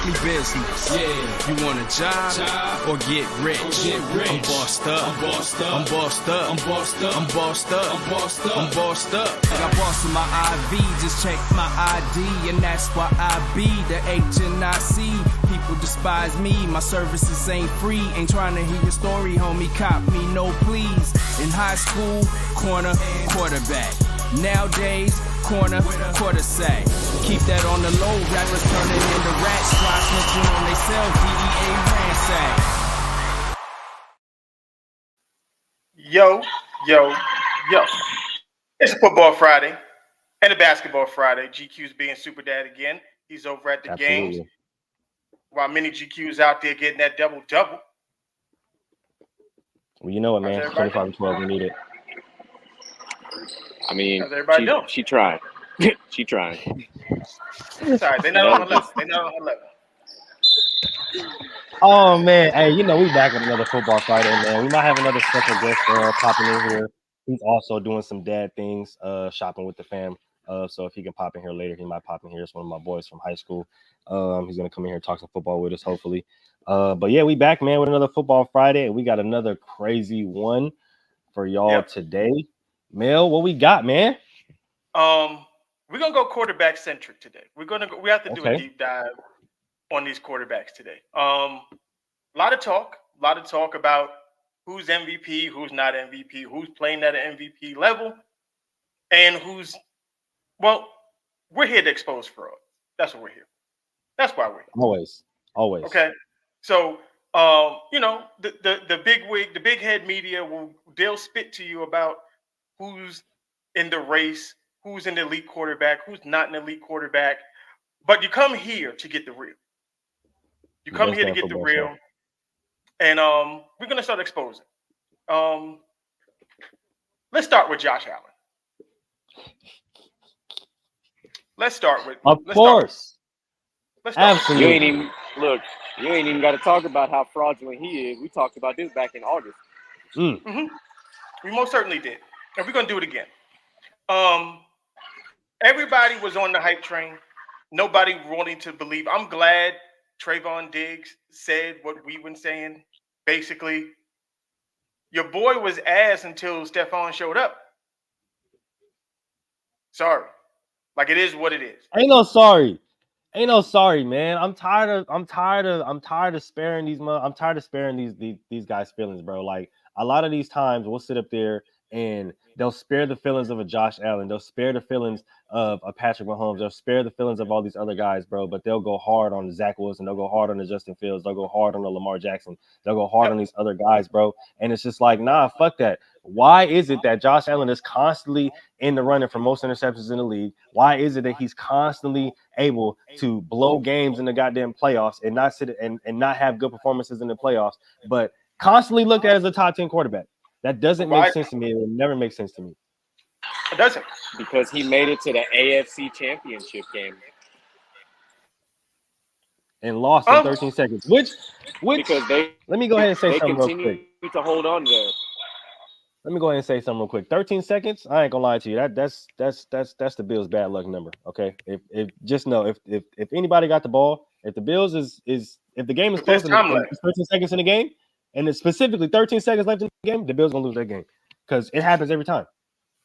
strictly business. Yeah. You want a job or get rich? I'm bossed up. I'm bossed up. I'm bossed up. I'm bossed up. I'm bossed up. I'm bossed up. I'm bossed up. I got boss in my IV, just check my ID, and that's why I be the HNIC. People despise me, my services ain't free. Ain't trying to hear your story, homie. Cop me, no please. In high school, corner, quarterback. Nowadays, corner, quarter sack. Keep that on the low, rappers turning into rats. Fly snitching on they self, DEA ransack. Yo. It's a football Friday and a basketball Friday. GQ's being super dad again. He's over at the games. While many GQ's out there getting that double-double. Well, you know what, man? 25-12, we need it. I mean, she tried. She tried. Sorry, they're not on the level. They're not on the level. Oh, man. Hey, you know, we back with another football Friday, man. We might have another special guest popping in here. He's also doing some dad things, shopping with the fam. So if he can pop in here later, he might pop in here. It's one of my boys from high school. He's going to come in here and talk some football with us, hopefully. But, yeah, we back, man, with another football Friday. And we got another crazy one for y'all today. Mel, what we got, man? We're gonna go quarterback centric today. We have to do a deep dive on these quarterbacks today. A lot of talk about who's MVP, who's not MVP, who's playing at an MVP level, and we're here to expose fraud. That's what we're here. That's why we're here. Always. Okay. So the big head media they'll spit to you about who's in the race, who's an elite quarterback, who's not an elite quarterback. But you come here to get the real. You come here to get the real. And we're going to start exposing. Let's start with Josh Allen. Of course. Absolutely. You ain't even got to talk about how fraudulent he is. We talked about this back in August. Mm-hmm. We most certainly did. And we're going to do it again. Everybody was on the hype train. Nobody wanting to believe. I'm glad Trayvon Diggs said what we been saying. Basically, your boy was ass until Stephon showed up. Sorry. Like, it is what it is. Ain't no sorry, man. I'm tired of sparing these guys' feelings, bro. Like, a lot of these times we'll sit up there and they'll spare the feelings of a Josh Allen. They'll spare the feelings of a Patrick Mahomes. They'll spare the feelings of all these other guys, bro. But they'll go hard on Zach Wilson. They'll go hard on the Justin Fields. They'll go hard on the Lamar Jackson. They'll go hard on these other guys, bro. And it's just like, nah, fuck that. Why is it that Josh Allen is constantly in the running for most interceptions in the league? Why is it that he's constantly able to blow games in the goddamn playoffs and not sit and not have good performances in the playoffs, but constantly looked at as a top 10 quarterback? That doesn't make sense to me. It will never make sense to me. It doesn't. Because he made it to the AFC Championship game. And lost in 13 seconds. Which because let me go ahead and say something real quick. To hold on there. Let me go ahead and say something real quick. 13 seconds. I ain't gonna lie to you. That's the Bills' bad luck number. Okay. If just know if anybody got the ball, if the Bills if the game is close and 13 seconds in the game, and it's specifically 13 seconds left in the game, the Bills gonna lose that game because it happens every time.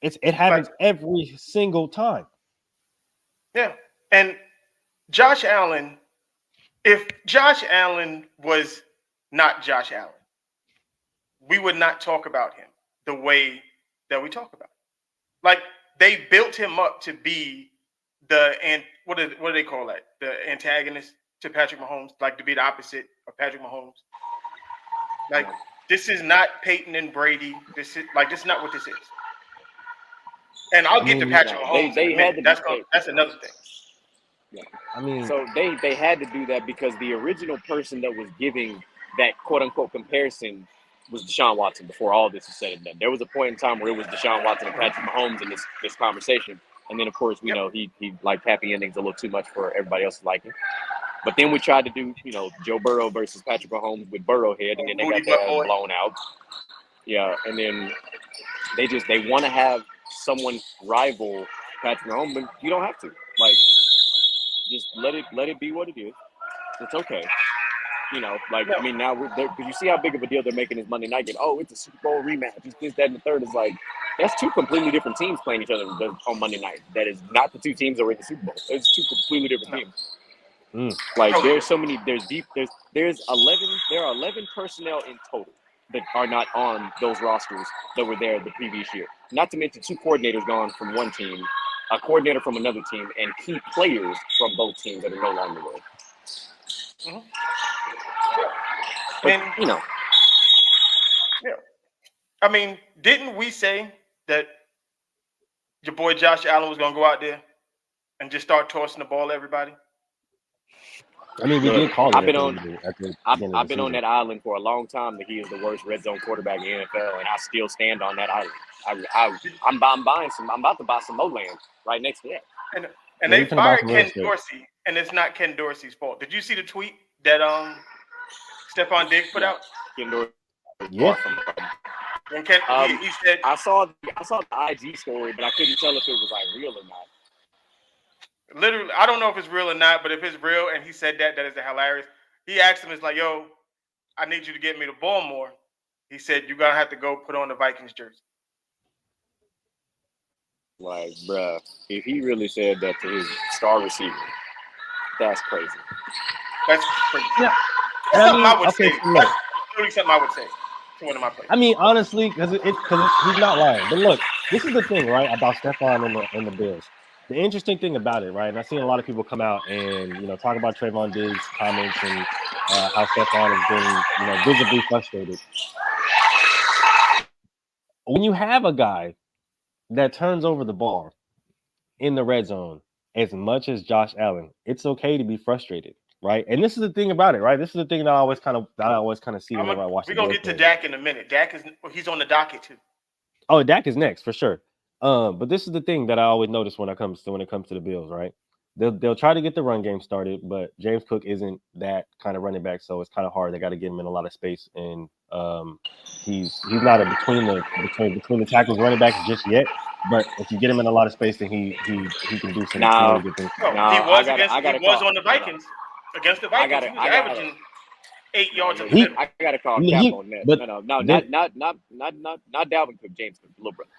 It happens every single time. Yeah, and Josh Allen. If Josh Allen was not Josh Allen, we would not talk about him the way that we talk about him. Like, they built him up to be what do they call that? The antagonist to Patrick Mahomes, like to be the opposite of Patrick Mahomes. Like, this is not Peyton and Brady. This is not what this is. And I'll get to Patrick Mahomes. That's another thing. Yeah. I mean, so they had to do that because the original person that was giving that quote unquote comparison was Deshaun Watson before all this was said and done. There was a point in time where it was Deshaun Watson and Patrick Mahomes in this conversation. And then, of course, we know he liked happy endings a little too much for everybody else's liking. But then we tried to do, Joe Burrow versus Patrick Mahomes with Burrow head, and then they got their ass blown out. Yeah, and then they want to have someone rival Patrick Mahomes, but you don't have to. Like, just let it be what it is. It's okay. You know, like, I mean, now because you see how big of a deal they're making this Monday night game. Oh, it's a Super Bowl rematch. It's this, that, and the third. It's like, that's two completely different teams playing each other on Monday night. That is not the two teams that were in the Super Bowl. It's two completely different teams. Like, there's so many, there are 11 personnel in total that are not on those rosters that were there the previous year. Not to mention 2 coordinators gone from one team, a coordinator from another team, and key players from both teams that are no longer there. Mm-hmm. But, And you know. Yeah. I mean, didn't we say that your boy Josh Allen was going to go out there and just start tossing the ball to everybody? I mean, we did call it. I've been on that island for a long time that he is the worst red zone quarterback in the NFL, and I still stand on that island. I'm about to buy some more land right next to that. And they fired Ken Dorsey, and it's not Ken Dorsey's fault. Did you see the tweet that Stephon Diggs put out? Ken Dorsey. Yeah. And he said, I saw the IG story, but I couldn't tell if it was like real or not. Literally, I don't know if it's real or not, but if it's real and he said that is hilarious. He asked him, it's like, yo, I need you to get me to Baltimore. He said, you're going to have to go put on the Vikings jersey. Like, bruh, if he really said that to his star receiver, that's crazy. That's crazy. Yeah. That's something I would say. That's literally something I would say to one of my players. I mean, honestly, because he's not lying. But look, this is the thing, right, about Stephon and the Bills. The interesting thing about it, right, and I've seen a lot of people come out and, you know, talk about Trayvon Diggs' comments and how Stephon has been, you know, visibly frustrated. When you have a guy that turns over the ball in the red zone as much as Josh Allen, it's okay to be frustrated, right? And this is the thing about it, right? This is the thing that I always kind of see whenever I watch. We're gonna get to Dak in a minute. He's on the docket too. Oh, Dak is next for sure. But this is the thing that I always notice when it comes to the Bills, right? They'll try to get the run game started, but James Cook isn't that kind of running back, so it's kind of hard. They got to get him in a lot of space, and he's not a between the tackles running backs just yet. But if you get him in a lot of space, then he can do some really good things. He was on the Vikings against the Vikings. He was averaging 8 yards a minute. I got to call cap on that. Not Dalvin Cook, James Cook, little brother.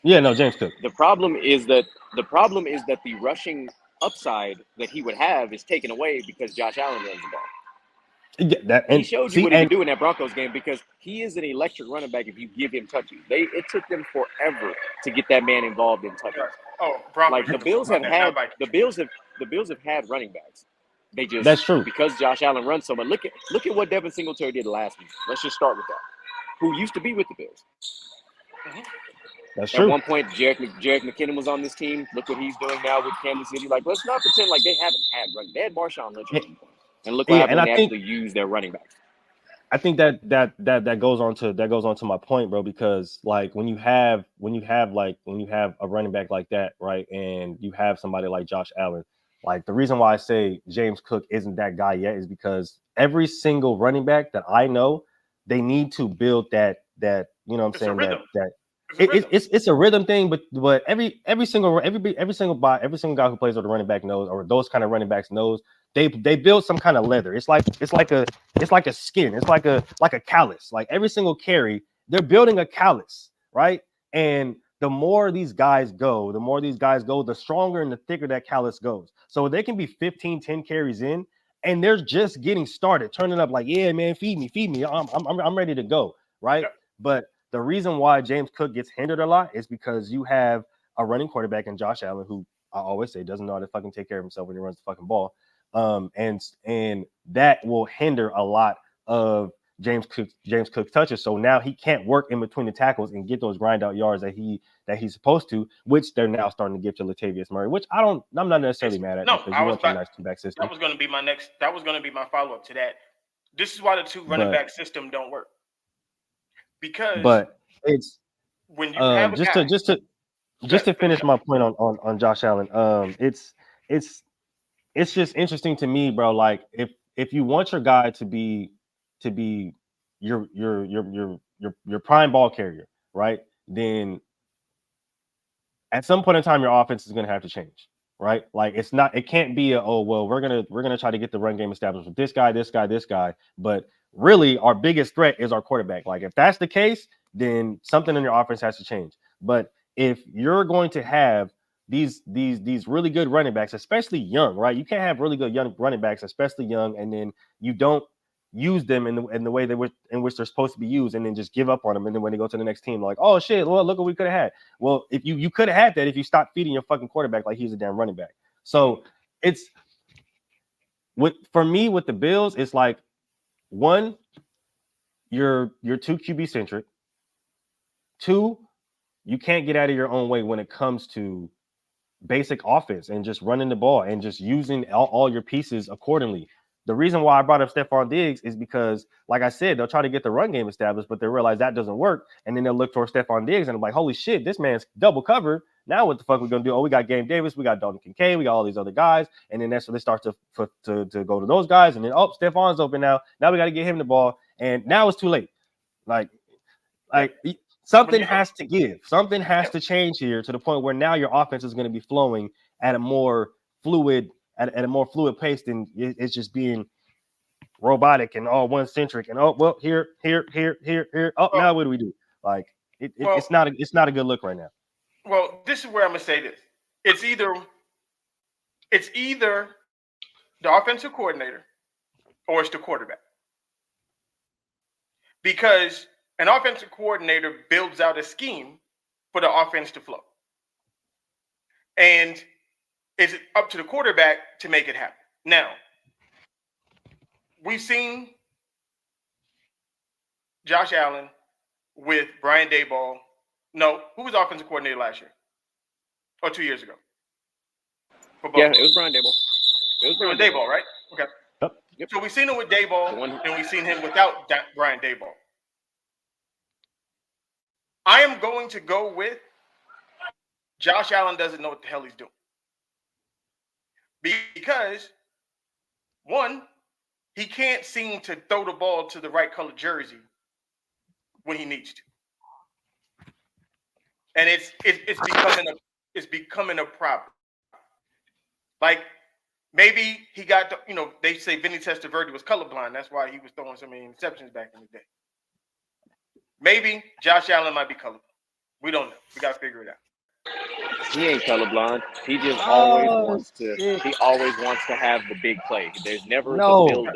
Yeah, no, James Cook. The problem is that the rushing upside that he would have is taken away because Josh Allen runs the ball. He showed you what he could do in that Broncos game because he is an electric running back if you give him touches. It took them forever to get that man involved in touches. Oh, Broncos. Like the Bills have had running backs. They just that's true because Josh Allen runs so much. Look at what Devin Singletary did last week. Let's just start with that. Who used to be with the Bills. Mm-hmm. That's true. At one point, Jerick McKinnon was on this team. Look what he's doing now with Kansas City. Like, let's not pretend like they haven't had running. They had Marshawn Lynch at one point, and look what happened when they actually use their running backs. I think that goes on to my point, bro. Because like when you have a running back like that, right, and you have somebody like Josh Allen, like the reason why I say James Cook isn't that guy yet is because every single running back that I know, they need to build that you know what I'm saying that. It's a rhythm thing, but every single guy who plays with a running back knows, or those kind of running backs knows, they build some kind of leather. It's like a skin. It's like a callus. Like every single carry, they're building a callus, right? And the more these guys go, the stronger and the thicker that callus goes. So they can be 15, 10 carries in, and they're just getting started, turning up like, yeah, man, feed me. I'm ready to go, right? Yeah. But the reason why James Cook gets hindered a lot is because you have a running quarterback in Josh Allen, who I always say doesn't know how to fucking take care of himself when he runs the fucking ball. And that will hinder a lot of James Cook's touches. So now he can't work in between the tackles and get those grind out yards that he's supposed to, which they're now starting to give to Latavius Murray, which I'm not necessarily mad at. No, because you want a nice two-back system. That was going to be my follow-up to that. This is why the two running back system don't work. Because it's when you have just to finish my point on Josh Allen, it's just interesting to me, bro. Like if you want your guy to be your prime ball carrier, right? Then at some point in time, your offense is going to have to change, right? Like it can't be we're gonna try to get the run game established with this guy, but really our biggest threat is our quarterback. Like if that's the case, then something in your offense has to change. But if you're going to have these really good running backs, especially young, right? You can't have really good young running backs, especially young, and then you don't use them in the way in which they're supposed to be used, and then just give up on them. And then when they go to the next team, like, oh shit, well, look what we could have had. Well, if you could have had that if you stopped feeding your fucking quarterback like he's a damn running back. So it's for me with the Bills, it's like one, you're too QB centric. Two, you can't get out of your own way when it comes to basic offense and just running the ball and just using all your pieces accordingly. The reason why I brought up Stephon Diggs is because, like I said, they'll try to get the run game established, but they realize that doesn't work. And then they'll look for Stephon Diggs and I'm like, holy shit, this man's double covered. Now what the fuck are we going to do? Oh, we got Gabe Davis, we got Dalton Kincaid, we got all these other guys. And then that's when they start to go to those guys. And then, Stephon's open now. Now we got to get him the ball. And now it's too late. Like something has to give. Something has to change here to the point where now your offense is going to be flowing at a more fluid pace than it's just being robotic and all one centric and here. Now what do we do? Like it's not a good look right now. Well, this is where I'm gonna say this. It's either the offensive coordinator or it's the quarterback. Because an offensive coordinator builds out a scheme for the offense to flow. And it's up to the quarterback to make it happen. Now, we've seen Josh Allen with Brian Daboll. No, who was offensive coordinator last year? Or 2 years ago? Yeah, it was Brian Daboll. It was Brian Daboll, right? Okay. Yep. So we've seen him with Daboll, and we've seen him without Brian Daboll. I am going to go with Josh Allen doesn't know what the hell he's doing. Because, one, he can't seem to throw the ball to the right color jersey when he needs to. And it's becoming a problem. Like, maybe he got they say Vinny Testaverde was colorblind. That's why he was throwing so many interceptions back in the day. Maybe Josh Allen might be colorblind. We don't know. We got to figure it out. He ain't colorblind. He just always wants to. Shit. He always wants to have the big play. There's never the build up.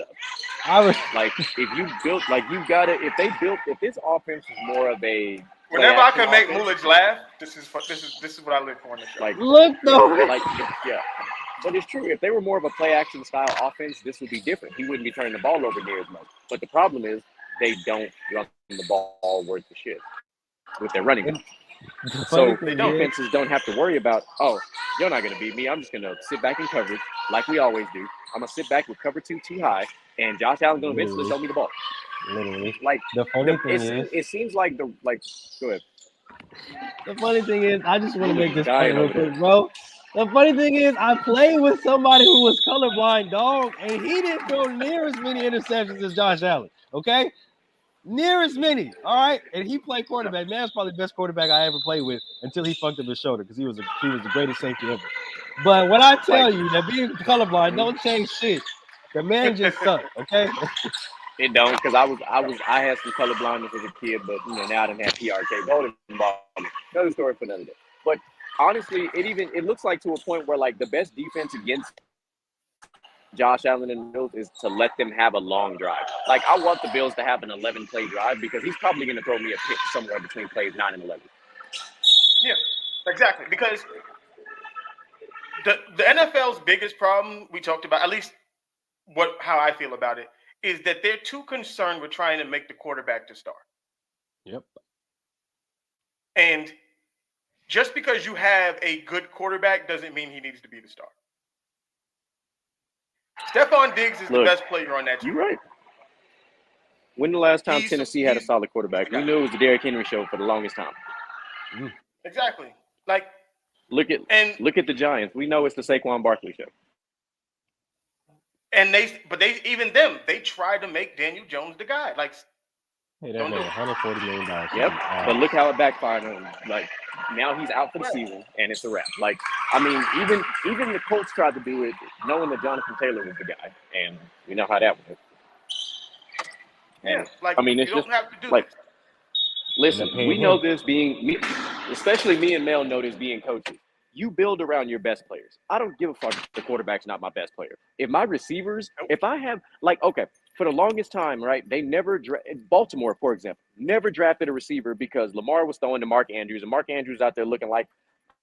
Like if you built, like you gotta. If this offense is more of a. Whenever I can make Mulich laugh, this is what I live for on the show. Like look though. Like yeah. But it's true. If they were more of a play action style offense, this would be different. He wouldn't be turning the ball over near as much. But the problem is they don't run the ball worth the shit with their running game. So defenses don't have to worry about, you're not going to beat me. I'm just going to sit back in coverage like we always do. I'm going to sit back with cover 2 too high, and Josh Allen's going to eventually throw me the ball. Literally. Like, it seems like go ahead. The funny thing is, I just want to make this point real quick, bro. The funny thing is, I played with somebody who was colorblind, dog, and he didn't throw near as many interceptions as Josh Allen, okay? Near as many, all right? And he played quarterback. Man, that's probably the best quarterback I ever played with until he fucked up his shoulder because he was the greatest safety ever. But when I tell you that being colorblind don't change shit, the man just sucked, okay? It don't, because I had some colorblindness as a kid, but now I didn't have PRK. Golden ball. Another story for another day. But honestly, it looks like to a point where like the best defense against Josh Allen and the Bills is to let them have a long drive. Like I want the Bills to have an 11-play drive because he's probably going to throw me a pick somewhere between plays 9 and 11. Yeah, exactly. Because the NFL's biggest problem we talked about, at least how I feel about it, is that they're too concerned with trying to make the quarterback the star. Yep. And just because you have a good quarterback doesn't mean he needs to be the star. Stephon Diggs is the best player on that team. You're right. When the last time Tennessee had a solid quarterback? We knew it was the Derrick Henry show for the longest time. Exactly. Like look at the Giants. We know it's the Saquon Barkley show. And they tried to make Daniel Jones the guy. Like Hey, that man, $140 million. Yep. But look how it backfired on him. Like, now he's out for the season, and it's a wrap. Like, I mean, even the Colts tried to do it, knowing that Jonathan Taylor was the guy, and we know how that went. Yeah, like, I mean, it's you don't have to do like, this. listen, we know this being me, especially me and Mel know this being coaches. You build around your best players. I don't give a fuck if the quarterback's not my best player. If my receivers, if I have, like, okay, for the longest time, right, they never, Baltimore, for example, never drafted a receiver because Lamar was throwing to Mark Andrews, and Mark Andrews out there looking like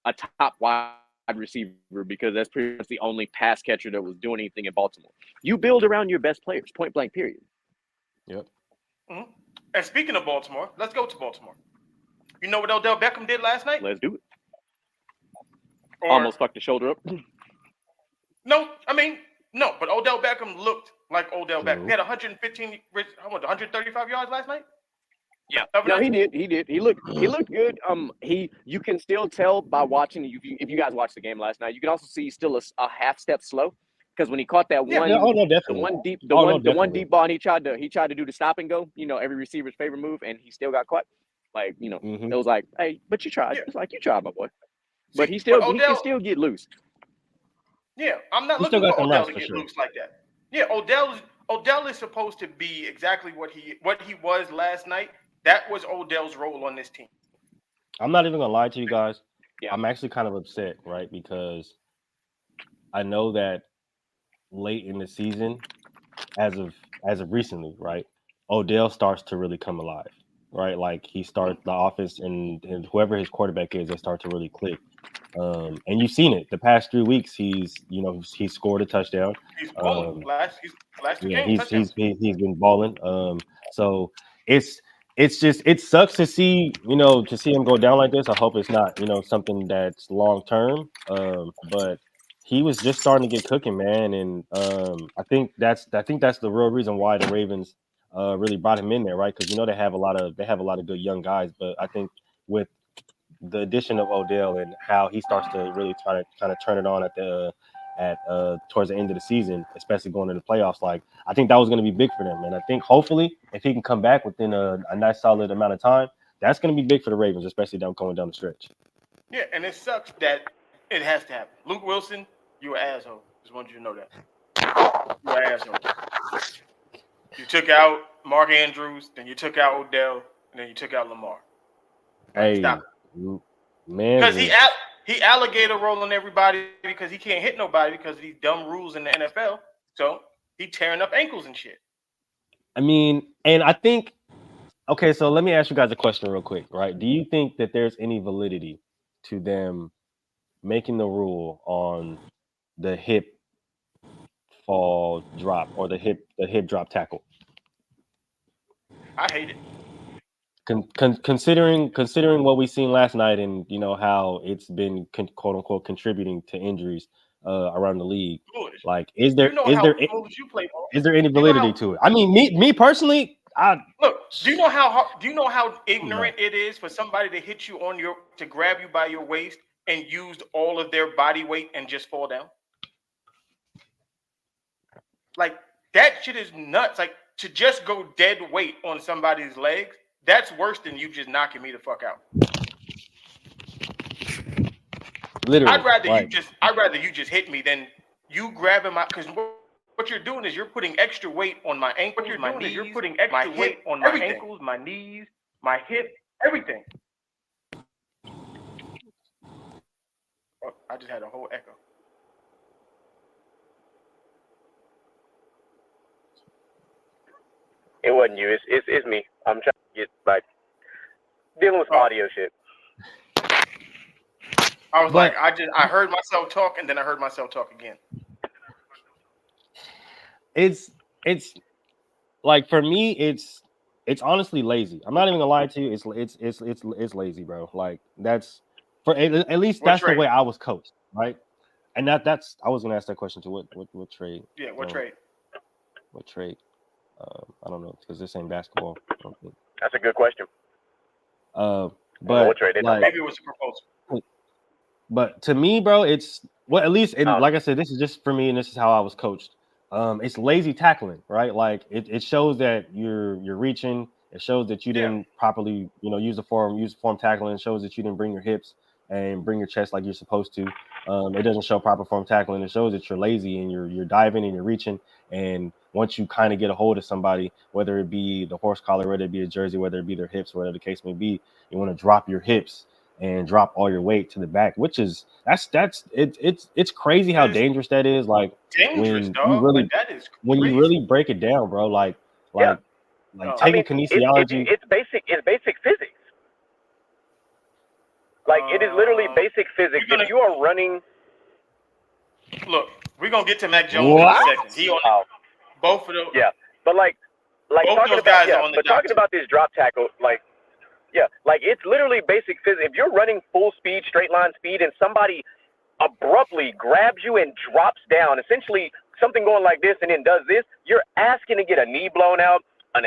a top wide receiver because that's pretty much the only pass catcher that was doing anything in Baltimore. You build around your best players, point blank, period. Yep. Mm-hmm. And speaking of Baltimore, let's go to Baltimore. You know what Odell Beckham did last night? Let's do it. Or, almost fucked the shoulder up. No, but Odell Beckham looked like Odell Beckham. He had 135 yards last night. Yeah, no, he did. He looked good. You can still tell by watching. If you guys watched the game last night, you can also see he's still a half step slow because when he caught that one deep ball, and he tried to do the stop and go. You know, every receiver's favorite move, and he still got caught. Like, you know, It was like, hey, but you tried. Yeah. It's like, you tried, my boy. But he can still get loose. Yeah, I'm not looking for Odell to get loose like that. Yeah, Odell is supposed to be exactly what he was last night. That was Odell's role on this team. I'm not even gonna lie to you guys. Yeah. I'm actually kind of upset, right? Because I know that late in the season, as of recently, right, Odell starts to really come alive, right? Like he starts the offense and whoever his quarterback is, they start to really click. And you've seen it the past 3 weeks. He's scored a touchdown. He's balling. Last two games. He's been balling. So it sucks to see him go down like this. I hope it's not something that's long term. But he was just starting to get cooking, man. And I think that's the real reason why the Ravens really brought him in there, right? Because they have a lot of good young guys. But I think with the addition of Odell and how he starts to really try to kind of turn it on towards the end of the season, especially going into the playoffs, like I think that was going to be big for them. And I think hopefully if he can come back within a nice solid amount of time, that's going to be big for the Ravens, especially going down the stretch. Yeah, and it sucks that it has to happen. Luke Wilson, you an asshole. Just want you to know that. You an asshole. You took out Mark Andrews, then you took out Odell, and then you took out Lamar. Hey, stop. Man, because he alligator rolling everybody because he can't hit nobody because of these dumb rules in the NFL. So he tearing up ankles and shit. I mean, and I think, okay, so let me ask you guys a question real quick, right? Do you think that there's any validity to them making the rule on the hip fall drop or the hip drop tackle? I hate it. Considering what we've seen last night and how it's been quote unquote contributing to injuries around the league, like is there any validity to it? I mean, me personally, do you know how ignorant it is for somebody to hit you to grab you by your waist and used all of their body weight and just fall down? Like that shit is nuts. Like to just go dead weight on somebody's legs. That's worse than you just knocking me the fuck out. Literally, I'd rather you just hit me than you grabbing my. Because what you're doing is you're putting extra weight on my ankles, my knees. You're putting extra weight on my ankles, my knees, my hip, everything. Oh, I just had a whole echo. It wasn't you. It's me. I'm trying to get dealing with audio shit. I was I heard myself talk and then I heard myself talk again. It's like for me, it's honestly lazy. I'm not even gonna lie to you. It's lazy, bro. Like that's for at least that's the way I was coached, right? And that's I was gonna ask that question to what trade? Yeah, what trade? What trade? I don't know because this ain't basketball. That's a good question. But maybe it was a proposal. But to me, bro, it's at least like I said, this is just for me, and this is how I was coached. It's lazy tackling, right? Like it shows that you're reaching It shows that you didn't properly, use the form tackling. It shows that you didn't bring your hips and bring your chest like you're supposed to. It doesn't show proper form tackling. It shows that you're lazy and you're diving and you're reaching. And once you kind of get a hold of somebody, whether it be the horse collar, whether it be a jersey, whether it be their hips, whatever the case may be, you want to drop your hips and drop all your weight to the back, which is it's crazy how dangerous that is. Like dangerous, dog. That is crazy. When you really break it down, bro. Like taking kinesiology. It's basic physics. Like it is literally basic physics. If you are running, look, we're gonna get to Mac Jones in a second. He on both of those. Yeah, but like both talking those about guys are on the talking about this drop tackle, like it's literally basic physics. If you're running full speed, straight line speed, and somebody abruptly grabs you and drops down, essentially something going like this, and then does this, you're asking to get a knee blown out, an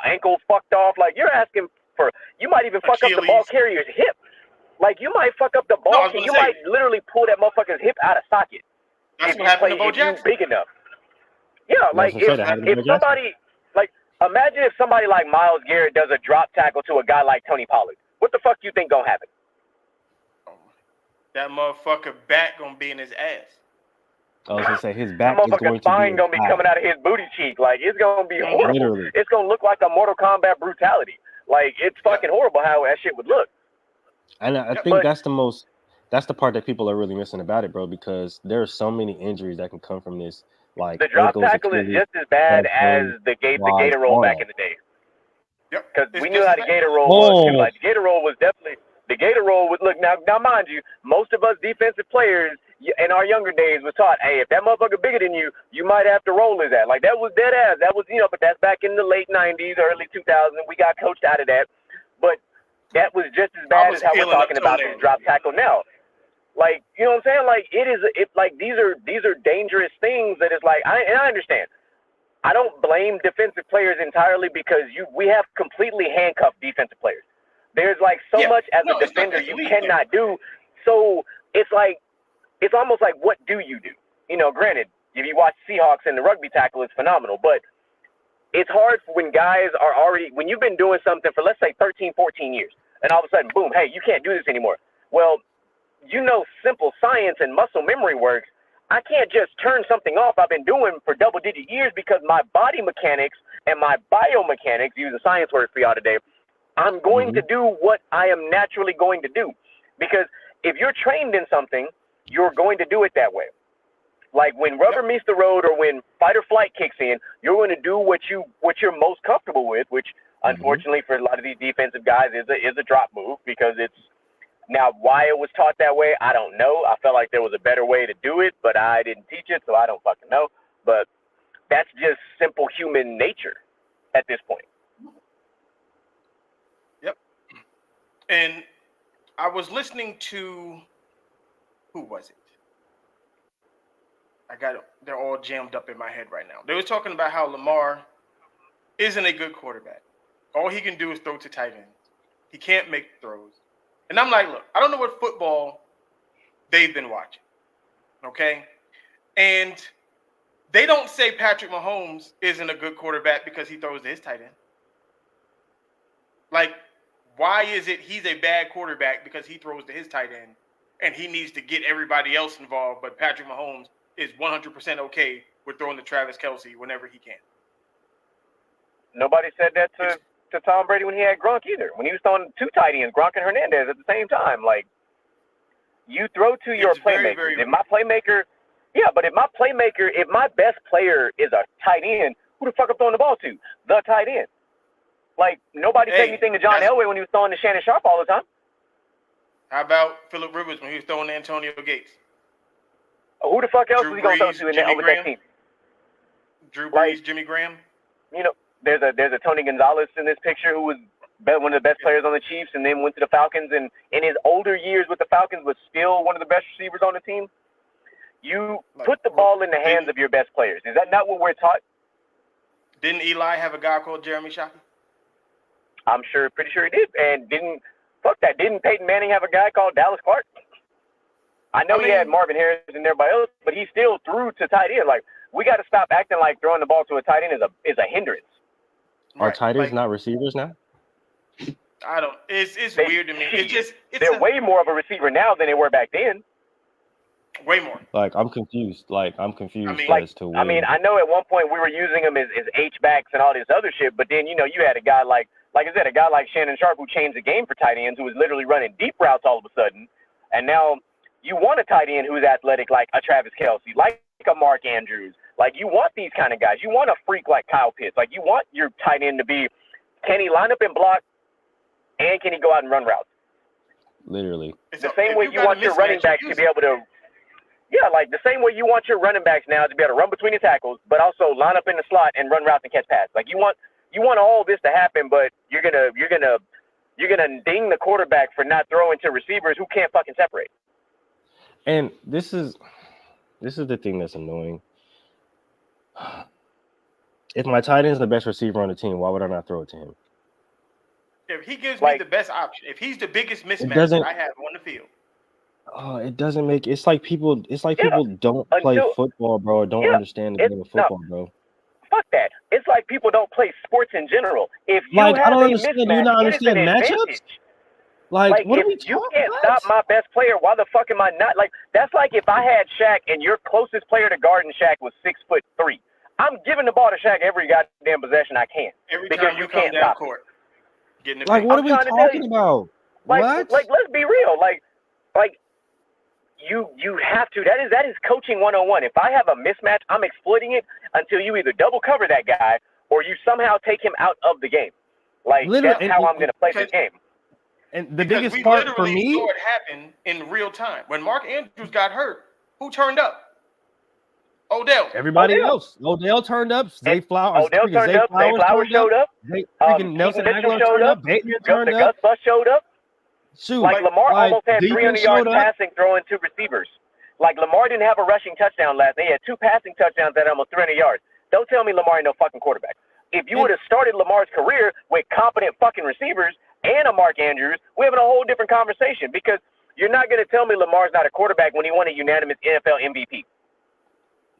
ankle fucked off. Like you're asking for, you might even fuck up the ball carrier's hip. Like you might fuck up the ball. You might literally pull that motherfucker's hip out of socket. That's what happened to Bo Jackson. Big enough. Yeah, like if somebody, like imagine if somebody like Myles Garrett does a drop tackle to a guy like Tony Pollard. What the fuck you think gonna happen? That motherfucker back gonna be in his ass. I was gonna say his back is going to spine gonna be coming out of his booty cheek. Like it's gonna be horrible. Literally. It's gonna look like a Mortal Kombat brutality. Like it's fucking horrible how that shit would look. And I think that's the part that people are really missing about it, bro, because there are so many injuries that can come from this. Like the drop tackle is just as bad as the gator roll back in the day. Yep. Because we knew how the gator roll was too. Like the gator roll was definitely look now mind you, most of us defensive players in our younger days was taught, hey, if that motherfucker bigger than you, you might have to roll his ass. Like that was dead ass. That was but that's back in the late 90s, early 2000s. We got coached out of that. But that was just as bad as how we're talking about this drop tackle now. Like, you know what I'm saying? Like these are dangerous things that is like I understand. I don't blame defensive players entirely because we have completely handcuffed defensive players. There's like so much as a defender you cannot do. So it's almost like, what do you do? Granted, if you watch Seahawks and the rugby tackle, it's phenomenal, but it's hard when guys are when you've been doing something for, let's say, 13, 14 years, and all of a sudden, boom, hey, you can't do this anymore. Well, simple science and muscle memory works. I can't just turn something off I've been doing for double-digit years because my body mechanics and my biomechanics, use a science word for y'all today, I'm going to do what I am naturally going to do. Because if you're trained in something, you're going to do it that way. Like when rubber meets the road or when fight or flight kicks in, you're going to do what you're most comfortable with, which unfortunately for a lot of these defensive guys is a drop move because it's now why it was taught that way, I don't know. I felt like there was a better way to do it, but I didn't teach it, so I don't fucking know. But that's just simple human nature at this point. Yep. And I was listening to, who was it? They're all jammed up in my head right now. They were talking about how Lamar isn't a good quarterback. All he can do is throw to tight ends. He can't make throws. And I'm like, look, I don't know what football they've been watching, okay? And they don't say Patrick Mahomes isn't a good quarterback because he throws to his tight end. Like, why is it he's a bad quarterback because he throws to his tight end and he needs to get everybody else involved, but Patrick Mahomes is 100% okay with throwing to Travis Kelce whenever he can? Nobody said that to Tom Brady when he had Gronk either. When he was throwing two tight ends, Gronk and Hernandez at the same time. Like, you throw to your playmaker. If my best player is a tight end, who the fuck I'm throwing the ball to? The tight end. Like, nobody said anything to John Elway when he was throwing to Shannon Sharp all the time. How about Phillip Rivers when he was throwing to Antonio Gates? Who the fuck else was he going to throw to with that team? Drew Brees, Jimmy Graham. There's a Tony Gonzalez in this picture who was one of the best players on the Chiefs and then went to the Falcons, and in his older years with the Falcons was still one of the best receivers on the team. You put the ball in the hands of your best players. Is that not what we're taught? Didn't Eli have a guy called Jeremy Shockey? I'm pretty sure he did. And didn't Peyton Manning have a guy called Dallas Clark? I know he had Marvin Harrison and everybody else, but he still threw to tight end. Like, we got to stop acting like throwing the ball to a tight end is a hindrance. Are tight ends not receivers now? I don't. It's weird to me. They're way more of a receiver now than they were back then. Way more. Like I'm confused. As to when. I mean, I know at one point we were using them as H-backs and all this other shit, but then you had a guy like I said, a guy like Shannon Sharp who changed the game for tight ends, who was literally running deep routes all of a sudden, and now you want a tight end who's athletic like a Travis Kelce, like a Mark Andrews. Like you want these kind of guys. You want a freak like Kyle Pitts. Like you want your tight end to be, can he line up and block, and can he go out and run routes? Literally. The same way you want your running backs to be able to. Yeah, like the same way you want your running backs now to be able to run between the tackles, but also line up in the slot and run routes and catch passes. Like you want all this to happen, but you're gonna ding the quarterback for not throwing to receivers who can't fucking separate. And this is the thing that's annoying. If my tight end is the best receiver on the team, why would I not throw it to him? If he gives me the best option, if he's the biggest mismatch I have on the field. It doesn't make. It's like people don't play football, bro, or don't understand the game of football, bro. Fuck that. It's like people don't play sports in general. If you I don't understand. Mismatch, do you not understand matchups? Like what if are we you talking can't about? stop my best player, why the fuck am I not? Like that's like if I had Shaq and your closest player to guarding Shaq was 6'3". I'm giving the ball to Shaq every goddamn possession I can. Because you can't stop court. Like what are we talking about? Like let's be real. Like you have to. That is coaching 101. If I have a mismatch, I'm exploiting it until you either double cover that guy or you somehow take him out of the game. Like that's how I'm going to play this game. And the biggest part for me, saw it happen in real time. When Mark Andrews got hurt, who turned up? Odell. Everybody else. Odell turned up. Zay Flowers. Odell turned up. Zay Flowers showed up. Nelson Aguilar turned up. Bateman turned up. Gus Bus showed up. Shoot, like Lamar almost had 300 yards passing, throwing two receivers. Like Lamar didn't have a rushing touchdown last. They had two passing touchdowns at almost 300 yards. Don't tell me Lamar ain't no fucking quarterback. If you would have started Lamar's career with competent fucking receivers and a Mark Andrews, we're having a whole different conversation because you're not going to tell me Lamar's not a quarterback when he won a unanimous NFL MVP.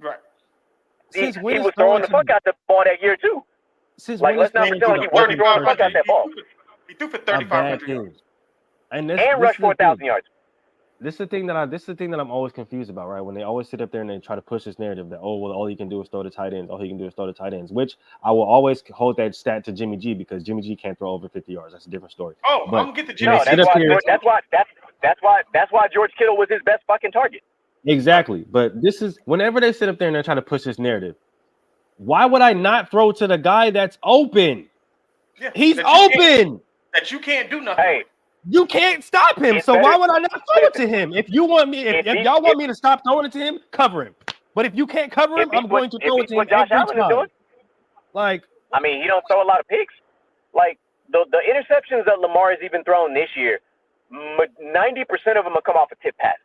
Right. He was throwing the fuck out the ball that year too. Like let's not pretend he wasn't throwing the fuck out that ball. He threw for 3,500 yards. And rushed 4,000 yards. This is the thing that I'm always confused about, right? When they always sit up there and they try to push this narrative that all he can do is throw the tight ends, all he can do is throw the tight ends, which I will always hold that stat to Jimmy G because Jimmy G can't throw over 50 yards. That's a different story. Oh, but I'm gonna get the Jimmy. That's why George Kittle was his best fucking target. Exactly. But this is whenever they sit up there and they try to push this narrative, why would I not throw to the guy that's open? Yeah, he's open. That you can't do nothing. Hey. You can't stop him, so why would I not throw it to him? If y'all want me to stop throwing it to him, cover him. But if you can't cover him, I'm going to throw it to him every time. Like, I mean, he don't throw a lot of picks. Like the interceptions that Lamar has even thrown this year, 90% of them will come off of tip passes,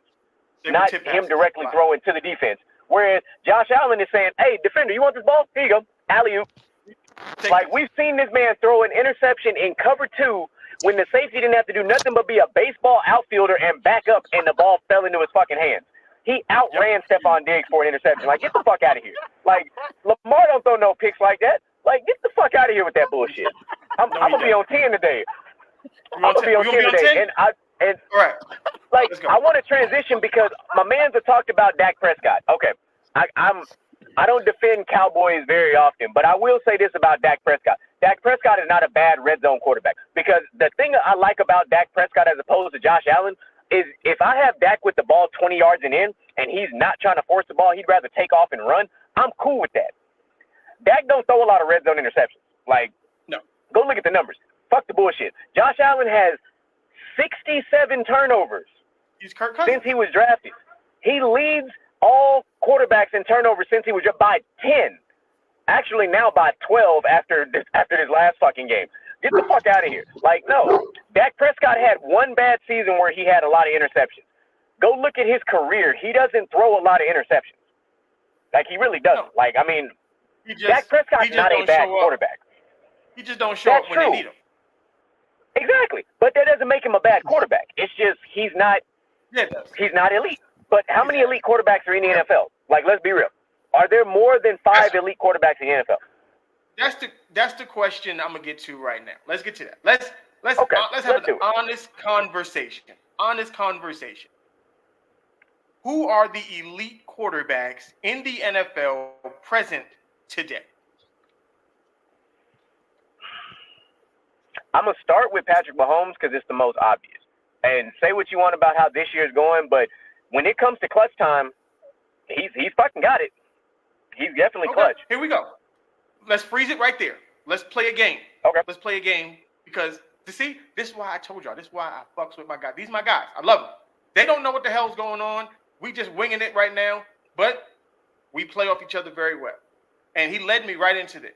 not him directly throwing to the defense. Whereas Josh Allen is saying, "Hey, defender, you want this ball? Here you go, alley-oop." Like we've seen this man throw an interception in cover 2. When the safety didn't have to do nothing but be a baseball outfielder and back up, and the ball fell into his fucking hands. He outran Stephon Diggs for an interception. Like, get the fuck out of here. Like, Lamar don't throw no picks like that. Like, get the fuck out of here with that bullshit. I'm gonna be on 10 today. I'm gonna be on 10 today. And like, I want to transition because my mans have talked about Dak Prescott. Okay, I don't defend Cowboys very often, but I will say this about Dak Prescott. Dak Prescott is not a bad red zone quarterback because the thing I like about Dak Prescott as opposed to Josh Allen is if I have Dak with the ball 20 yards and in and he's not trying to force the ball, he'd rather take off and run, I'm cool with that. Dak don't throw a lot of red zone interceptions. Like, no. Go look at the numbers. Fuck the bullshit. Josh Allen has 67 turnovers since he was drafted. He leads all quarterbacks in turnovers since he was drafted by 10. Actually, now by 12 after this last fucking game. Get the fuck out of here. Like, no. Dak Prescott had one bad season where he had a lot of interceptions. Go look at his career. He doesn't throw a lot of interceptions. Like, he really doesn't. No. Like, I mean, Dak Prescott's not a bad quarterback. He just don't show up when they need him. Exactly. But that doesn't make him a bad quarterback. It's just he's not elite. But how many elite quarterbacks are in the NFL? Like, let's be real. Are there more than 5 elite quarterbacks in the NFL? that's the question I'm gonna get to right now. Let's get to that. Let's have an honest conversation. Honest conversation. Who are the elite quarterbacks in the NFL present today? I'm going to start with Patrick Mahomes because it's the most obvious. And say what you want about how this year's going, but when it comes to clutch time, he's fucking got it. He's definitely clutch. Here we go. Let's freeze it right there. Let's play a game. Okay. Let's play a game because, this is why I told y'all. This is why I fucks with my guys. These are my guys. I love them. They don't know what the hell's going on. We just winging it right now, but we play off each other very well. And he led me right into this.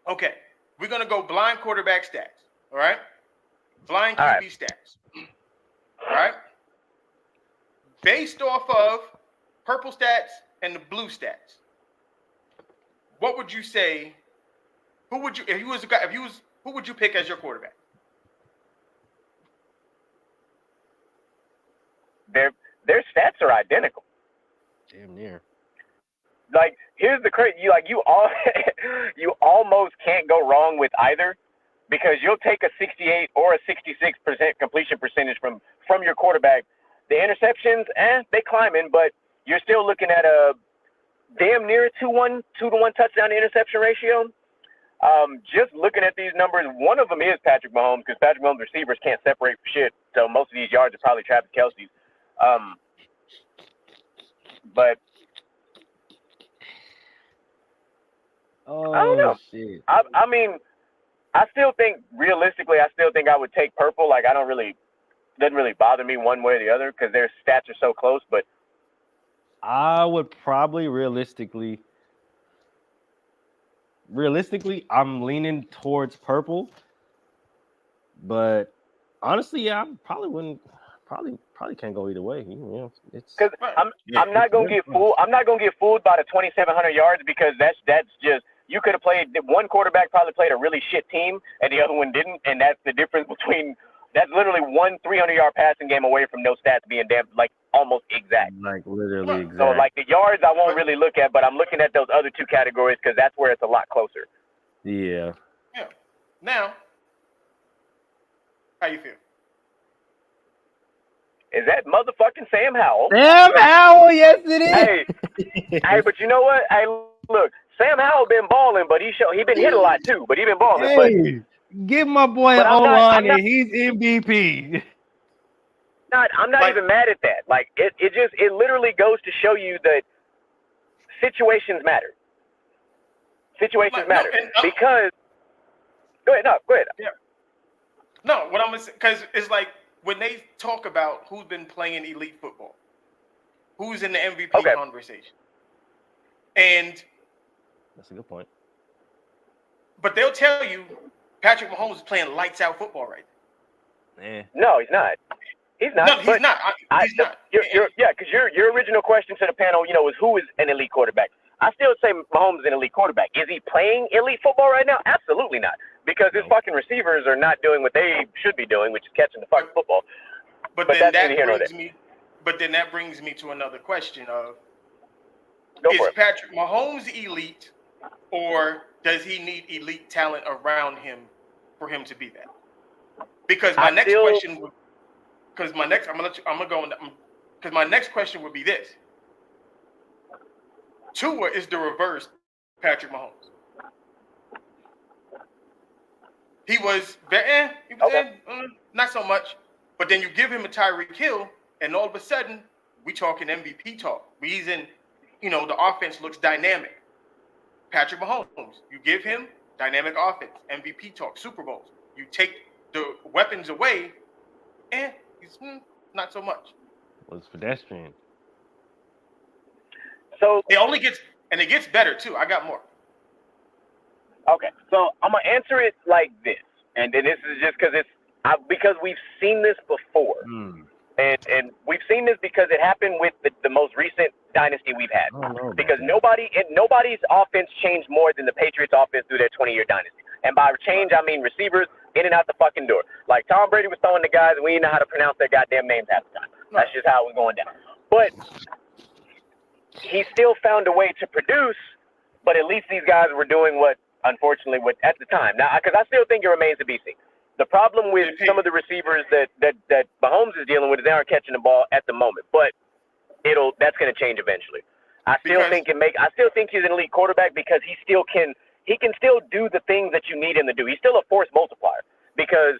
Okay. We're going to go blind quarterback stats, all right? Blind QB stats, all right? Based off of purple stats and the blue stats, what would you say? Who would you, if you was a guy, who would you pick as your quarterback? Their stats are identical. Damn near. Like, here's the crazy, you almost can't go wrong with either, because you'll take a 68 or a 66% completion percentage from your quarterback. The interceptions, they climbing, but you're still looking at a damn near 2-1 touchdown to interception ratio. Just looking at these numbers, one of them is Patrick Mahomes, because Patrick Mahomes receivers can't separate for shit, so most of these yards are probably Travis Kelce's. But I don't know. Shit. I mean, I still think realistically, I would take purple. Like, doesn't really bother me one way or the other because their stats are so close. But I would probably realistically, I'm leaning towards purple. But honestly, yeah, I probably wouldn't. Probably can't go either way. You know, it's because I'm not gonna get fooled. I'm not gonna get fooled by the 2,700 yards because that's just. You could have played, one quarterback probably played a really shit team and the other one didn't, and that's the difference between, that's literally one 300-yard passing game away from no stats being almost exact. Like literally exact. So like the yards I won't really look at, but I'm looking at those other two categories because that's where it's a lot closer. Yeah. Yeah. Now, how you feel? Is that motherfucking Sam Howell? Sam Howell, yes it is. Hey, but you know what? Hey, look, Sam Howell been balling, but he been hit a lot too, but he been balling. Hey, give my boy O-line and he's MVP. I'm not even mad at that. Like it literally goes to show you that situations matter. Situations matter because. Go ahead. Yeah. No, what I'm gonna say, because it's like when they talk about who's been playing elite football, who's in the MVP conversation, and that's a good point. But they'll tell you Patrick Mahomes is playing lights out football right now. No, he's not. He's not. No, he's not. He's not. Because your original question to the panel, was who is an elite quarterback? I still say Mahomes is an elite quarterback. Is he playing elite football right now? Absolutely not. Because his fucking receivers are not doing what they should be doing, which is catching the fucking football. But then that brings me to another question of: is Patrick Mahomes elite, or does he need elite talent around him for him to be that? Because my next question would be this: Tua is the reverse Patrick Mahomes. He was not so much, but then you give him a Tyreek Hill, and all of a sudden we talking MVP talk. He's in, the offense looks dynamic. Patrick Mahomes, you give him dynamic offense, MVP talk, Super Bowls. You take the weapons away, and he's not so much. Well, it's pedestrian. So it gets better too. I got more. Okay, so I'm gonna answer it like this, and this is just because we've seen this before, and we've seen this because it happened with the most recent dynasty we've had. Because nobody's offense changed more than the Patriots' offense through their 20-year dynasty, and by change I mean receivers in and out the fucking door. Like Tom Brady was throwing the guys, and we didn't know how to pronounce their goddamn names half the time. That's just how it was going down. But he still found a way to produce But at least these guys were doing what, unfortunately, at the time. Now, because I still think it remains to be seen. The problem with some of the receivers that Mahomes is dealing with is they aren't catching the ball at the moment. But that's going to change eventually. I still think he's an elite quarterback because he can still do the things that you need him to do. He's still a force multiplier because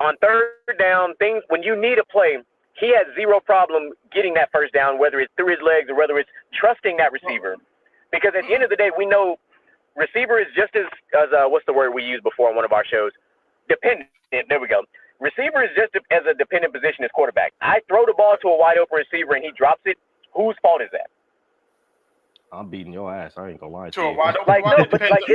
on third down, when you need a play, he has zero problem getting that first down, whether it's through his legs or whether it's trusting that receiver. Because at the end of the day, we know receiver is just as what's the word we used before on one of our shows? Dependent. There we go. Receiver is just as a dependent position as quarterback. I throw the ball to a wide open receiver and he drops it. Whose fault is that? I'm beating your ass. I ain't gonna lie to a you. wide open, Like no, but like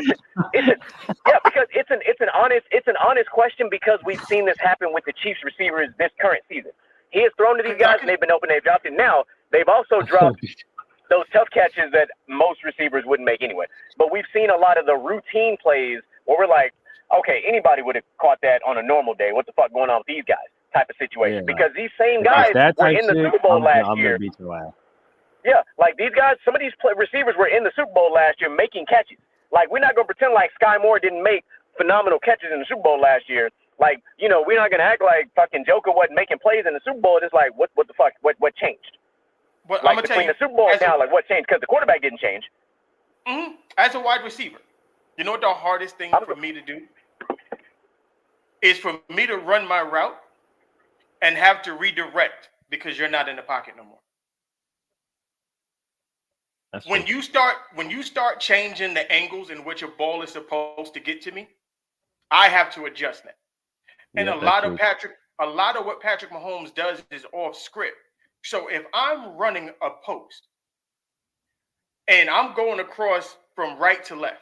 because it's an honest question because we've seen this happen with the Chiefs receivers this current season. He has thrown to these guys and they've been open, they've dropped it. Now they've also dropped those tough catches that most receivers wouldn't make anyway. But we've seen a lot of the routine plays where we're like, okay, anybody would have caught that on a normal day. What the fuck going on with these guys? Type of situation. Yeah, because these same guys were in the Super Bowl last year. Yeah, like these guys, some of these receivers were in the Super Bowl last year making catches. Like, we're not going to pretend like Sky Moore didn't make phenomenal catches in the Super Bowl last year. Like, you know, we're not going to act like fucking Joker wasn't making plays in the Super Bowl. It's like, what the fuck? What changed? But like, between the Super Bowl and now, like, what changed? Because the quarterback didn't change. Mm-hmm. As a wide receiver, you know what the hardest thing for me to do is for me to run my route and have to redirect because you're not in the pocket no more. When you start changing the angles in which a ball is supposed to get to me, I have to adjust that. And a lot of what Patrick Mahomes does is off script. So if I'm running a post and I'm going across from right to left,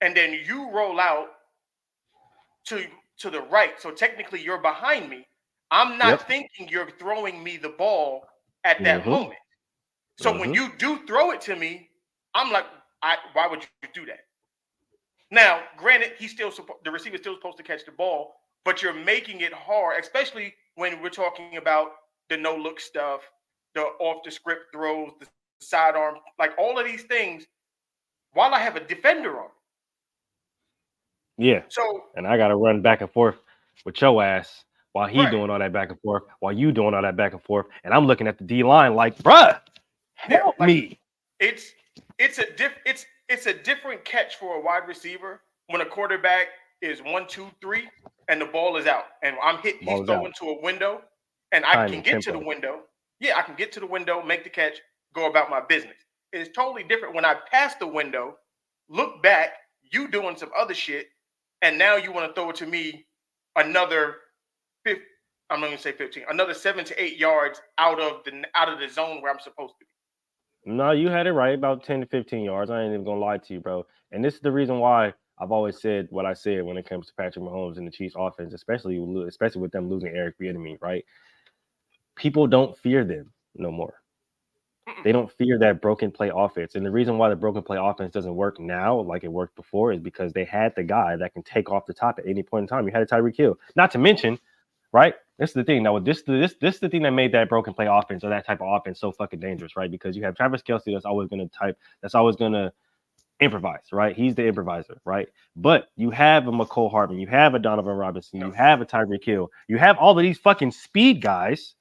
and then you roll out to the right, so technically you're behind me, I'm not thinking you're throwing me the ball at that moment. So when you do throw it to me, I'm like, why would you do that? Now, granted, the receiver's still supposed to catch the ball, but you're making it hard, especially when we're talking about the no-look stuff, the off-the-script throws, the sidearm, like all of these things, while I have a defender on. Yeah. So, and I got to run back and forth with your ass while he doing all that back and forth, while you doing all that back and forth, and I'm looking at the D-line like, bruh, help me. It's a different catch for a wide receiver when a quarterback is 1, 2, 3, and the ball is out, and he's going to a window, and I can get to the window. Yeah, I can get to the window, make the catch, go about my business. It's totally different when I pass the window, look back, you doing some other shit, and now you want to throw it to me another 15, I'm not going to say 15, another 7 to 8 yards out of the zone where I'm supposed to be. No, you had it right, about 10 to 15 yards. I ain't even going to lie to you, bro. And this is the reason why I've always said what I said when it comes to Patrick Mahomes and the Chiefs offense, especially with them losing Eric Bieniemy, right? People don't fear them no more. They don't fear that broken play offense. And the reason why the broken play offense doesn't work now like it worked before is because they had the guy that can take off the top at any point in time. You had a Tyreek Hill. Not to mention, right? This is the thing. Now, this is the thing that made that broken play offense or that type of offense so fucking dangerous, right? Because you have Travis Kelce that's always going to improvise, right? He's the improviser, right? But you have a McCole Hardman, you have a Donovan Robinson, you have a Tyreek Hill, you have all of these fucking speed guys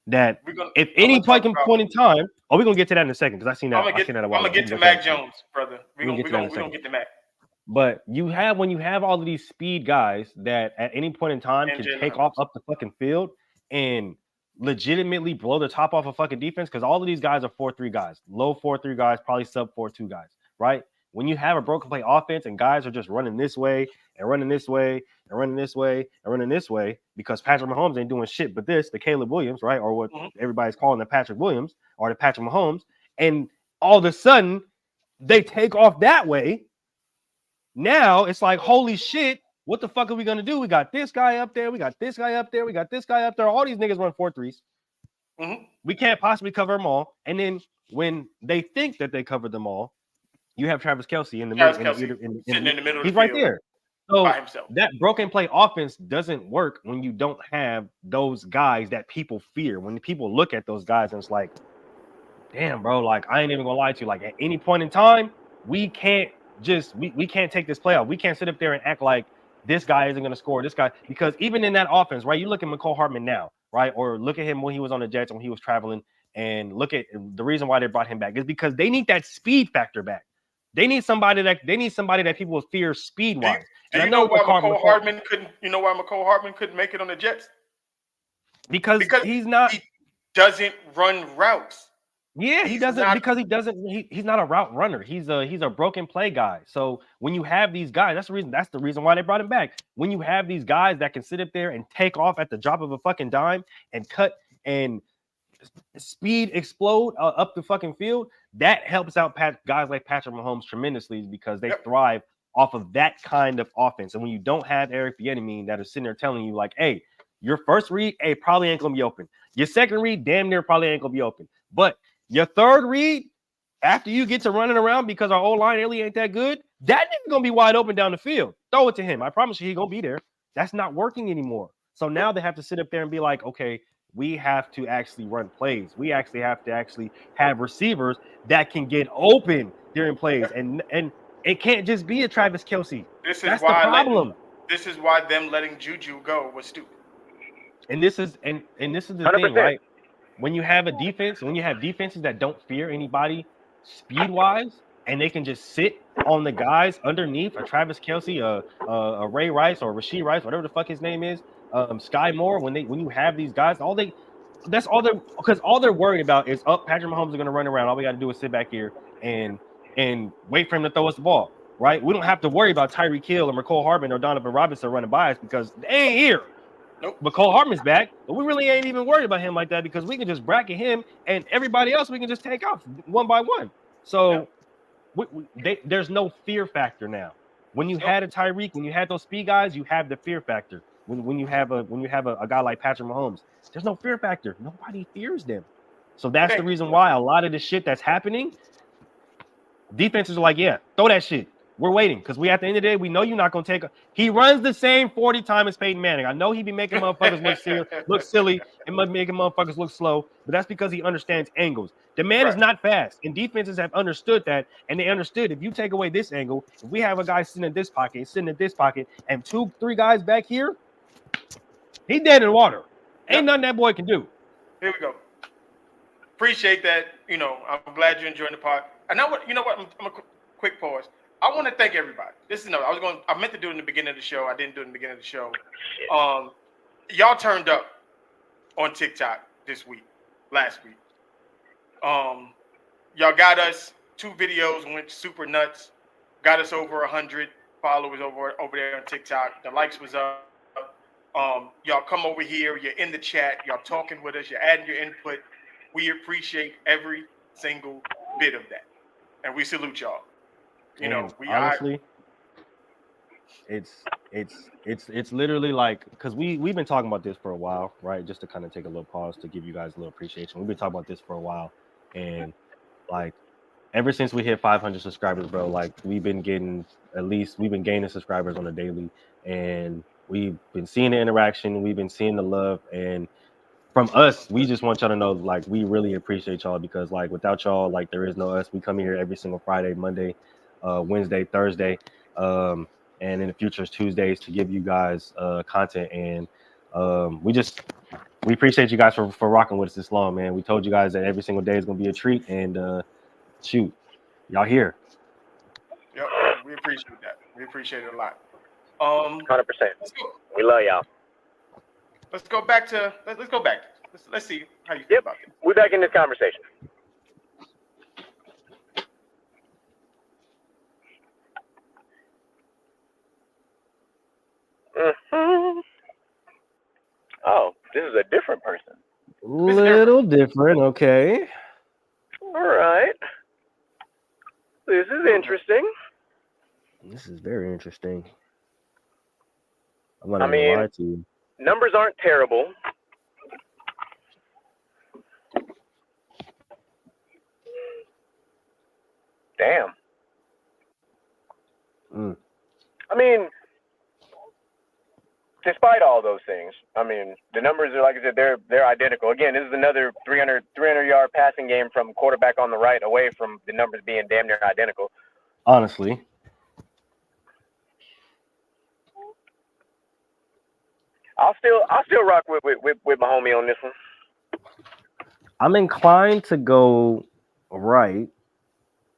that if any point in time, we're gonna get to that in a second because I seen that. I'm gonna get to Mac Jones, brother. We're gonna get to Mac. But when you have all of these speed guys that at any point in time can take off up the fucking field and legitimately blow the top off a fucking defense, because all of these guys are 4-3 guys, low 4-3 guys, probably sub 4-2 guys, right? When you have a broken play offense and guys are just running this way and running this way and running this way and running this way because Patrick Mahomes ain't doing shit but this, the Caleb Williams, right? Or what everybody's calling the Patrick Williams or the Patrick Mahomes. And all of a sudden they take off that way. Now it's like, holy shit, what the fuck are we going to do? We got this guy up there. We got this guy up there. We got this guy up there. All these niggas run 4-3s. We can't possibly cover them all. And then when they think that they covered them all, you have Travis Kelce in the middle. Sitting in the middle of the He's right field there. So by himself. That broken play offense doesn't work when you don't have those guys that people fear. When people look at those guys and it's like, damn, bro, like I ain't even gonna lie to you. Like at any point in time, we can't we can't take this playoff. We can't sit up there and act like this guy isn't going to score. This guy, because even in that offense, right? You look at McCole Hardman now, right? Or look at him when he was on the Jets, when he was traveling, and look at the reason why they brought him back is because they need that speed factor back. They need somebody that people will fear speed wise. Do you know why McCole Hardman couldn't? You know why McCole Hardman couldn't make it on the Jets? Because he's not. He doesn't run routes. Yeah, he doesn't because he doesn't. He's not a route runner. He's a broken play guy. So when you have these guys, that's the reason why they brought him back. When you have these guys that can sit up there and take off at the drop of a fucking dime and cut and speed explode up the fucking field, that helps out guys like Patrick Mahomes tremendously because they thrive off of that kind of offense. And when you don't have Eric Bieniemy that is sitting there telling you like, hey, your first read, hey, probably ain't gonna be open. Your second read, damn near probably ain't gonna be open. But your third read, after you get to running around because our O-line really ain't that good, that nigga gonna be wide open down the field. Throw it to him. I promise you he gonna be there. That's not working anymore. So now they have to sit up there and be like, okay, we have to actually run plays. We actually have to have receivers that can get open during plays. And it can't just be a Travis Kelce. That's the problem. This is why them letting Juju go was stupid. And this is the 100%. Thing, right? When you have defenses that don't fear anybody speed-wise, and they can just sit on the guys underneath a Travis Kelce, a Ray Rice or Rashee Rice, whatever the fuck his name is, Sky Moore. When you have these guys, because all they're worried about is Patrick Mahomes is going to run around. All we got to do is sit back here and wait for him to throw us the ball, right? We don't have to worry about Tyreek Hill or McCole Hardman or Donovan Robinson running by us because they ain't here. Nope. McCole Hardman's back, but we really ain't even worried about him like that because we can just bracket him and everybody else we can just take off one by one. So there's no fear factor now. When you had a Tyreek, when you had those speed guys, you have the fear factor. When you have a guy like Patrick Mahomes, there's no fear factor. Nobody fears them. So that's the reason why a lot of the shit that's happening, defenses are like, yeah, throw that shit. We're waiting because at the end of the day, we know you're not going to take He runs the same 40 times as Peyton Manning. I know he be making motherfuckers look silly and making motherfuckers look slow, but that's because he understands angles. The man is not fast, and defenses have understood that, and they understood if you take away this angle, if we have a guy sitting in this pocket, and 2-3 guys back here, he dead in the water. Ain't nothing that boy can do. Here we go. Appreciate that. I'm glad you're enjoying the pod. And now what? I'm a quick pause. I want to thank everybody. I meant to do it in the beginning of the show. I didn't do it in the beginning of the show. Y'all turned up on TikTok last week. Y'all got us 2 videos, went super nuts. Got us over 100 followers over there on TikTok. The likes was up. Y'all come over here. You're in the chat. Y'all talking with us. You're adding your input. We appreciate every single bit of that, and we salute y'all. Honestly, it's literally like because we've been talking about this for a while, right? Just to kind of take a little pause to give you guys a little appreciation. We've been talking about this for a while, and like ever since we hit 500 subscribers, bro, like we've been gaining subscribers on a daily, and we've been seeing the interaction, we've been seeing the love, and from us, we just want y'all to know, like, we really appreciate y'all because, like, without y'all, like, there is no us. We come here every single Friday, Monday, Wednesday, Thursday, and in the future it's Tuesdays to give you guys content. And we appreciate you guys for rocking with us this long, man. We told you guys that every single day is gonna be a treat, and shoot, y'all here. Yep, we appreciate that. We appreciate it a lot. 100%. We love y'all. Let's go back. Let's see how you feel about it. We're back in this conversation. Mm-hmm. Oh, this is a different person. Little different, okay. All right. This is interesting. This is very interesting. I'm not gonna lie to you. Numbers aren't terrible. Damn. I mean, despite all those things, the numbers are, like I said, they're identical. Again, this is another 300-yard passing game from quarterback on the right, away from the numbers being damn near identical. honestly. I'll still rock with my homie on this one. I'm inclined to go right.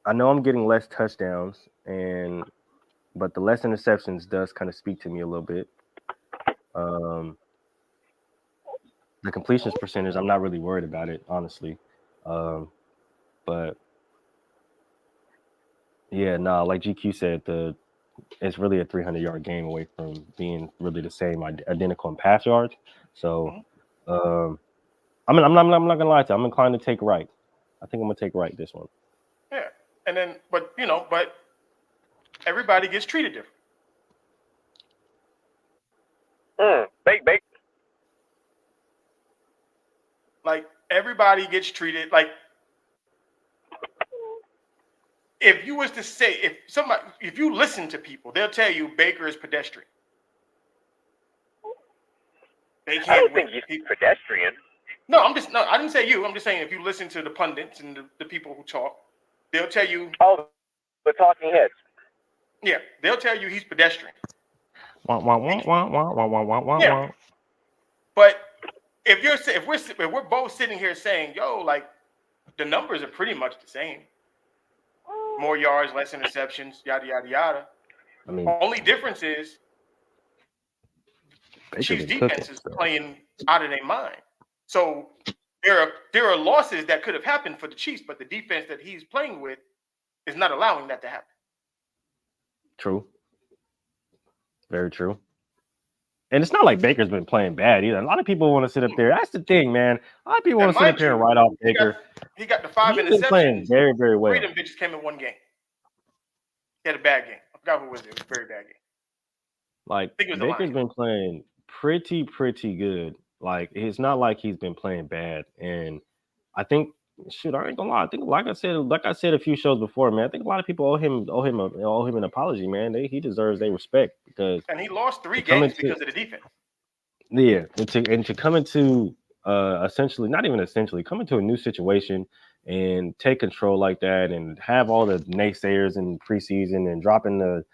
I know I'm getting less touchdowns, but the less interceptions does kind of speak to me a little bit. The completions percentage, I'm not really worried about it, honestly. But yeah, no, like GQ said, it's really a 300-yard game away from being really the same, identical in pass yards. So, I'm not gonna lie to you. I'm inclined to take right. I think I'm gonna take right this one. Yeah, and then, but everybody gets treated different. Bake. Like everybody gets treated like. If you was to say, if you listen to people, they'll tell you Baker is pedestrian. They can't I don't think he's pedestrian. No, I didn't say you. I'm just saying if you listen to the pundits and the people who talk, they'll tell you. Oh, the talking heads. Yeah, they'll tell you he's pedestrian. Yeah. But if we're both sitting here saying, yo, like the numbers are pretty much the same. More yards, less interceptions, yada yada yada. I mean, only difference is Chiefs defense is playing out of their mind. So there are losses that could have happened for the Chiefs, but the defense that he's playing with is not allowing that to happen. True. Very true. And it's not like Baker's been playing bad either. A lot of people want to sit up there. That's the thing, man. A lot of people want to sit up here and write off Baker. He got the 5 He's interceptions. been playing very, very well. 3 of them bitches came in one game. He had a bad game. I forgot who it was. It was a very bad game. Like, Baker's been playing pretty good. Like, it's not like he's been playing bad. And I think, shoot, I ain't gonna lie. I think, like I said a few shows before, man, I think a lot of people owe him an apology, man. He deserves their respect because. And he lost 3 games because of the defense. Yeah, and to come into come into a new situation and take control like that, and have all the naysayers in preseason and dropping the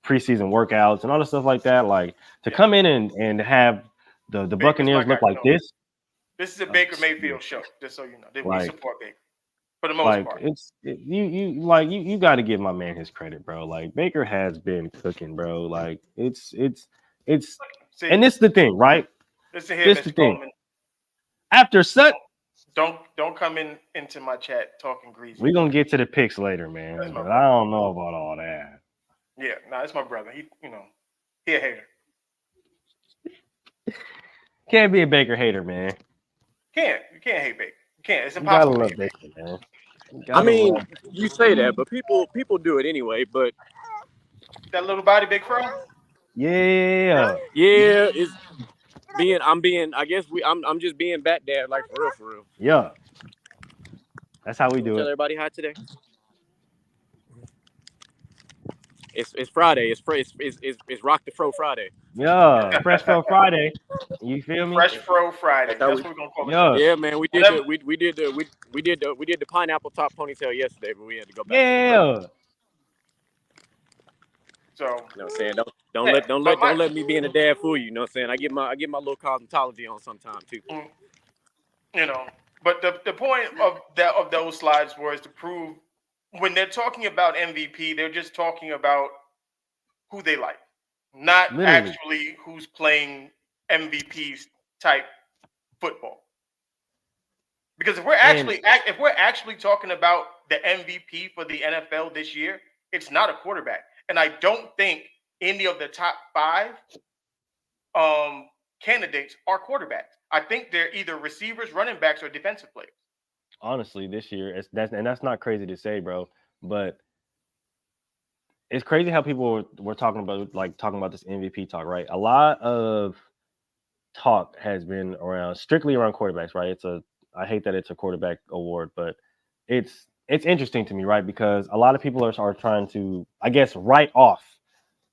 preseason workouts and all the stuff like that, like to come in and have the Buccaneers look like this. This is a Baker Mayfield show, just so you know. We support Baker for the most part. You got to give my man his credit, bro. Like Baker has been cooking, bro. Like it's See, and this is the thing, right? This is the thing. After such, don't come into my chat talking greasy. We're gonna get to the picks later, man. But I don't know about all that. Yeah, it's my brother. He a hater. Can't be a Baker hater, man. You can't hate Baker. You can't. It's impossible. You gotta love Baker, man. I mean, you say that, but people do it anyway. But that little body, big fro. Yeah. It's being. I guess I'm just being bat dad, like for real. Yeah. That's how we do it. Tell everybody hi today. It's Friday. It's Rock the Fro Friday. Yeah, Fresh Fro Friday. You feel me? Fresh Fro Friday. That's what we're gonna call it. Yeah, man. We did the pineapple top ponytail yesterday, but we had to go back. Yeah. So you know what I'm saying? Don't let me being a dad fool you. You know what I'm saying? I get my little cosmetology on sometime too. But the point of those slides was to prove when they're talking about MVP, they're just talking about who they like, not actually who's playing MVP's type football. Because if we're actually talking about the MVP for the NFL this year, it's not a quarterback. And I don't think any of the top 5 candidates are quarterbacks. I think they're either receivers, running backs, or defensive players. Honestly, this year, that's not crazy to say, bro. But it's crazy how people were talking about this MVP talk, right? A lot of talk has been strictly around quarterbacks, right? I hate that it's a quarterback award, but it's interesting to me, right? Because a lot of people are trying to, I guess, write off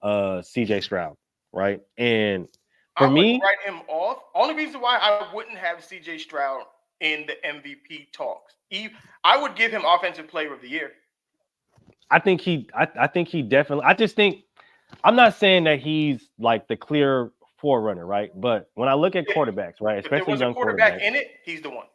Cj Stroud, right? And for me, write him off. Only reason why I wouldn't have Cj Stroud in the MVP talks. I would give him Offensive Player of the Year. I think he definitely. I just think I'm not saying that he's like the clear forerunner, right? But when I look at quarterbacks, right, especially if there was young a quarterback quarterbacks, in it, he's the one.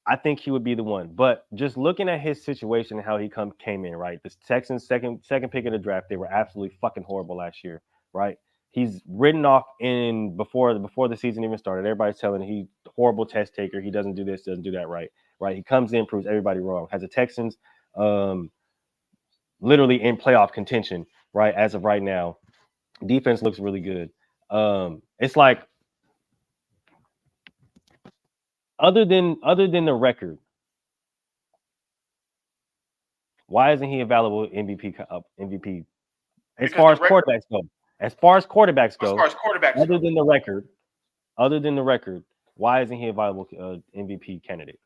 I think he would be the one. But just looking at his situation and how he came in, right? The Texans second pick of the draft, they were absolutely fucking horrible last year, right? He's written off before the season even started. Everybody's telling him he's a horrible test taker. He doesn't do this, doesn't do that right. He comes in, proves everybody wrong. Has the Texans literally in playoff contention, right? As of right now, defense looks really good. It's like other than the record, why isn't he available MVP as far as quarterbacks go? As far as quarterbacks go, other than the record, why isn't he a viable MVP candidate?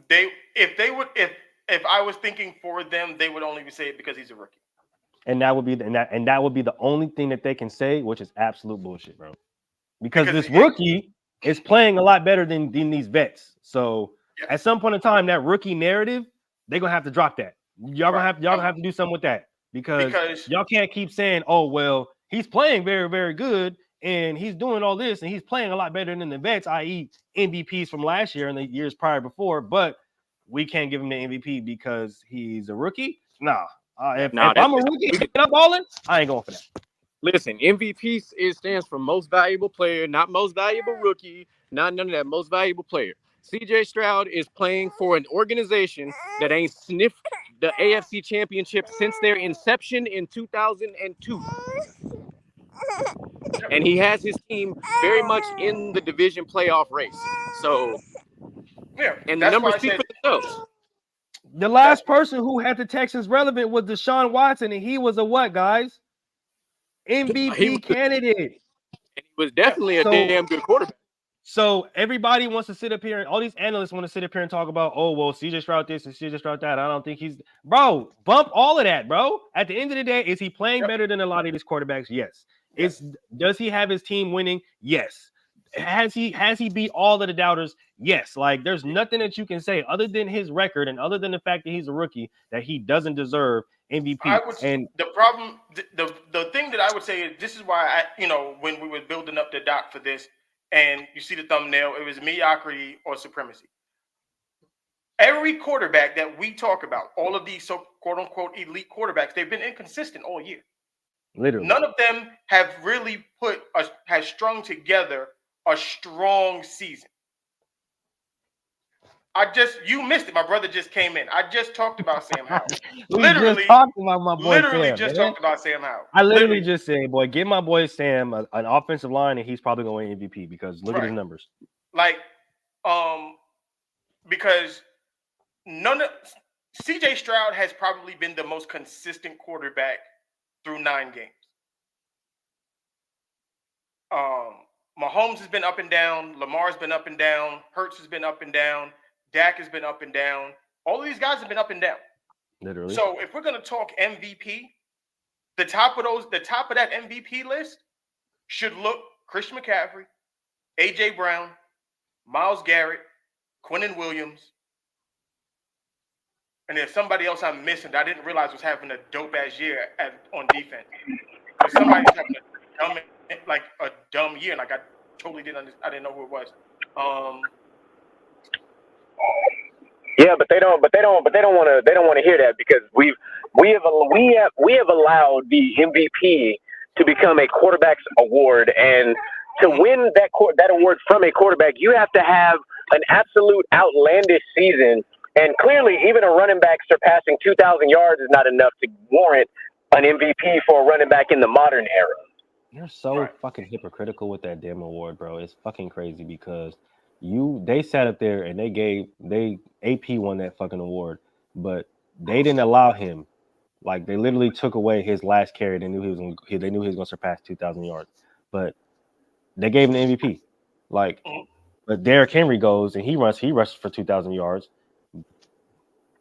If I was thinking for them, they would only say it because he's a rookie. And that would be the only thing that they can say, which is absolute bullshit, bro. Because this rookie is playing a lot better than these vets. So at some point in time, that rookie narrative, they're gonna have to drop that. Y'all gonna have to do something with that because y'all can't keep saying, "Oh well, he's playing very, very good and he's doing all this and he's playing a lot better than the vets, i.e., MVPs from last year and the years prior before." But we can't give him the MVP because he's a rookie. Nah. If I'm a rookie and I'm balling, I ain't going for that. Listen, MVP stands for most valuable player, not most valuable rookie, not none of that. Most valuable player. Cj Stroud is playing for an organization that ain't sniffed the AFC Championship since their inception in 2002. And he has his team very much in the division playoff race. So, and the numbers speak for themselves. The last person who had the Texans relevant was Deshaun Watson, and he was a what, guys? MVP candidate. And he was definitely a damn good quarterback. So everybody wants to sit up here, and all these analysts want to sit up here and talk about, oh, well, CJ Stroud this and CJ Stroud that. I don't think he's – bro, bump all of that, bro. At the end of the day, is he playing better than a lot of these quarterbacks? Yes. Does he have his team winning? Yes. Has he beat all of the doubters? Yes. Like, there's nothing that you can say other than his record and other than the fact that he's a rookie that he doesn't deserve MVP. The thing that I would say is this is why when we were building up the doc for this, and you see the thumbnail, it was mediocrity or supremacy. Every quarterback that we talk about, all of these quote unquote elite quarterbacks, they've been inconsistent all year. Literally, none of them have really has strung together a strong season. You missed it. My brother just came in. I just talked about Sam Howell. Literally talked about my boy Sam. Talked about Sam Howell. I literally just said, boy, give my boy Sam an offensive line, and he's probably going to win MVP because look at his numbers. Because Cj Stroud has probably been the most consistent quarterback through 9 games. Mahomes has been up and down. Lamar's been up and down. Hurts has been up and down. Dak has been up and down. All of these guys have been up and down. Literally. So if we're gonna talk MVP, the top of that MVP list should look Christian McCaffrey, AJ Brown, Myles Garrett, Quinnen Williams, and there's somebody else I'm missing that I didn't realize was having a dope ass year on defense. But somebody's having a dumb year, and I totally didn't know who it was. Yeah, but they don't want to hear that because we have allowed the MVP to become a quarterback's award, and to win that award from a quarterback, you have to have an absolute outlandish season. And clearly, even a running back surpassing 2,000 yards is not enough to warrant an MVP for a running back in the modern era. You're so fucking hypocritical with that damn award, bro. It's fucking crazy because they sat up there and they AP won that fucking award, but they didn't allow him. Like, they literally took away his last carry. They knew he was going to surpass 2,000 yards, but they gave him the MVP. Like, but Derrick Henry goes and he rushes for 2,000 yards.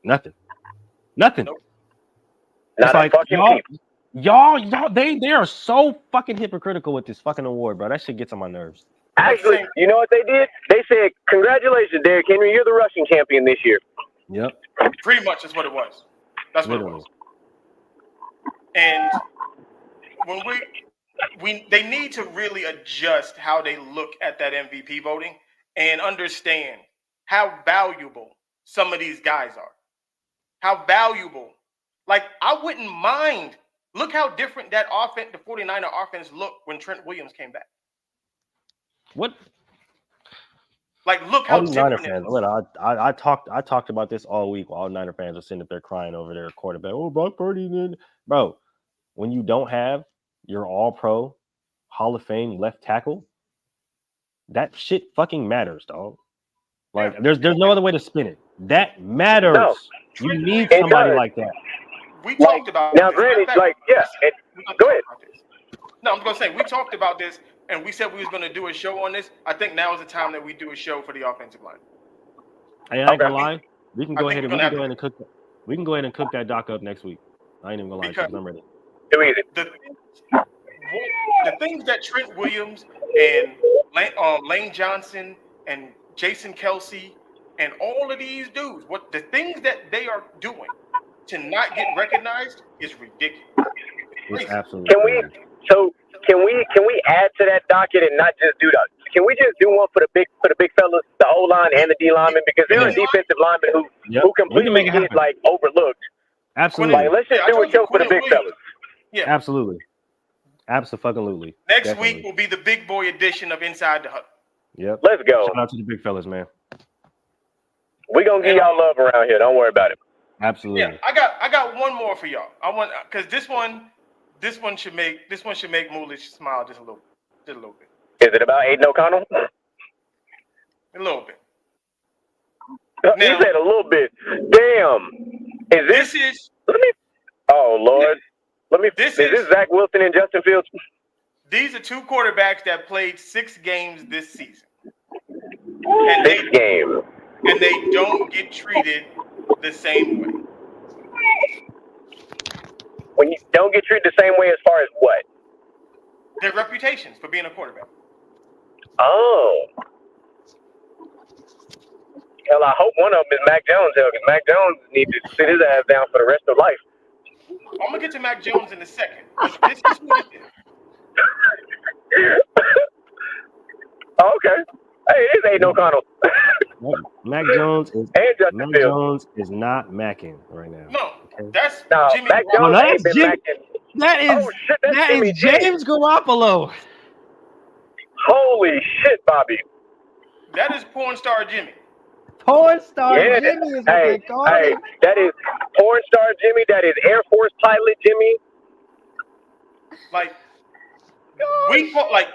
Nothing. Nope. It's like y'all, they are so fucking hypocritical with this fucking award, bro. That shit gets on my nerves. Actually, you know what they did? They said, "Congratulations, Derrick Henry, you're the rushing champion this year." Yep. Pretty much is what it was. That's what it was. And when they need to really adjust how they look at that MVP voting and understand how valuable some of these guys are. How valuable. Like, I wouldn't mind. Look how different that offense, the 49er offense, looked when Trent Williams came back. What? Like, look how all different Niner fans. I talked about this all week while all Niner fans were sitting up there crying over their quarterback. Oh, Brock Purdy, man. Bro, when you don't have your all-pro Hall of Fame left tackle, that shit fucking matters, dog. Like, there's no other way to spin it. That matters. No, you need somebody like that. We talked about now, granted, go ahead. No, I'm gonna say we talked about this, and we said we was gonna do a show on this. I think now is the time that we do a show for the offensive line. Hey, I ain't gonna lie. We can go ahead and cook. We can go ahead and cook that doc up next week. I ain't even gonna lie, because I'm ready. The things that Trent Williams and Lane Johnson and Jason Kelsey and all of these dudes, the things that they are doing to not get recognized is ridiculous. It's absolutely. Can we add to that docket and not just do that? Can we just do one for the big fellas, the O line and the D linemen, because there are defensive linemen who completely get like overlooked. Absolutely. Like, let's just do a show for the big fellas. Yeah. Absolutely. Absolutely. Next week will be the big boy edition of Inside the Hut. Yep. Let's go. Shout out to the big fellas, man. We're gonna give y'all love around here. Don't worry about it. Absolutely. Yeah, I got one more for y'all. I want, because this one should make Moolish smile just a little bit. Is it about Aiden O'Connell? A little bit. He said a little bit. Damn. Let me. Oh Lord. Is this Zach Wilson and Justin Fields? These are two quarterbacks that played 6 games this season. And they don't get treated the same way. When you don't get treated the same way as far as what? Their reputations for being a quarterback. Oh. Hell, I hope one of them is Mac Jones, because Mac Jones needs to sit his ass down for the rest of life. I'm going to get to Mac Jones in a second. This is what it is. Okay. Hey, this ain't O'Connell. Mac Jones is not macking right now. No, okay? That's Jimmy. Mac Jones that is James Garoppolo. Holy shit, Bobby. That is porn star Jimmy. Porn star Jimmy is what they call it. That is porn star Jimmy. That is Air Force pilot Jimmy. Like,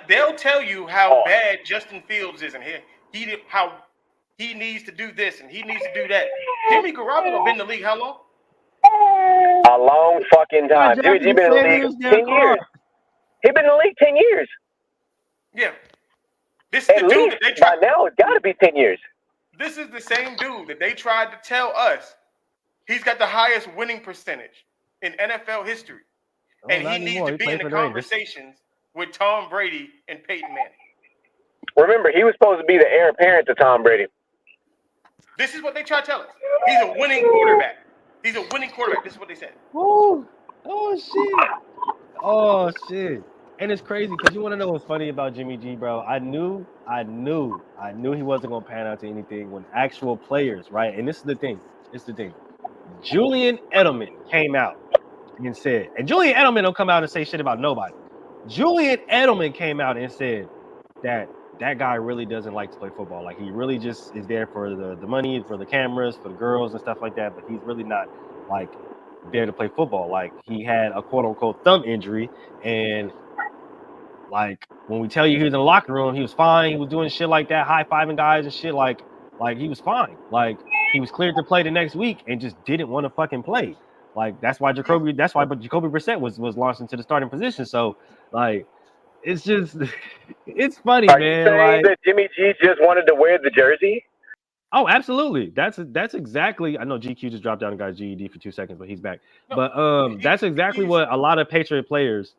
they'll tell you how bad Justin Fields is, and how he needs to do this and he needs to do that. Jimmy Garoppolo been in the league how long? A long fucking time. Jimmy G been in the league 10 years. He been in the league 10 years. Yeah. This is the dude that they tried. By now, it's got to be 10 years. This is the same dude that they tried to tell us he's got the highest winning percentage in NFL history. And he needs to be in the conversations with Tom Brady and Peyton Manning. Remember, he was supposed to be the heir apparent to Tom Brady. This is what they try to tell us. He's a winning quarterback. This is what they said. Oh shit. And it's crazy because you want to know what's funny about Jimmy G, bro. I knew he wasn't going to pan out to anything when actual players, right? And this is the thing. Julian Edelman came out and said, and Julian Edelman don't come out and say shit about nobody. Julian Edelman came out and said that guy really doesn't like to play football. Like, he really just is there for the money, for the cameras, for the girls and stuff like that. But he's really not, like, there to play football. Like, he had a quote-unquote thumb injury, and like, when we tell you he was in the locker room, he was fine. He was doing shit like that, high-fiving guys and shit. Like he was fine. Like, he was cleared to play the next week and just didn't want to fucking play. Like, that's why Jacoby Brissett was launched into the starting position. So, like, it's just, it's funny, man. Are you saying that Jimmy G just wanted to wear the jersey? Oh, absolutely. That's exactly. I know GQ just dropped down and got a GED for 2 seconds, but he's back. But that's exactly what a lot of Patriot players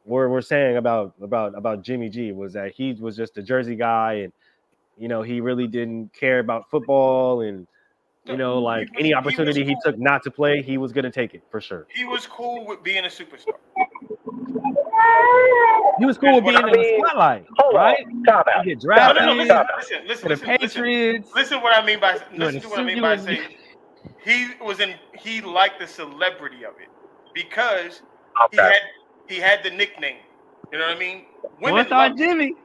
we're saying about Jimmy G was that he was just a Jersey guy, and he really didn't care about football, and like any opportunity he took not to play, he was gonna take it for sure. He was cool with being a superstar. He was cool with being in the spotlight, right? He get drafted. Listen. The Patriots. Listen what I mean by saying he liked the celebrity of it because he had the nickname. You know what I mean? Women love Jimmy.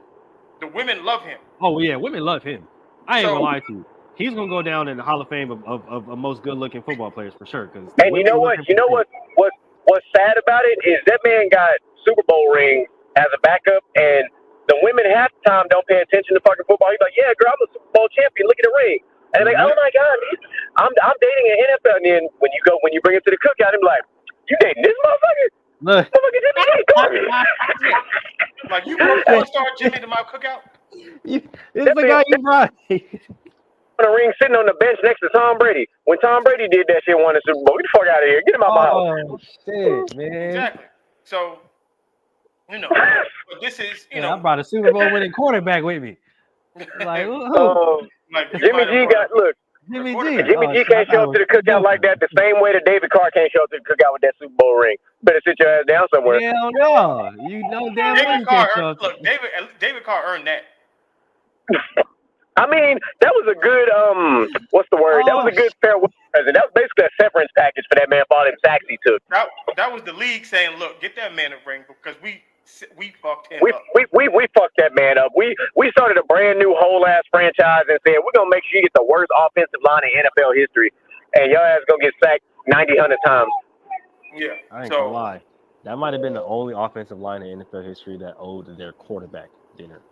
The women love him. Oh yeah, women love him. I ain't gonna lie to you. He's gonna go down in the Hall of Fame of most good-looking football players for sure. And you know what? What's sad about it is that man got Super Bowl rings as a backup, and the women half the time don't pay attention to fucking football. He's like, "Yeah, girl, I'm a Super Bowl champion. Look at the ring." And they're like, "Oh my God, I'm dating an NFL." And then when you bring it to the cookout, they're like, "You dating this motherfucker?" Look. Like you brought four-star Jimmy to my cookout. It's the guy you brought. On a ring sitting on the bench next to Tom Brady. When Tom Brady did that shit, won the Super Bowl. Get the fuck out of here. Get him out my house. Oh shit, man. Exactly. So, but this is, I brought a Super Bowl winning quarterback with me. Like, Jimmy G Jimmy G can't show up to the cookout like that the same way that David Carr can't show up to the cookout with that Super Bowl ring. Better sit your ass down somewhere. Hell no. You know damn well you can't show up. Look, David Carr earned that. I mean, that was a good what's the word? That was a good farewell present. That was basically a severance package for that man for all them sacks he took. That was the league saying, "Look, get that man a ring because we fucked him up. We fucked that man up. We started a brand new whole ass franchise and said we're gonna make sure you get the worst offensive line in NFL history, and your ass gonna get sacked 100 times." Yeah, I ain't gonna lie. That might have been the only offensive line in NFL history that owed their quarterback dinner.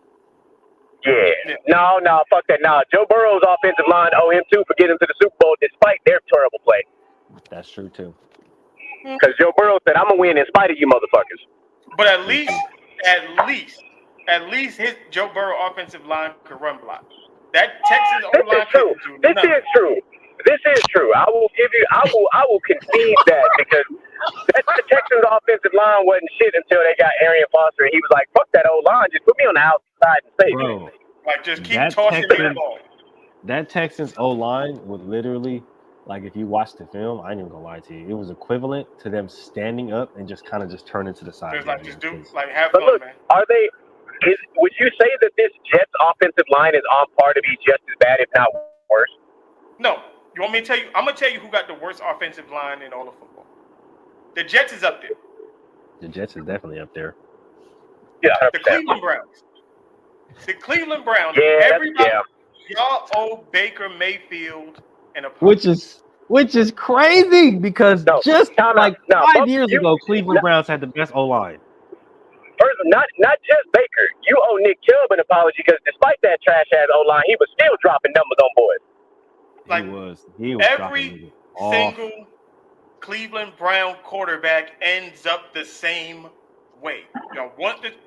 Yeah. No, fuck that. No, Joe Burrow's offensive line owe him too for getting to the Super Bowl despite their terrible play. That's true too. Because Joe Burrow said, "I'm gonna win in spite of you motherfuckers." But at least his Joe Burrow offensive line could run block. That Texas O-line couldn't do nothing. This is true. I will concede that because the Texans offensive line wasn't shit until they got Arian Foster, and he was like, "Fuck that O-line, just put me on the outside and save me." Like just keep tossing me the ball. That Texans O-line would literally, like, if you watch the film, I ain't even gonna lie to you, it was equivalent to them standing up and just kind of just turning to the side. It's like just do like have fun, look, man. Would you say that this Jets offensive line is on par to be just as bad, if not worse? No. You want me to tell you? I'm gonna tell you who got the worst offensive line in all of football. The Jets is up there. The Jets is definitely up there. Yeah, 100%. The Cleveland Browns. The Cleveland Browns. Yeah, everybody, y'all owe Baker Mayfield an apology. Which is crazy because 5 years ago, Cleveland Browns had the best O-line. First, not just Baker. You owe Nick Chubb an apology because despite that trash ass O-line, he was still dropping numbers on boys. Like he was every single Cleveland Brown quarterback ends up the same way. Y'all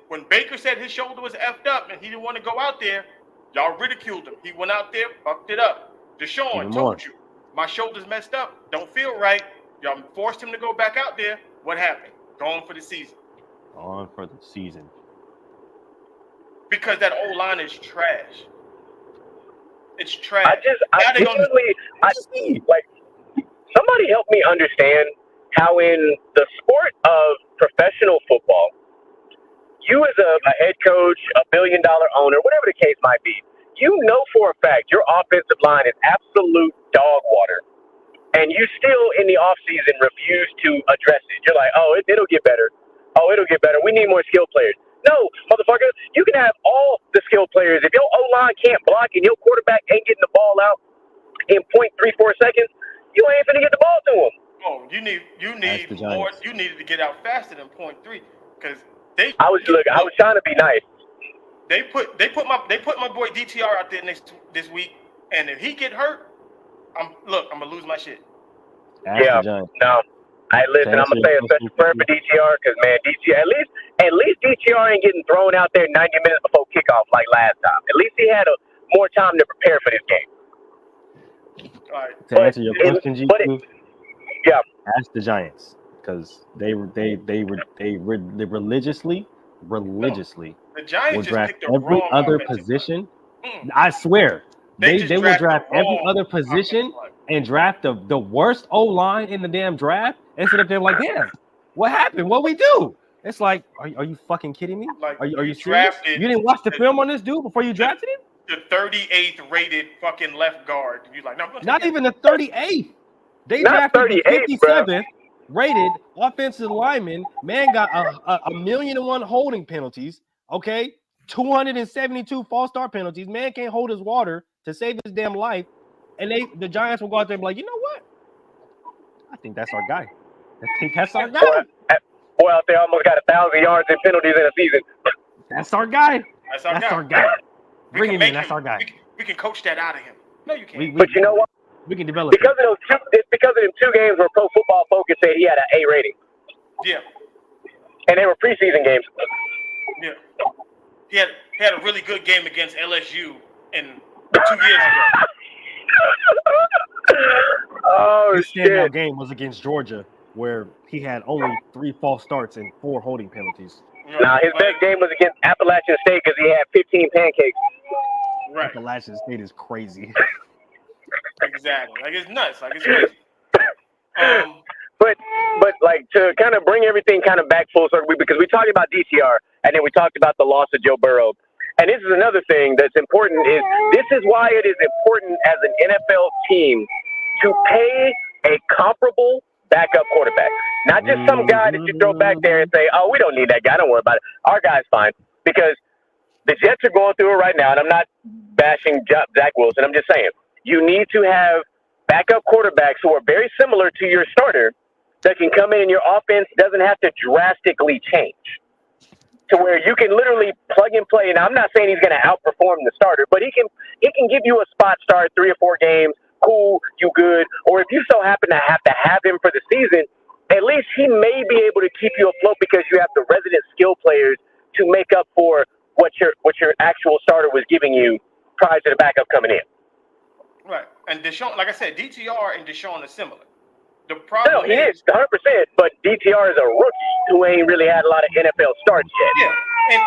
when Baker said his shoulder was effed up and he didn't want to go out there, y'all ridiculed him. He went out there, fucked it up. Deshaun told you, my shoulder's messed up, don't feel right. Y'all forced him to go back out there. What happened? Gone for the season. On for the season. Because that O-line is trash. It's trash. Somebody help me understand how in the sport of professional football, you as a head coach, a $1 billion owner, whatever the case might be, you know for a fact your offensive line is absolute dog water. And you still, in the offseason, refuse to address it. You're like, oh, it'll get better. Oh, it'll get better. We need more skilled players. No, motherfucker, you can have all the skilled players. If your O-line can't block and your quarterback ain't getting the ball out in 0.34 seconds, you ain't finna get the ball to him. Oh, you need more. You needed to get out faster than 0.3 because I was trying to be nice. They put my boy DTR out there this week, and if he get hurt, I'm gonna lose my shit. No. Listen, I'm gonna say a special prayer for DTR because man, DTR at least DTR ain't getting thrown out there 90 minutes before kickoff like last time. At least he had more time to prepare for this game. All right. To answer your question, G2, ask the Giants. because they religiously The Giants will just draft picked the every wrong other offensive position. line. I swear, they just will draft the every wrong other position offensive line. and draft the worst O-line in the damn draft. And sit up there like, damn, what happened? What we do? It's like, are you fucking kidding me? Like, Are you serious? drafted You didn't watch the film on this dude before you drafted him? The 38th rated fucking left guard. You're like, no, Not even the 38th. They Not drafted the 38th, bro. 57th rated offensive lineman. Man got a 1,000,001 holding penalties. Okay, 272 false start penalties. Man can't hold his water to save his damn life. And the Giants will go out there and be like, you know what? I think that's our guy. I think that's our guy. Boy out there almost got 1,000 yards and penalties in a season. That's our guy. That's our guy. Bring him in. make That's our guy. We can coach that out of him. No, you can't. But you know what? We can develop Because of them 2 games where Pro Football Focus said he had an A rating. Yeah. And they were preseason games. Yeah. He had a really good game against LSU 2 years ago. Oh, his shit. standout game was against Georgia, where he had only 3 false starts and 4 holding penalties. Nah, his best game was against Appalachian State because he had 15 pancakes. Right. Appalachian State is crazy. Exactly. Like, it's nuts. Like, it's crazy. But like, to kind of bring everything kind of back full circle, because we talked about DTR and then we talked about the loss of Joe Burrow. And this is another thing that's important is this is why it is important as an NFL team to pay a comparable backup quarterback. Not just some guy that you throw back there and say, oh, we don't need that guy. Don't worry about it. Our guy's fine. Because the Jets are going through it right now, and I'm not bashing Zach Wilson. I'm just saying you need to have backup quarterbacks who are very similar to your starter that can come in and your offense doesn't have to drastically change to where you can literally plug and play. And I'm not saying he's going to outperform the starter, but he can give you a spot start 3 or 4 games. Cool, you good. Or if you so happen to have him for the season, at least he may be able to keep you afloat because you have the resident skill players to make up for what your actual starter was giving you prior to the backup coming in. Right. And Deshaun, like I said, DTR and Deshaun are similar. The problem is 100%, but DTR is a rookie who ain't really had a lot of NFL starts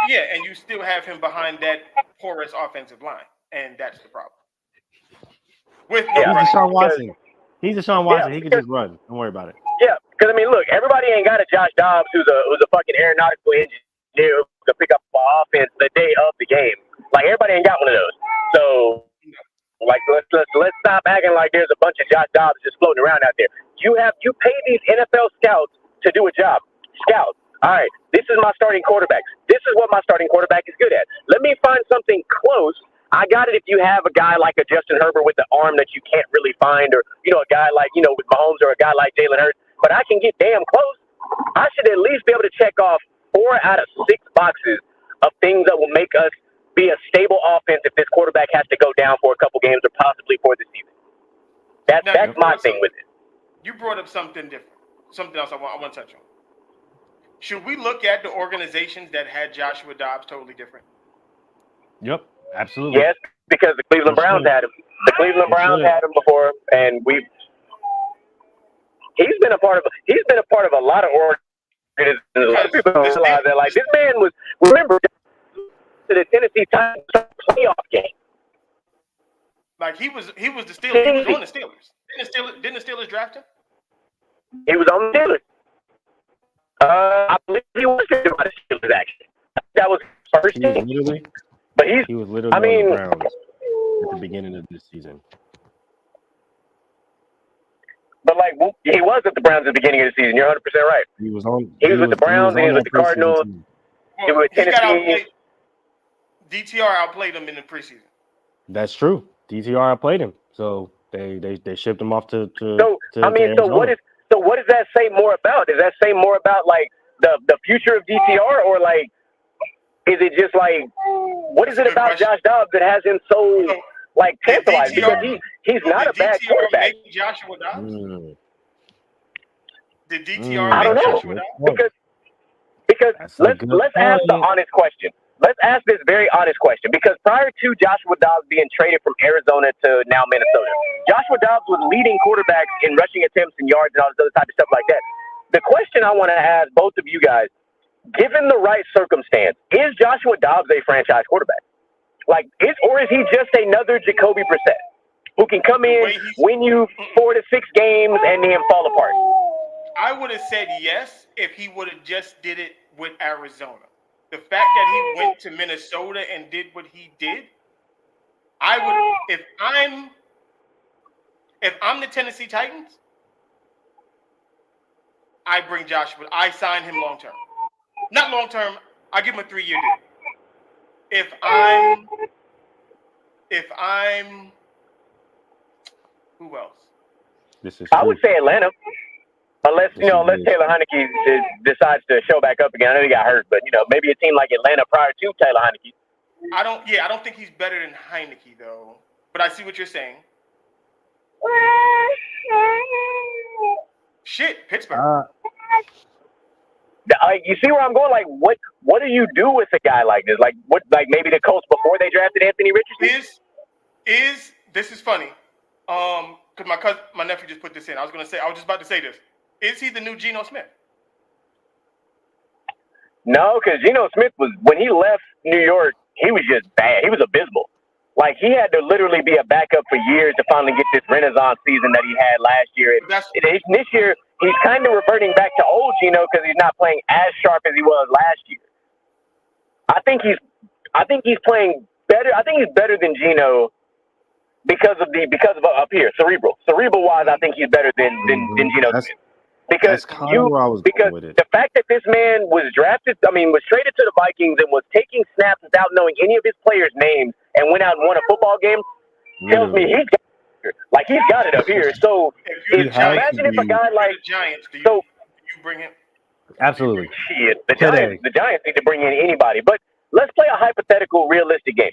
yet. And you still have him behind that porous offensive line, and that's the problem. He's Deshaun Watson. He's Deshaun Watson. He can just run. Don't worry about it. Yeah, because I mean, look, everybody ain't got a Josh Dobbs who's a fucking aeronautical engineer who can pick up an offense the day of the game. Like everybody ain't got one of those. So, like, let's stop acting like there's a bunch of Josh Dobbs just floating around out there. You pay these NFL scouts to do a job. Scouts. All right, this is my starting quarterback. This is what my starting quarterback is good at. Let me find something close. I got it if you have a guy like a Justin Herbert with the arm that you can't really find, or a guy like with Mahomes or a guy like Jalen Hurts. But I can get damn close. I should at least be able to check off 4 out of 6 boxes of things that will make us be a stable offense if this quarterback has to go down for a couple games or possibly for the season. That's my thing with it. You brought up something different. Something else I want to touch on. Should we look at the organizations that had Joshua Dobbs totally different? Yep, absolutely. Yes, because the Cleveland Browns had him. The Cleveland Browns had him before, and he's been a part of a lot of organizations. A lot of people don't realize that. Like, this man was, remember, to the Tennessee Titans playoff game. Like, he was the Steelers. He was on the Steelers. Didn't the Steelers draft him? He was on the Steelers. I believe he was drafted by the Steelers, actually. That was first team. He was literally on the Browns at the beginning of this season. But like, he was at the Browns at the beginning of the season. You're 100% right. He was with the Browns. He was with the Cardinals. He was with Tennessee. DTR outplayed him in the preseason. That's true. DTR outplayed him, so they shipped him off to what does that say more about? Does that say more about like the future of DTR, or like is it just like what is it about Josh Dobbs that has him so like tantalized? Because he's not a bad quarterback. Make Joshua Dobbs? Did DTR I don't make know. Joshua Dobbs? Because let's ask the honest question. Let's ask this very honest question, because prior to Joshua Dobbs being traded from Arizona to now Minnesota, Joshua Dobbs was leading quarterbacks in rushing attempts and yards and all this other type of stuff like that. the question I want to ask both of you guys, given the right circumstance, is Joshua Dobbs a franchise quarterback? Like, or is he just another Jacoby Brissett who can come in, win you 4 to 6 games, and then fall apart? I would have said yes if he would have just did it with Arizona. The fact that he went to Minnesota and did what he did, I would, if I'm the Tennessee Titans, I bring Joshua. I sign him long term. Not long term. I give him a 3-year deal. If I'm, who else? I would say Atlanta. Unless Taylor Heineke decides to show back up again. I know he got hurt, but maybe a team like Atlanta prior to Taylor Heineke. I don't think he's better than Heineke though. But I see what you're saying. Shit, Pittsburgh. You see where I'm going? Like, what do you do with a guy like this? Like, what? Like maybe the Colts before they drafted Anthony Richardson. This is funny? Because my nephew just put this in. I was just about to say this. Is he the new Geno Smith? No, because Geno Smith when he left New York, he was just bad. He was abysmal. Like, he had to literally be a backup for years to finally get this renaissance season that he had last year. This year, he's kind of reverting back to old Geno because he's not playing as sharp as he was last year. I think he's playing better. I think he's better than Geno because of up here, cerebral wise. I think he's better than Geno Smith. Because the fact that this man was traded to the Vikings and was taking snaps without knowing any of his players' names and went out and won a football game tells me he's got it up here. So imagine if a guy like the Giants, do you bring him? Absolutely. Shit, the Giants need to bring in anybody. But let's play a hypothetical, realistic game.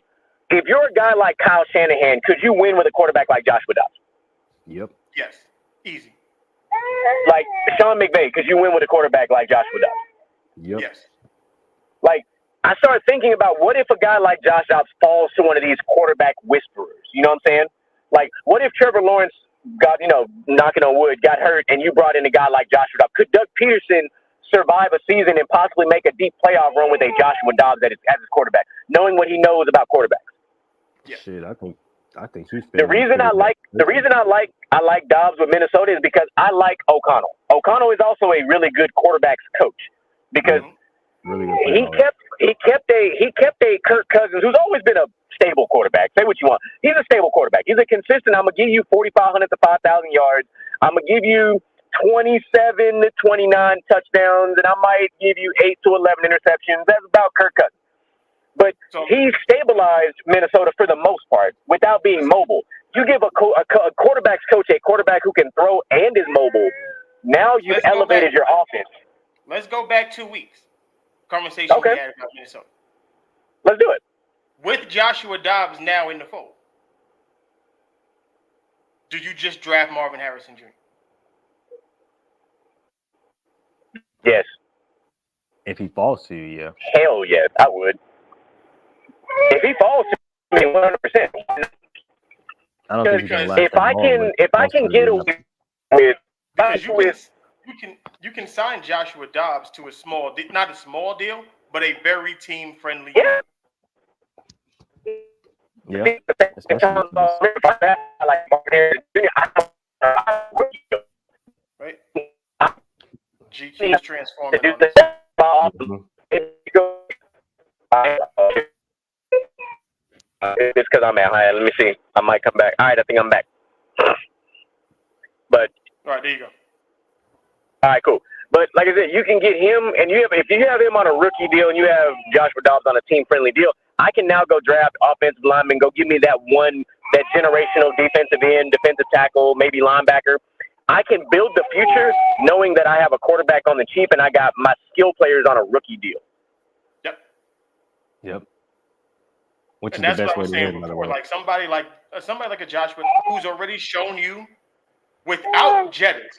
If you're a guy like Kyle Shanahan, could you win with a quarterback like Joshua Dobbs? Yep. Yes. Easy. Like Sean McVay, could you win with a quarterback like Joshua Dobbs? Yep. Yes. Like, I started thinking about what if a guy like Josh Dobbs falls to one of these quarterback whisperers? You know what I'm saying? Like, what if Trevor Lawrence got, knocking on wood, got hurt, and you brought in a guy like Joshua Dobbs? Could Doug Peterson survive a season and possibly make a deep playoff run with a Joshua Dobbs as his quarterback, knowing what he knows about quarterbacks? Yeah. Shit, I think he's the reason I like Dobbs with Minnesota is because I like O'Connell. O'Connell is also a really good quarterbacks coach because really good he kept a Kirk Cousins who's always been a stable quarterback. Say what you want. He's a stable quarterback. He's a consistent. I'm gonna give you 4,500 to 5,000 yards. I'm gonna give you 27 to 29 touchdowns, and I might give you 8 to 11 interceptions. That's about Kirk Cousins. But he stabilized Minnesota for the most part without being mobile. You give a quarterback's coach a quarterback who can throw and is mobile. Now you've elevated your offense. Let's go back 2 weeks. Conversation we had about Minnesota. Let's do it. With Joshua Dobbs now in the fold, do you just draft Marvin Harrison Jr.? Yes. If he falls to you, yeah. Hell yes, I would. If he falls to me, 100%. I don't think he's gonna last if I can get away with, you can sign Joshua Dobbs to not a small deal, but a very team friendly deal. Yeah. Right. GQ is transforming on this. It's because I'm at high. Let me see. I might come back. All right, I think I'm back. But all right, there you go. All right, cool. But like I said, you can get him, and if you have him on a rookie deal and you have Joshua Dobbs on a team-friendly deal, I can now go draft offensive lineman, go give me that generational defensive end, defensive tackle, maybe linebacker. I can build the future knowing that I have a quarterback on the cheap and I got my skill players on a rookie deal. Yep. Which and is that's the best what I was way to saying win, before. Like somebody like a Joshua who's already shown you without Jettis,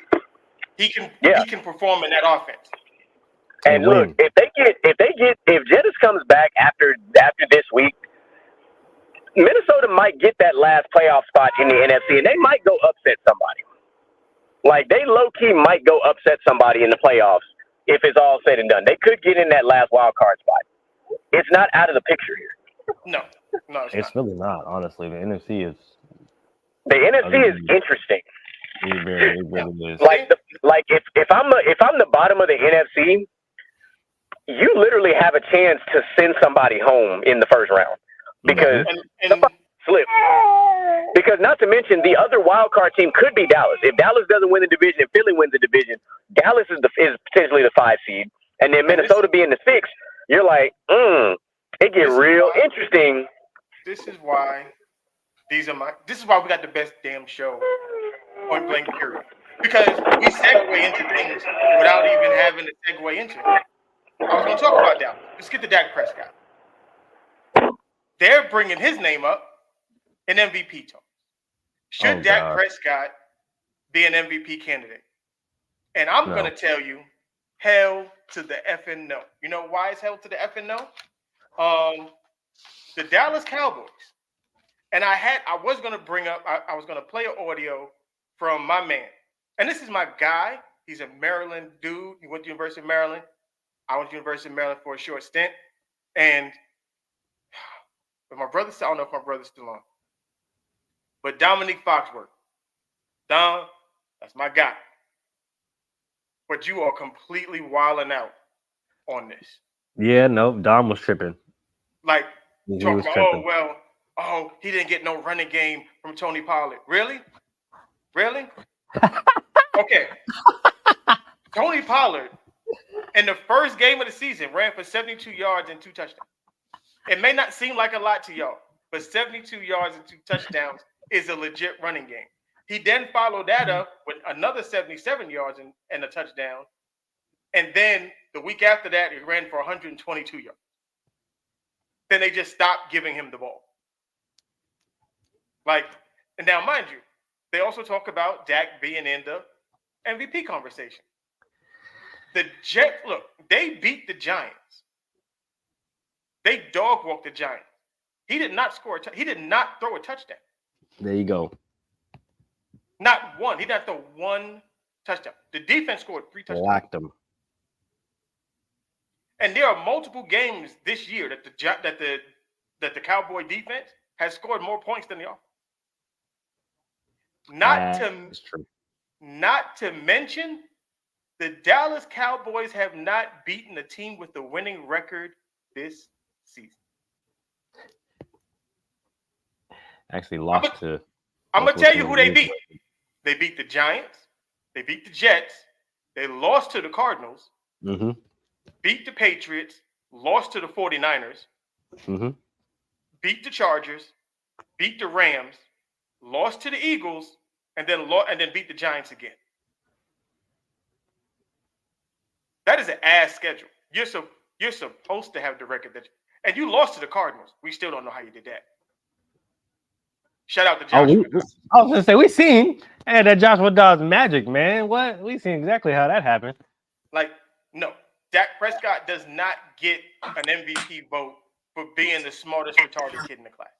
he can perform in that offense. And look, if Jettis comes back after this week, Minnesota might get that last playoff spot in the NFC, and they might go upset somebody. Like, they low-key might go upset somebody in the playoffs if it's all said and done. They could get in that last wild card spot. It's not out of the picture here. No, it's not. really not. Honestly, the NFC is. The NFC is interesting. It really is. Like if I'm the bottom of the NFC, you literally have a chance to send somebody home in the first round because slip. Because not to mention the other wild card team could be Dallas. If Dallas doesn't win the division and Philly wins the division, Dallas is potentially the 5 seed, and then Minnesota being the 6. You're like, it get real interesting. This is why this is why we got the best damn show on Blank Period. Because we segue into things without even having to segue into it. I was going to talk about that. Let's get to Dak Prescott. They're bringing his name up in MVP talk. Should Dak Prescott be an MVP candidate? And I'm going to tell you, hell to the effing no. You know why it's hell to the effing no? The Dallas Cowboys. And I was going to bring up, I was going to play an audio from my man. And this is my guy. He's a Maryland dude. He went to University of Maryland. I went to University of Maryland for a short stint. And but my brother, I don't know if my brother's still on. But Dominique Foxworth. Dom, that's my guy. But you are completely wilding out on this. Yeah, no, Dom was tripping. Like, talking about, he didn't get no running game from Tony Pollard. Really? Really? Okay. Tony Pollard, in the first game of the season, ran for 72 yards and 2 touchdowns. It may not seem like a lot to y'all, but 72 yards and 2 touchdowns is a legit running game. He then followed that up with another 77 yards and a touchdown. And then the week after that, he ran for 122 yards. Then they just stopped giving him the ball. Like, and now, mind you, they also talk about Dak being in the MVP conversation. The Jets, look, they beat the Giants. They dog walked the Giants. He did not score. He did not throw a touchdown. There you go. Not one. He did not throw one touchdown. The defense scored 3 touchdowns. Locked them. And there are multiple games this year that the Cowboy defense has scored more points than the offense. Not to mention, the Dallas Cowboys have not beaten a team with a winning record this season. Actually lost to. I'm going to tell you who they beat. They beat the Giants. They beat the Jets. They lost to the Cardinals. Mm-hmm. Beat the Patriots. Lost to the 49ers. Mm-hmm. Beat the Chargers. Beat the Rams. Lost to the Eagles. And then beat the Giants again. That is an ass schedule. You're supposed to have the record and you lost to the Cardinals. We still don't know how you did that. Shout out to Joshua. I was gonna say we seen that Joshua Dobbs magic, man. What we seen exactly how that happened. Like, no, Dak Prescott does not get an MVP vote for being the smartest retarded kid in the class.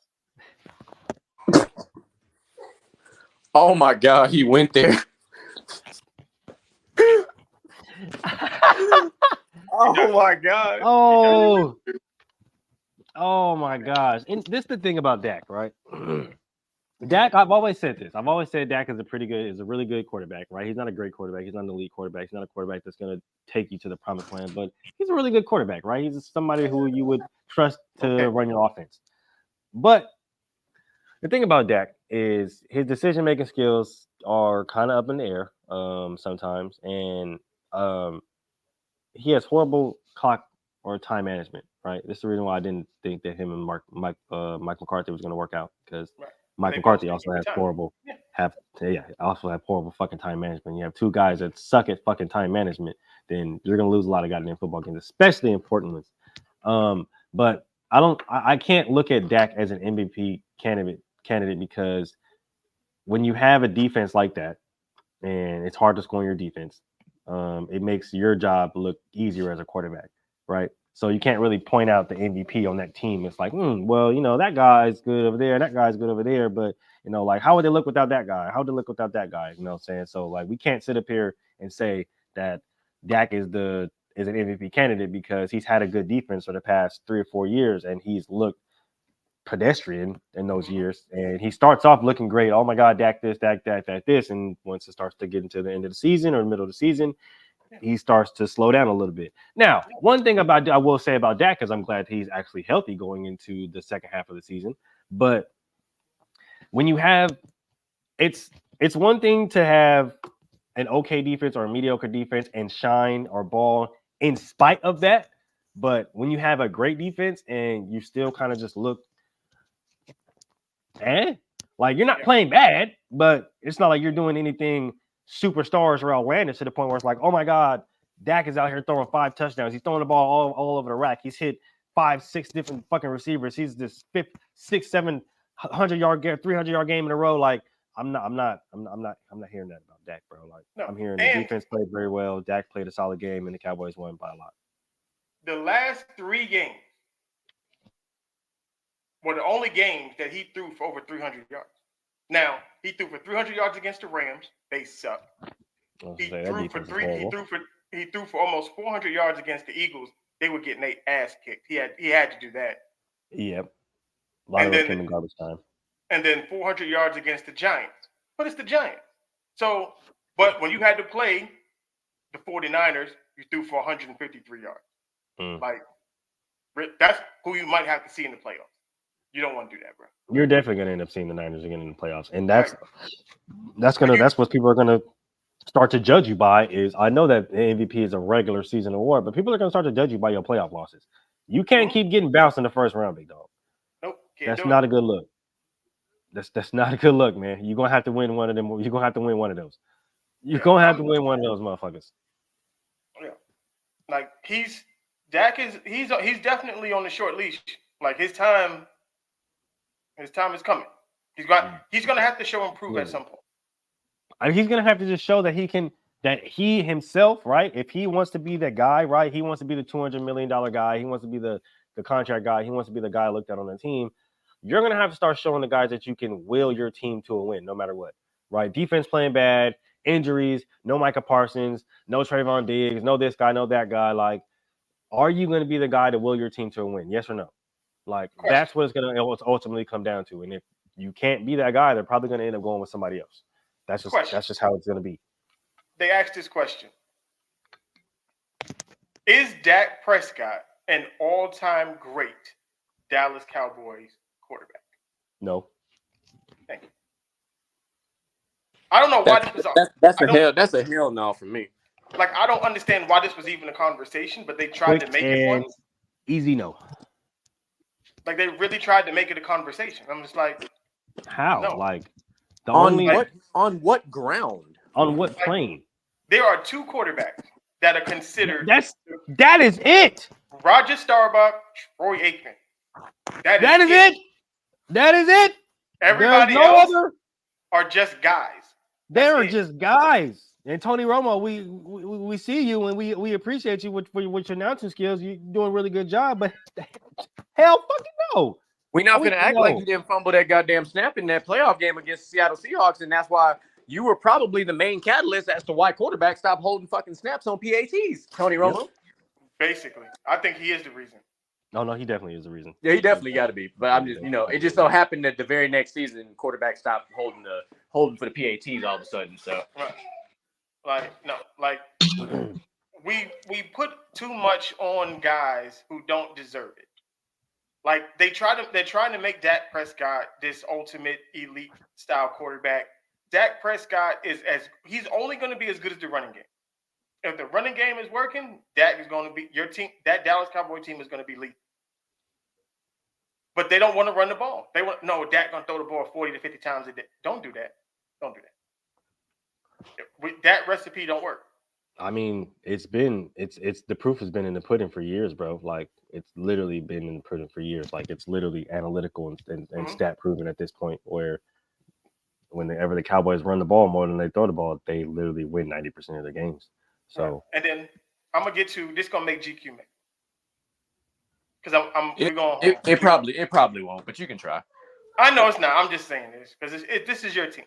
Oh my God, he went there. Oh my God. Oh my gosh. And this is the thing about Dak, right? Dak, I've always said this. I've always said Dak is a really good quarterback, right? He's not a great quarterback. He's not an elite quarterback. He's not a quarterback that's going to take you to the promised land, but he's a really good quarterback, right? He's somebody who you would trust to run your offense. But the thing about Dak is his decision-making skills are kind of up in the air sometimes, and he has horrible clock or time management, right? This is the reason why I didn't think that him and Mike McCarthy was going to work out, because Mike McCarthy also has horrible fucking time management. You have 2 guys that suck at fucking time management, then you're going to lose a lot of goddamn football games, especially important ones. But I can't look at Dak as an MVP candidate because when you have a defense like that, and it's hard to score on your defense, it makes your job look easier as a quarterback, right? So you can't really point out the MVP on that team. It's like, well, that guy's good over there. That guy's good over there. But, like, how would they look without that guy? How would they look without that guy? You know what I'm saying? So, like, we can't sit up here and say that Dak is an MVP candidate because he's had a good defense for the past 3 or 4 years and he's looked pedestrian in those years. And he starts off looking great. Oh, my God, Dak this, Dak that, Dak this. And once it starts to get into the end of the season or the middle of the season, he starts to slow down a little bit. Now, one thing I will say about Dak is I'm glad he's actually healthy going into the second half of the season. But when you have it's one thing to have an okay defense or a mediocre defense and shine or ball in spite of that. But when you have a great defense and you still kind of just look like you're not playing bad, but it's not like you're doing anything superstars or outlandish to the point where it's like, oh my God, Dak is out here throwing 5 touchdowns. He's throwing the ball all over the rack. He's hit 5, 6 different fucking receivers. He's this 6, 7 100-yard game, 300-yard game in a row. Like I'm not hearing that about Dak, bro. Like I'm hearing the defense played very well. Dak played a solid game, and the Cowboys won by a lot. The last 3 games were the only games that he threw for over 300 yards. Now, he threw for 300 yards against the Rams. They suck. He threw for almost 400 yards against the Eagles. They were getting their ass kicked. He had to do that. Yep. A lot of them came in garbage time. And then 400 yards against the Giants. But it's the Giants. So, but when you had to play the 49ers, you threw for 153 yards. Like, that's who you might have to see in the playoffs. You don't want to do that, bro. You're definitely going to end up seeing the Niners again in the playoffs. And that's what people are going to start to judge you by is I know that the MVP is a regular season award, but people are going to start to judge you by your playoff losses. You can't keep getting bounced in the first round, big dog. Nope. That's not a good look. That's not a good look, man. You're going to have to win one of them. You're going to have to win one of those. You're going to have to win one of those motherfuckers. Yeah. Like he's definitely on the short leash. Like his time is coming. He's going to have to show improve at some point. He's going to have to just show that he himself, right? If he wants to be that guy, right? He wants to be the $200 million guy. He wants to be the contract guy. He wants to be the guy looked at on the team. You're going to have to start showing the guys that you can will your team to a win no matter what, right? Defense playing bad, injuries, no Micah Parsons, no Trayvon Diggs, no this guy, no that guy. Like, are you going to be the guy to will your team to a win? Yes or no? Like, that's what it's going to ultimately come down to. And if you can't be that guy, they're probably going to end up going with somebody else. That's just how it's going to be. They asked this question. Is Dak Prescott an all-time great Dallas Cowboys quarterback? No. Thank you. I don't know why this was that's a hell no for me. Like, I don't understand why this was even a conversation, but they tried to make it one. Easy no. Like, they really tried to make it a conversation. I'm just like, how? No. Like, on what ground? On what plane? There are 2 quarterbacks that are considered. That is it. Roger Staubach, Troy Aikman. That is it. That is it. Everybody else are just guys. They're just guys. And Tony Romo, we see you and we appreciate you with your announcing skills. You're doing a really good job, but hell fucking no. We're not going to act like you didn't fumble that goddamn snap in that playoff game against the Seattle Seahawks, and that's why you were probably the main catalyst as to why quarterbacks stopped holding fucking snaps on PATs, Tony Romo. Yep. Basically. I think he is the reason. No, he definitely is the reason. Yeah, he definitely got to be. But I'm just, it just so happened that the very next season, quarterbacks stopped holding for the PATs all of a sudden. So, we put too much on guys who don't deserve it. Like they're trying to make Dak Prescott this ultimate elite style quarterback. Dak Prescott he's only going to be as good as the running game. If the running game is working, Dak is going to be your team. That Dallas Cowboy team is going to be elite. But they don't want to run the ball. Dak going to throw the ball 40 to 50 times a day. Don't do that. That recipe don't work. I mean, it's the proof has been in the pudding for years, bro. Like it's literally been in the pudding for years. Like it's literally analytical and stat proven at this point where whenever the Cowboys run the ball more than they throw the ball, they literally win 90% of the games. So and then I'm gonna get to this. Gonna make GQ mad. Because we're going. It probably won't, but you can try. I know it's not. I'm just saying this because this is your team.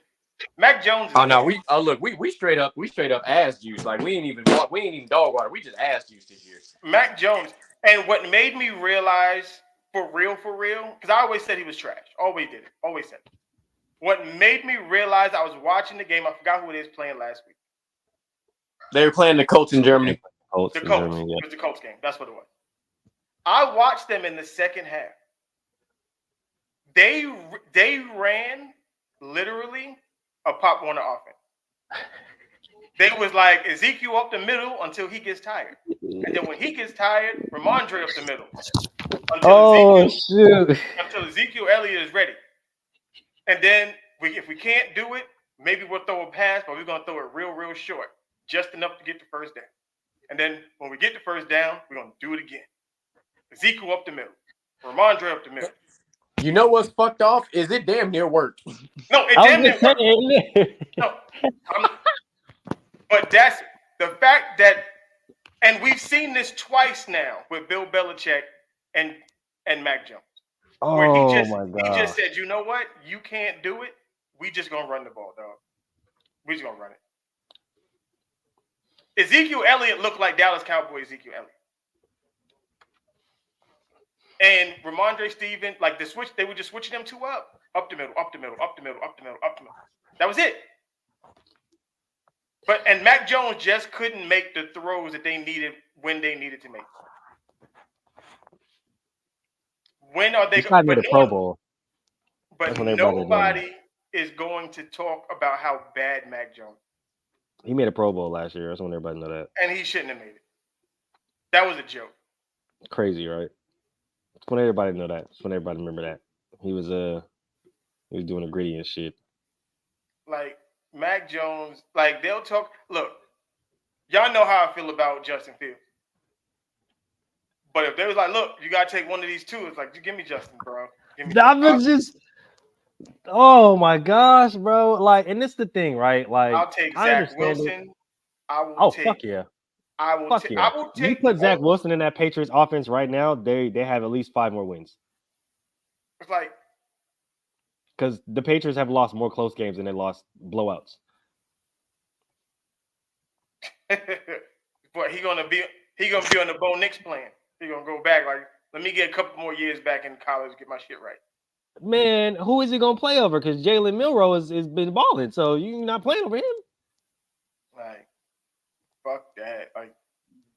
Mac Jones. We straight up ass juice. Like we ain't even dog water. We just ass juice this year. Mac Jones, and what made me realize for real, because I always said he was trash. Always did it. Always said it. What made me realize I was watching the game. I forgot who it is playing last week. They were playing the Colts in Germany. The Colts. It was the Colts game. That's what it was. I watched them in the second half. They ran literally a Pop Warner offense. They was like Ezekiel up the middle until he gets tired. And then when he gets tired, Ramondre up the middle. Until Ezekiel Elliott is ready. And then if we can't do it, maybe we'll throw a pass, but we're going to throw it real short. Just enough to get the first down. And then when we get the first down, we're going to do it again. Ezekiel up the middle. Ramondre up the middle. You know what's fucked off? Is it damn near worked? No, it damn near worked. No, but that's the fact that, and we've seen this twice now with Bill Belichick and Mac Jones. Where he just said, you know what? You can't do it. We just going to run the ball, dog. We just going to run it. Ezekiel Elliott looked like Dallas Cowboy Ezekiel Elliott. And Ramondre Stevenson, like they were just switching them two up the middle. That was it. And Mac Jones just couldn't make the throws that they needed when they needed to make. When are they going to the Pro Bowl? But nobody is going to talk about how bad Mac Jones. He made a Pro Bowl last year. I just want everybody to know that. And he shouldn't have made it. That was a joke. Crazy, right? I just want everybody to know that. Just want everybody to remember that. He was doing a gritty and shit. Like Mac Jones, like they'll talk. Look, y'all know how I feel about Justin Fields. But if they was like, look, you gotta take one of these two, it's like, give me Justin, bro. Oh my gosh, bro! Like, and this is the thing, right? Like, I'll take Zach Wilson. Fuck yeah! I will take. You put Zach Wilson in that Patriots offense right now, they have at least 5 more wins. It's like because the Patriots have lost more close games than they lost blowouts. But he gonna be on the Bo Nix plan. He gonna go back like, let me get a couple more years back in college, get my shit right. Man, who is he gonna play over? Because Jalen Milroe has been balling, so you're not playing over him. Like, fuck that. Like,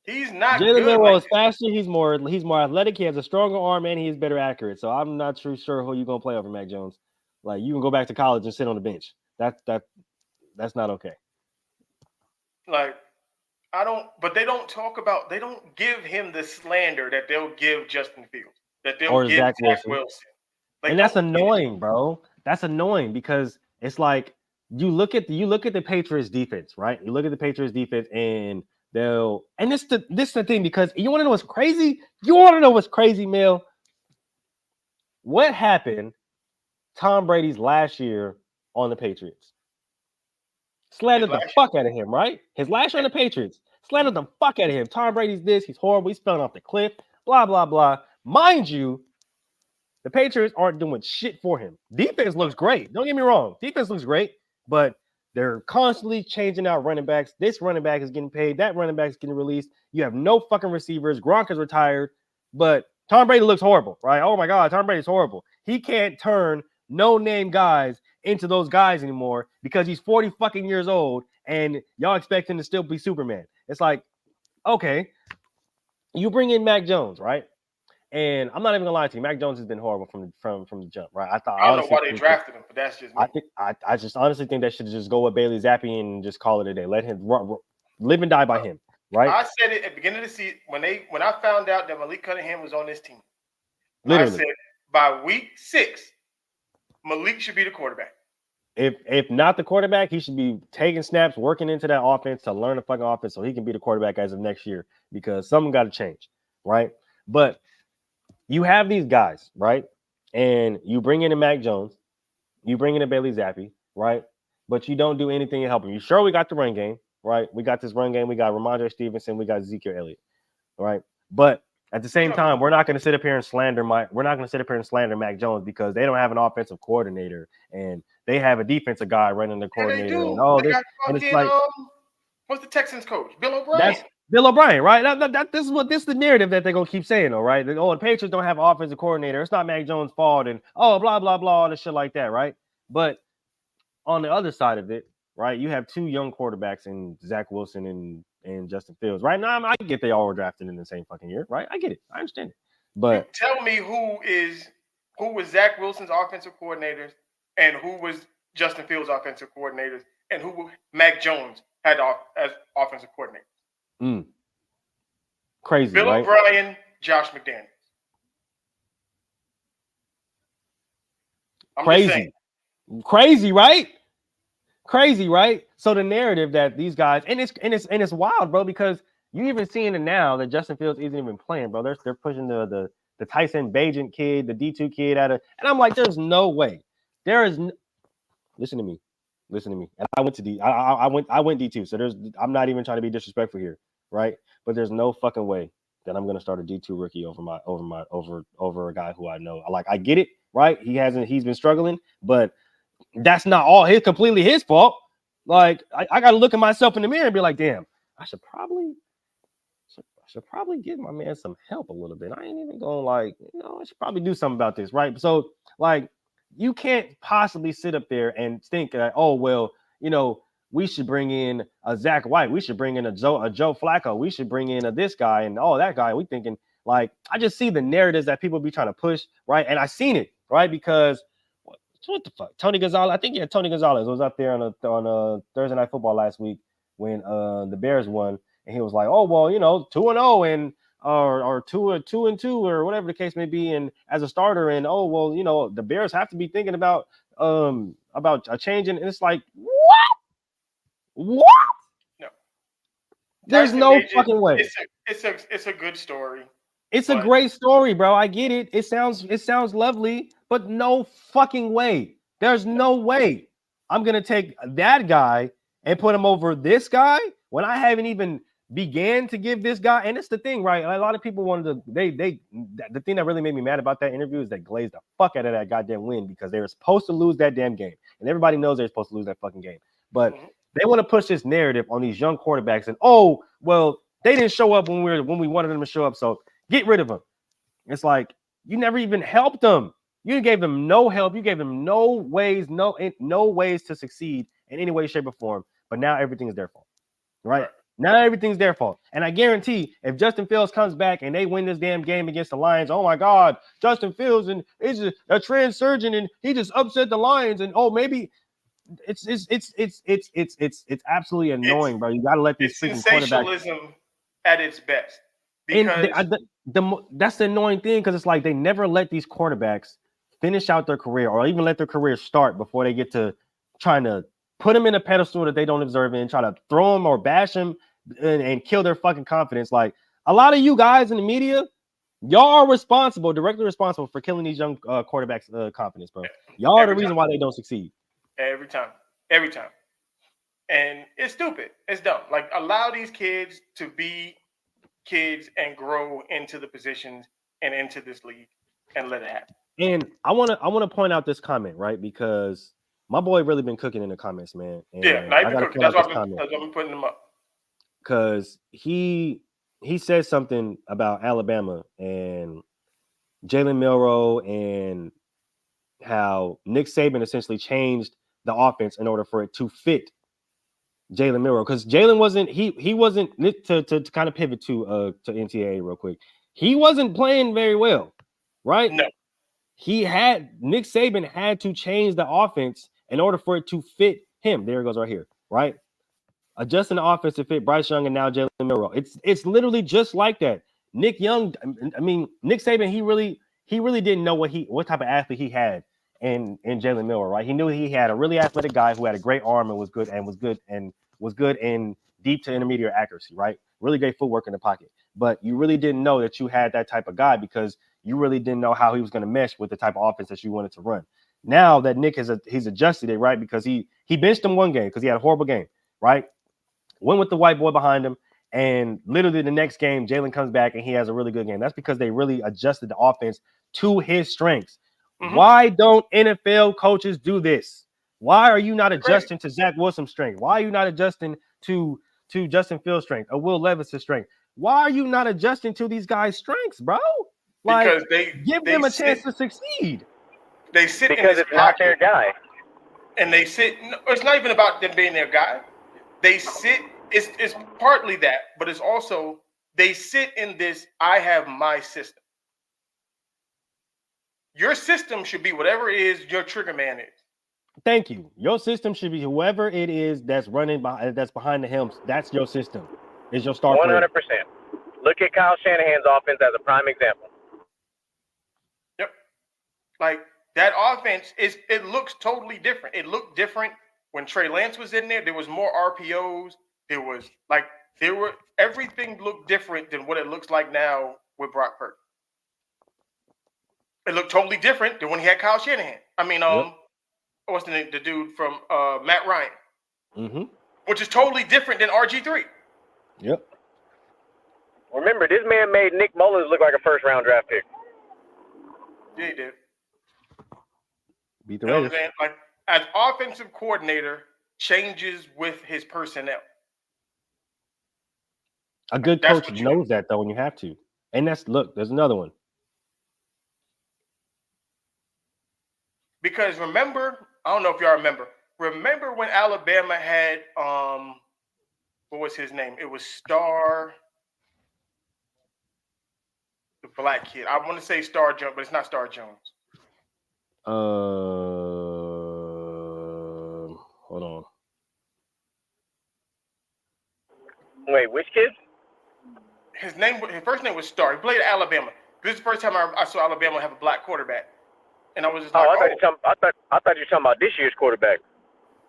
he's not. Jalen Milroe is faster. He's more athletic. He has a stronger arm, and he's better accurate. So I'm not sure who you're gonna play over Mac Jones. Like, you can go back to college and sit on the bench. That's not okay. Like, but they don't give him the slander that they'll give Justin Fields, that they'll give Zach Wilson. Like, and that's annoying, bro. That's annoying because it's like you look at the Patriots defense, right? You look at the Patriots defense and this is the thing, because you want to know what's crazy? You want to know what's crazy, Mel? What happened Tom Brady's last year on the Patriots? Slandered the fuck out of him, right? His last year on the Patriots. Slandered the fuck out of him. Tom Brady's this. He's horrible. He's falling off the cliff. Blah, blah, blah. Mind you, the Patriots aren't doing shit for him. Defense looks great. Don't get me wrong. Defense looks great, but they're constantly changing out running backs. This running back is getting paid. That running back is getting released. You have no fucking receivers. Gronk is retired, but Tom Brady looks horrible, right? Oh my God, Tom Brady's horrible. He can't turn no-name guys into those guys anymore because he's 40 fucking years old and y'all expect him to still be Superman. It's like, okay, you bring in Mac Jones, right? And I'm not even gonna lie to you, Mac Jones has been horrible from the jump, right? I don't know why they drafted him, but that's just me. I just honestly think they should just go with Bailey Zappi and just call it a day. Let him live and die by him, right? I said it at the beginning of the season when I found out that Malik Cunningham was on this team. Literally. I said by week 6, Malik should be the quarterback. If not the quarterback, he should be taking snaps, working into that offense to learn the fucking offense so he can be the quarterback as of next year, because something got to change, right? But you have these guys, right? And you bring in a Mac Jones, you bring in a Bailey Zappi, right? But you don't do anything to help him. You sure we got the run game, right? We got this run game. We got Ramondre Stevenson. We got Ezekiel Elliott, right? But At the same time, we're not going to sit up here and slander Mac Jones because they don't have an offensive coordinator and they have a defensive guy running the coordinator. They do. And, they got fucking, it's like, what's the Texans coach? Bill O'Brien. That's Bill O'Brien, right? This is the narrative that they're gonna keep saying, though, right? The Patriots don't have an offensive coordinator. It's not Mac Jones' fault, and blah blah blah, all this shit like that, right? But on the other side of it, right, you have two young quarterbacks in Zach Wilson and Justin Fields. Right now, I get they all were drafted in the same fucking year, right? I get it, I understand it. But you tell me who was Zach Wilson's offensive coordinators and who was Justin Fields' offensive coordinators and who Mac Jones had as offensive coordinator. Crazy, Bill right? O'Brien, Josh McDaniels. Crazy, right? Crazy, right? So the narrative that these guys and it's wild, bro, because you even seeing it now that Justin Fields isn't even playing, bro. They're pushing the Tyson Bagent kid, the D2 kid and I'm like, there's no way. Listen to me. And I went to I went D2, so I'm not even trying to be disrespectful here, right? But there's no fucking way that I'm gonna start a D2 rookie over a guy who I know. Like, I get it, right? He's been struggling, but that's not completely his fault. Like, I gotta look at myself in the mirror and be like, damn, I should probably give my man some help a little bit. I ain't even going I should probably do something about this, right? So, like, you can't possibly sit up there and think that, oh, well, we should bring in a Zach White. We should bring in a Joe Flacco. We should bring in this guy and that guy. We thinking, like, I just see the narratives that people be trying to push, right? And I seen it, right? Because what the fuck? Tony Gonzalez, I think Tony Gonzalez was up there on Thursday Night Football last week when the Bears won, and he was like, oh, well, 2-0 and or 2-2 or whatever the case may be, and as a starter, and the Bears have to be thinking about a change, and it's like, what? No, there's no fucking way. It's a good story. It's a great story, bro. I get it. It sounds lovely, but no fucking way. There's no way I'm gonna take that guy and put him over this guy when I haven't even began to give this guy. And it's the thing, right? A lot of people wanted to. The thing that really made me mad about that interview is they glazed the fuck out of that goddamn win because they were supposed to lose that damn game, and everybody knows they're supposed to lose that fucking game, but they want to push this narrative on these young quarterbacks and they didn't show up when we wanted them to show up, so get rid of them. It's like, you never even helped them. You gave them no help. You gave them no ways to succeed in any way, shape, or form. But now everything is their fault, right? Now everything's their fault. And I guarantee if Justin Fields comes back and they win this damn game against the Lions, oh my God, Justin Fields and is a trans surgeon and he just upset the Lions, and maybe it's absolutely annoying, bro. You got to let these freaking quarterbacks. Sensationalism at its best. Because that's the annoying thing, because it's like they never let these quarterbacks finish out their career or even let their career start before they get to trying to put them in a pedestal that they don't deserve and try to throw them or bash them and kill their fucking confidence. Like, a lot of you guys in the media, y'all are directly responsible for killing these young quarterbacks' confidence, bro. Y'all are the reason why they don't succeed. Every time. And it's stupid. It's dumb. Like, allow these kids to be kids and grow into the positions and into this league and let it happen. And I want to point out this comment, right? Because my boy really been cooking in the comments, man. And yeah, that's why I'm putting him up. Because he said something about Alabama and Jalen Milroe and how Nick Saban essentially changed the offense in order for it to fit Jalen Milroe, because Jalen wasn't to kind of pivot to NCAA real quick. He wasn't playing very well, right? No. Nick Saban had to change the offense in order for it to fit him. There it goes right here, right? Adjusting the offense to fit Bryce Young and now Jalen Milroe. It's literally just like that. Nick Saban, he really didn't know what type of athlete he had in Jalen Milroe, right? He knew he had a really athletic guy who had a great arm and was good in deep to intermediate accuracy, right? Really great footwork in the pocket. But you really didn't know that you had that type of guy because you really didn't know how he was going to mesh with the type of offense that you wanted to run. Now that Nick he's adjusted it, right? Because he benched him one game because he had a horrible game, right? Went with the white boy behind him, And literally the next game, Jalen comes back and he has a really good game. That's because they really adjusted the offense to his strengths. Mm-hmm. Why don't NFL coaches do this? Why are you not adjusting to Zach Wilson's strength? Why are you not adjusting to Justin Fields' strength or Will Levis's strength? Why are you not adjusting to these guys' strengths, bro? Like, because they give them a chance to succeed. They sit because it's not their guy, and they sit. It's not even about them being their guy. They sit. It's partly that, but it's also they sit in this. I have my system. Your system should be whatever it is your trigger man is. Thank you. Your system should be whoever it is that's running behind, that's behind the helm. That's your system. Is your star 100%. Look at Kyle Shanahan's offense as a prime example. Yep. Like that offense it looks totally different. It looked different when Trey Lance was in there. There was more RPOs. Everything looked different than what it looks like now with Brock Purdy. It looked totally different than when he had Kyle Shanahan. I mean, what's the name? The dude from Matt Ryan. Mm-hmm. Which is totally different than RG3. Yep. Remember, this man made Nick Mullins look like a first-round draft pick. Yeah, he did. Beat the Raiders. Like, as offensive coordinator changes with his personnel. A good coach knows that, though, when you have to. And there's another one. Because remember, I don't know if y'all remember when Alabama had what was his name? It was Star, the black kid. I want to say Star Jones, but it's not Star Jones. Hold on. Wait, which kid? His first name was Star. He played at Alabama. This is the first time I saw Alabama have a black quarterback. And I was just like, I thought you were talking about this year's quarterback.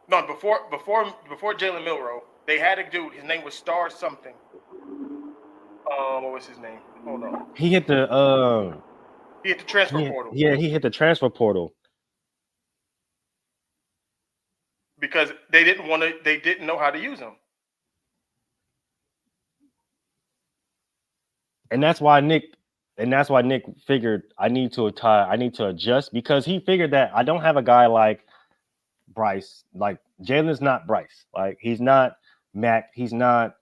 No, before Jalen Milroe, they had a dude. His name was Star something. What was his name? Hold on. He hit the transfer portal. Yeah, he hit the transfer portal. Because they didn't know how to use him. And that's why Nick figured I need to adjust, because he figured that I don't have a guy like Bryce. Like, Jalen's not Bryce. Like, he's not Mac. He's not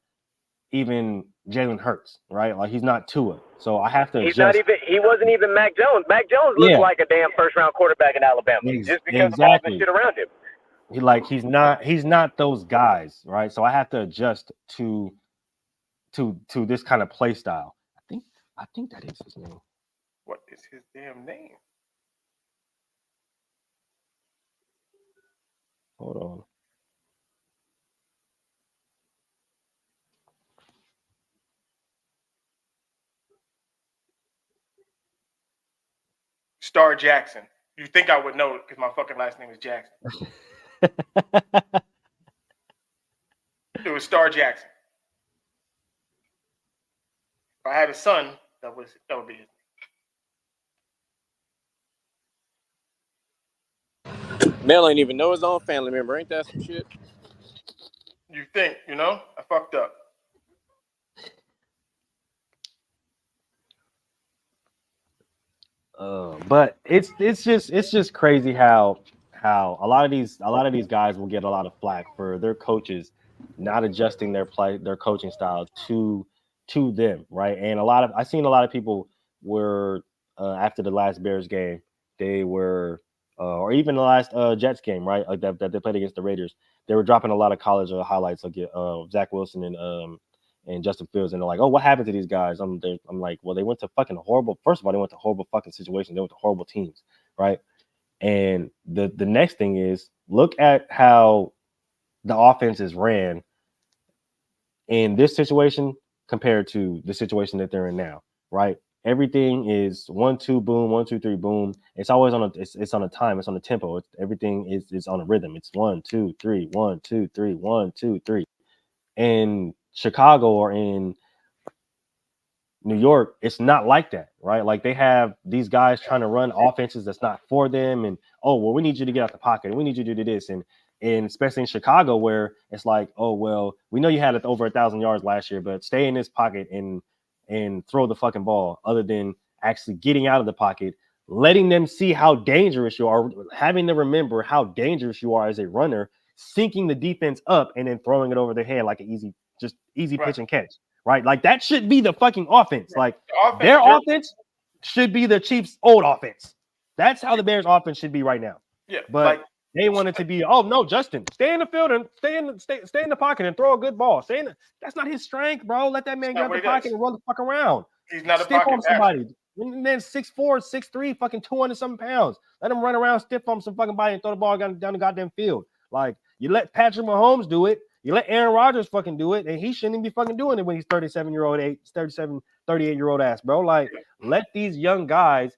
even Jalen Hurts, right? Like, he's not Tua. So I have to adjust. He wasn't even Mac Jones. Mac Jones looked like a damn first-round quarterback in Alabama just because of all the shit around him. He's not those guys, right? So I have to adjust to this kind of play style. I think that is his name. What is his damn name? Hold on. Star Jackson. You think I would know it because my fucking last name is Jackson. It was Star Jackson. If I had a son, that would be his name. Mel ain't even know his own family member. Ain't that some shit? You think, I fucked up. But it's just crazy how a lot of these guys will get a lot of flack for their coaches not adjusting their coaching style to them, right? And I've seen a lot of people were after the last Bears game, they were or even the last Jets game, right? Like that they played against the Raiders, they were dropping a lot of college highlights like Zach Wilson and Justin Fields, and they're like, "Oh, what happened to these guys?" I'm like, "Well, they went to fucking horrible. First of all, they went to horrible fucking situations. They went to horrible teams, right?" And the next thing is, look at how the offense is ran in this situation compared to the situation that they're in now, right? Everything is 1-2 boom, 1-2-3 boom. It's always on it's on a time, it's on a tempo. Everything is on a rhythm. It's 1-2-3, 1-2-3, 1-2-3. In Chicago or in New York, it's not like that, right? Like, they have these guys trying to run offenses that's not for them, and we need you to get out the pocket, and we need you to do this, and and especially in Chicago, where it's like, oh well, we know you had over 1,000 yards last year, but stay in this pocket and throw the fucking ball. Other than actually getting out of the pocket, letting them see how dangerous you are, having them remember how dangerous you are as a runner, syncing the defense up, and then throwing it over their head like an easy pitch and catch. Right, like that should be the fucking offense. Like their offense should be the Chiefs' old offense. That's how the Bears' offense should be right now. Yeah, but like, they wanted to be, oh no, Justin, stay in the field and stay in the pocket and throw a good ball. That's not his strength, bro. Let that man get out the pocket and run the fuck around. He's not stiff a pocket on somebody. And then 6'4", 6'3", fucking 200-something pounds. Let him run around, stiff on some fucking body and throw the ball down the goddamn field. Like, you let Patrick Mahomes do it. You let Aaron Rodgers fucking do it, and he shouldn't even be fucking doing it when he's 38-year-old ass, bro. Like, let these young guys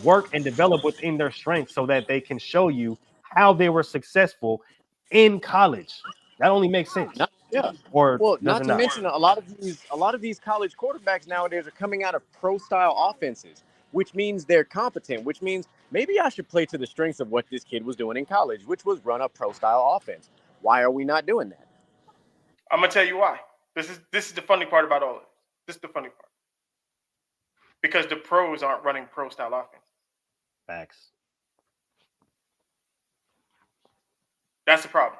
work and develop within their strengths so that they can show you how they were successful in college. That only makes sense. Or well, not to mention a lot of these college quarterbacks nowadays are coming out of pro style offenses, which means they're competent, which means maybe I should play to the strengths of what this kid was doing in college, which was run a pro style offense. Why are we not doing that? I'm gonna tell you why. This is the funny part about all of this. This is the funny part. Because the pros aren't running pro style offense. Facts. That's the problem.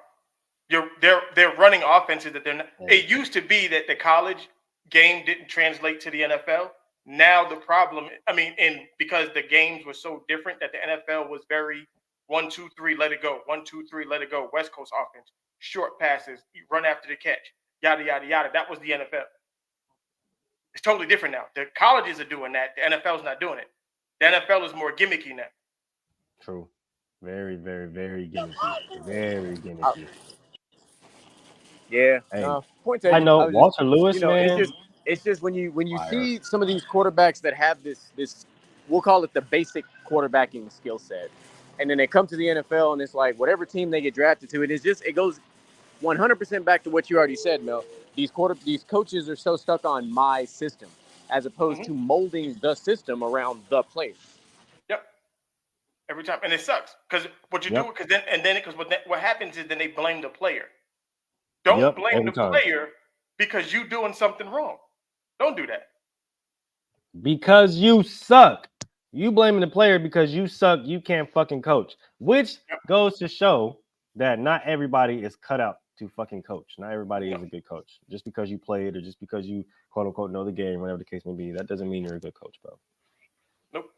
They're running offenses that they're not. It used to be that the college game didn't translate to the NFL. Now the problem, because the games were so different that the NFL was very 1, 2, 3, let it go. 1, 2, 3, let it go. West Coast offense, short passes, you run after the catch, yada yada yada. That was the NFL. It's totally different now. The colleges are doing that. The NFL's not doing it. The NFL is more gimmicky now. True. Very, very, very gimmicky. Very gimmicky. Yeah. Hey, point taken. I know Walter Lewis, man. It's just when you see some of these quarterbacks that have this we'll call it the basic quarterbacking skill set, and then they come to the NFL and it's like whatever team they get drafted to, it goes 100% back to what you already said, Mel. These coaches are so stuck on my system as opposed to molding the system around the players. Yep. Every time, and it sucks because what you do, what happens is then they blame the player. Don't blame the player because you doing something wrong. Don't do that. Because you suck. You blaming the player because you suck. You can't fucking coach, which goes to show that not everybody is cut out to fucking coach. Not everybody is a good coach. Just because you played or just because you quote unquote know the game, whatever the case may be, that doesn't mean you're a good coach, bro. Nope.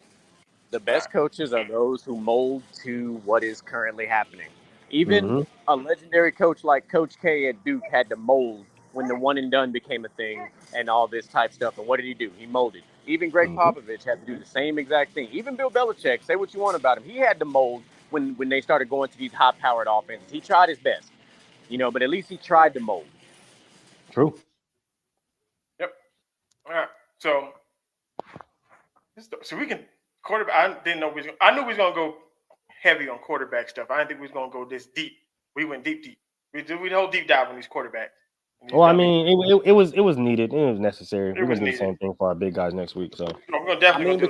The best coaches are those who mold to what is currently happening. Even a legendary coach like Coach K at Duke had to mold when the one and done became a thing and all this type stuff. And what did he do? He molded. Even Greg Popovich had to do the same exact thing. Even Bill Belichick, say what you want about him, he had to mold when they started going to these high-powered offenses. He tried his best, but at least he tried to mold. True. Yep. All right. So we can quarterback. I didn't know I knew we was gonna go heavy on quarterback stuff. I didn't think we was gonna go this deep. We went deep. We did the whole deep dive on these quarterbacks. Well, I mean, it was needed. It was necessary. We're gonna do the same thing for our big guys next week. So we're gonna definitely.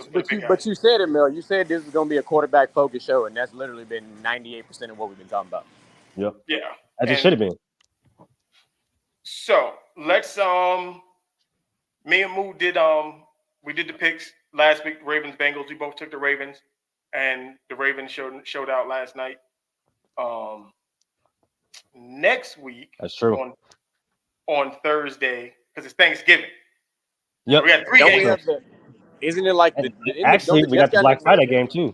But you said it, Mel. You said this was gonna be a quarterback focused show, and that's literally been 98% of what we've been talking about. Yep. Yeah. As it should have been. So let's me and Moo did we did the picks last week. Ravens Bengals. We both took the Ravens, and the Ravens showed out last night. Next week. That's true. On Thursday, because it's Thanksgiving. Yep. We got 3 games. Isn't it like actually we got the Black Friday game too?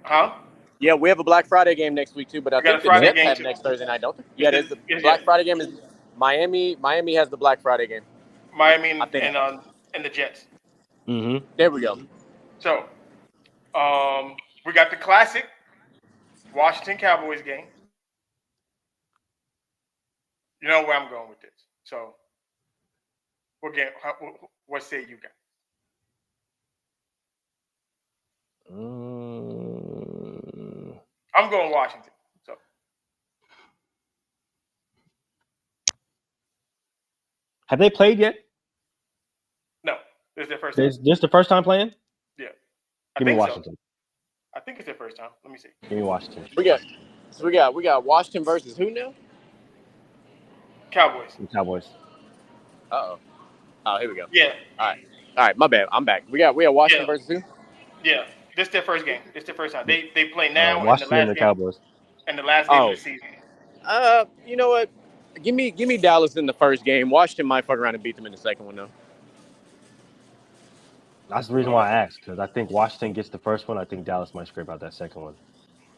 Huh? Yeah, we have a Black Friday game next week too, but I think the Jets have next Thursday night, don't they? Yeah, there's the Black Friday game is Miami. Miami has the Black Friday game. Miami and the Jets. Mm-hmm. There we go. So, we got the classic Washington Cowboys game. You know where I'm going with this. So, what say you guys? I'm going Washington. So, have they played yet? No, this is their first time. Is this the first time playing? Yeah. Give me Washington. So. I think it's their first time. Let me see. Give me Washington. We got So we got Washington versus who now? Cowboys. The Cowboys. Uh-oh. Oh, here we go. Yeah. All right, my bad. I'm back. We got Washington versus who? Yeah. This is their first game. This is their first time. They play now and the Washington and last the game Cowboys. and the last game of the season. You know what? Give me Dallas in the first game. Washington might fuck around and beat them in the second one though. That's the reason why I asked, because I think Washington gets the first one. I think Dallas might scrape out that second one.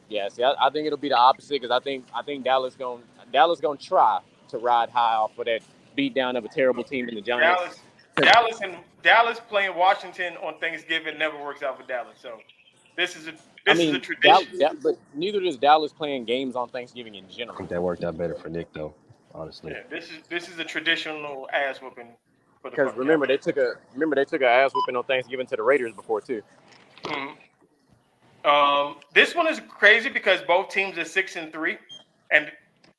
Yeah, see, I think it'll be the opposite because I think Dallas gonna try to ride high off of that beat down of a terrible team in the Giants. Dallas playing Washington on Thanksgiving never works out for Dallas. So this is a tradition. But neither does Dallas playing games on Thanksgiving in general. I think that worked out better for Nick, though. Honestly. Yeah, this is a traditional ass whooping. Because remember they took a ass whooping on Thanksgiving to the Raiders before too. Mm-hmm. This one is crazy because both teams are 6-3, and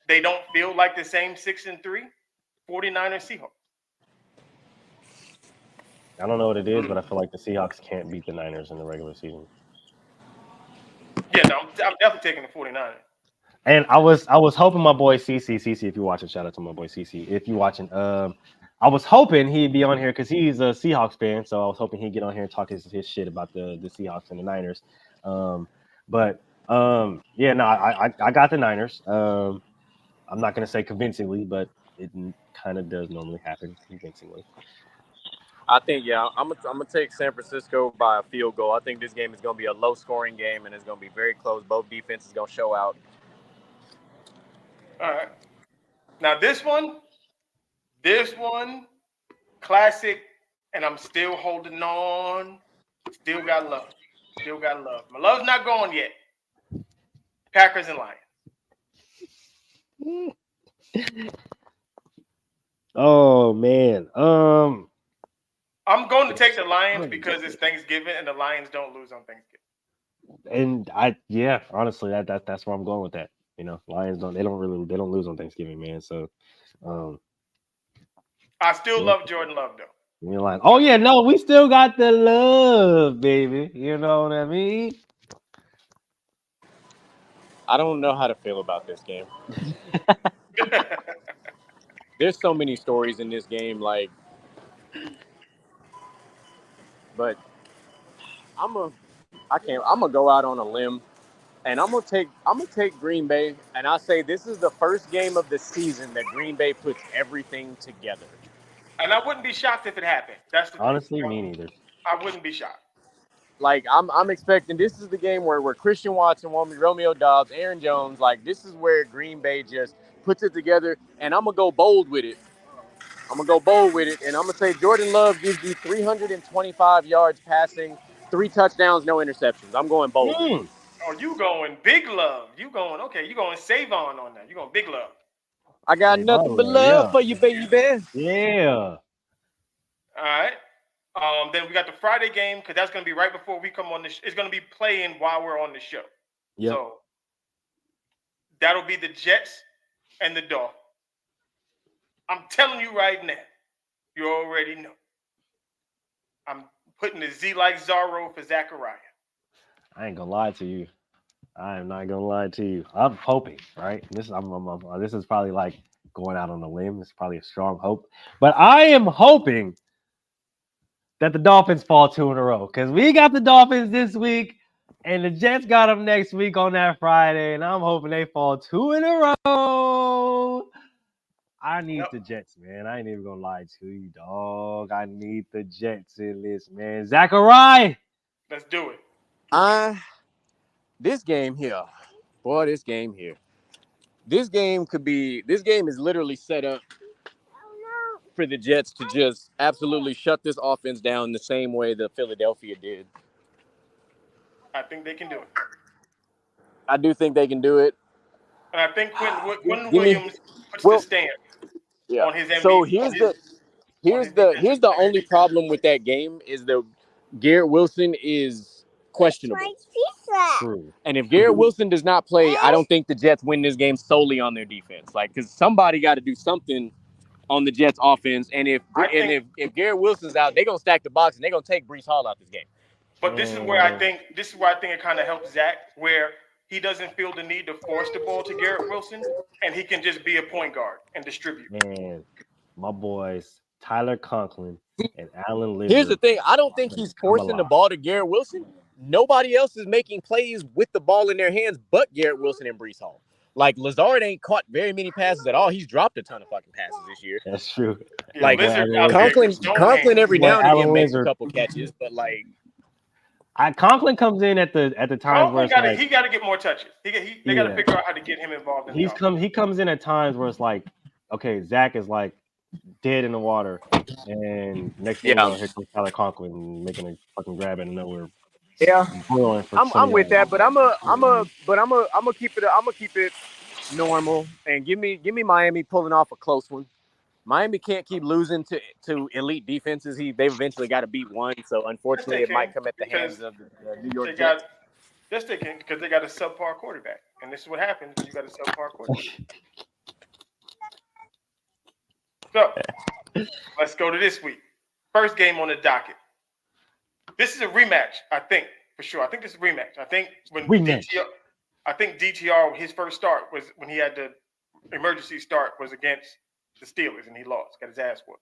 they don't feel like the same 6-3. 49ers Seahawks. I don't know what it is, but I feel like the Seahawks can't beat the Niners in the regular season. Yeah, no, I'm definitely taking the 49ers. And I was hoping my boy CC, if you're watching, shout out to my boy CC. If you're watching, I was hoping he'd be on here because he's a Seahawks fan, so I was hoping he'd get on here and talk his shit about the Seahawks and the Niners. I got the Niners. I'm not gonna say convincingly, but it kind of does normally happen convincingly. I think I'm gonna take San Francisco by a field goal. I think this game is gonna be a low scoring game and it's gonna be very close. Both defenses gonna show out. All right. Now this one, classic, and I'm still holding on. Still got love. My love's not gone yet. Packers and Lions. Oh man. I'm going to take the Lions because it's Thanksgiving and the Lions don't lose on Thanksgiving. And honestly, that's where I'm going with that. You know, Lions don't lose on Thanksgiving, man. So I still love Jordan Love though. You're like, oh yeah, no, we still got the love, baby. You know what I mean? I don't know how to feel about this game. There's so many stories in this game, but I'm gonna go out on a limb, and I'm gonna take Green Bay, and I say this is the first game of the season that Green Bay puts everything together. And I wouldn't be shocked if it happened. That's the honestly thing. Me neither. I wouldn't be shocked. I'm expecting this is the game where Christian Watson, Romeo Doubs, Aaron Jones, this is where Green Bay just puts it together, and I'm gonna go bold with it. And I'm gonna say Jordan Love gives you 325 yards passing, 3 touchdowns, no interceptions. I'm going bold. Oh, you going big love? You going save on that? You going big love? I got nothing but love for you, baby. Yeah. All right. Then we got the Friday game because that's going to be right before we come on the. It's going to be playing while we're on the show. Yeah. So that'll be the Jets and the Dolphins. I'm telling you right now, you already know. I'm putting the Z like Zorro for Zachariah. I ain't gonna lie to you. I am not gonna lie to you. I'm hoping, right? This is probably like going out on a limb. It's probably a strong hope, but I am hoping that the Dolphins fall 2 in a row because we got the Dolphins this week, and the Jets got them next week on that Friday, and I'm hoping they fall 2 in a row. I need the Jets, man. I ain't even gonna lie to you, dog. I need the Jets in this, man. Zachariah, let's do it. This game here. This game is literally set up for the Jets to just absolutely shut this offense down the same way that Philadelphia did. I think they can do it. I do think they can do it. And I think Quentin Williams puts the stamp on his MVP. So here's the only problem with that game is that Garrett Wilson is questionable. True. And if Garrett Wilson does not play, I don't think the Jets win this game solely on their defense. Because somebody got to do something on the Jets offense. And if Garrett Wilson's out, they're gonna stack the box and they're gonna take Breece Hall out this game. But this is where I think it kind of helps Zach, where he doesn't feel the need to force the ball to Garrett Wilson, and he can just be a point guard and distribute. Man, my boys, Tyler Conklin and Allen Liver. Here's the thing. I don't think he's forcing the ball to Garrett Wilson. Nobody else is making plays with the ball in their hands but Garrett Wilson and Breece Hall. Like, Lazard ain't caught very many passes at all. He's dropped a ton of fucking passes this year. That's true. Yeah, like, Conklin every now and again makes a couple catches, but, like... Conklin comes in at the times where he got to get more touches. They got to figure out how to get him involved. He comes in at times where it's like, okay, Zach is like dead in the water, and next thing you know, here comes Tyler Conklin making a fucking grab out of nowhere. Yeah, I'm with that, but I'm gonna keep it normal and give me Miami pulling off a close one. Miami can't keep losing to elite defenses. They've eventually got to beat one. So unfortunately, it might come at the hands of the New York Jets. Yes, they can, because they got a subpar quarterback, and this is what happens when you got a subpar quarterback. So let's go to this week. First game on the docket. This is a rematch, I think, for sure. I think this is a rematch. I think DTR, his first start was when he had the emergency start was against the Steelers, and he lost, got his ass whooped.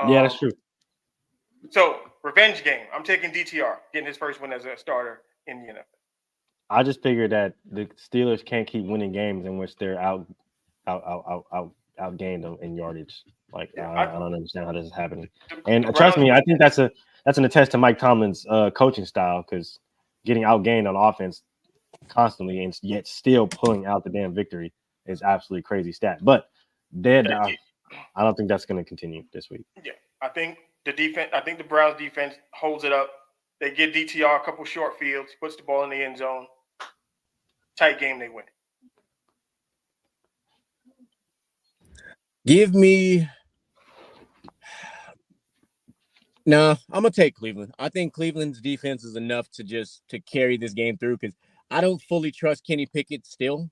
Yeah, that's true. So, revenge game. I'm taking DTR, getting his first win as a starter in the NFL. I just figured that the Steelers can't keep winning games in which they're outgained them in yardage. Like, I don't understand how this is happening. And trust me, I think that's an attest to Mike Tomlin's coaching style, because getting outgained on offense constantly and yet still pulling out the damn victory is absolutely crazy stat. But I don't think that's going to continue this week. Yeah, I think the Browns defense holds it up. They give DTR a couple short fields, puts the ball in the end zone. Tight game, they win. Give me. No, I'm gonna take Cleveland. I think Cleveland's defense is enough to carry this game through, because I don't fully trust Kenny Pickett still.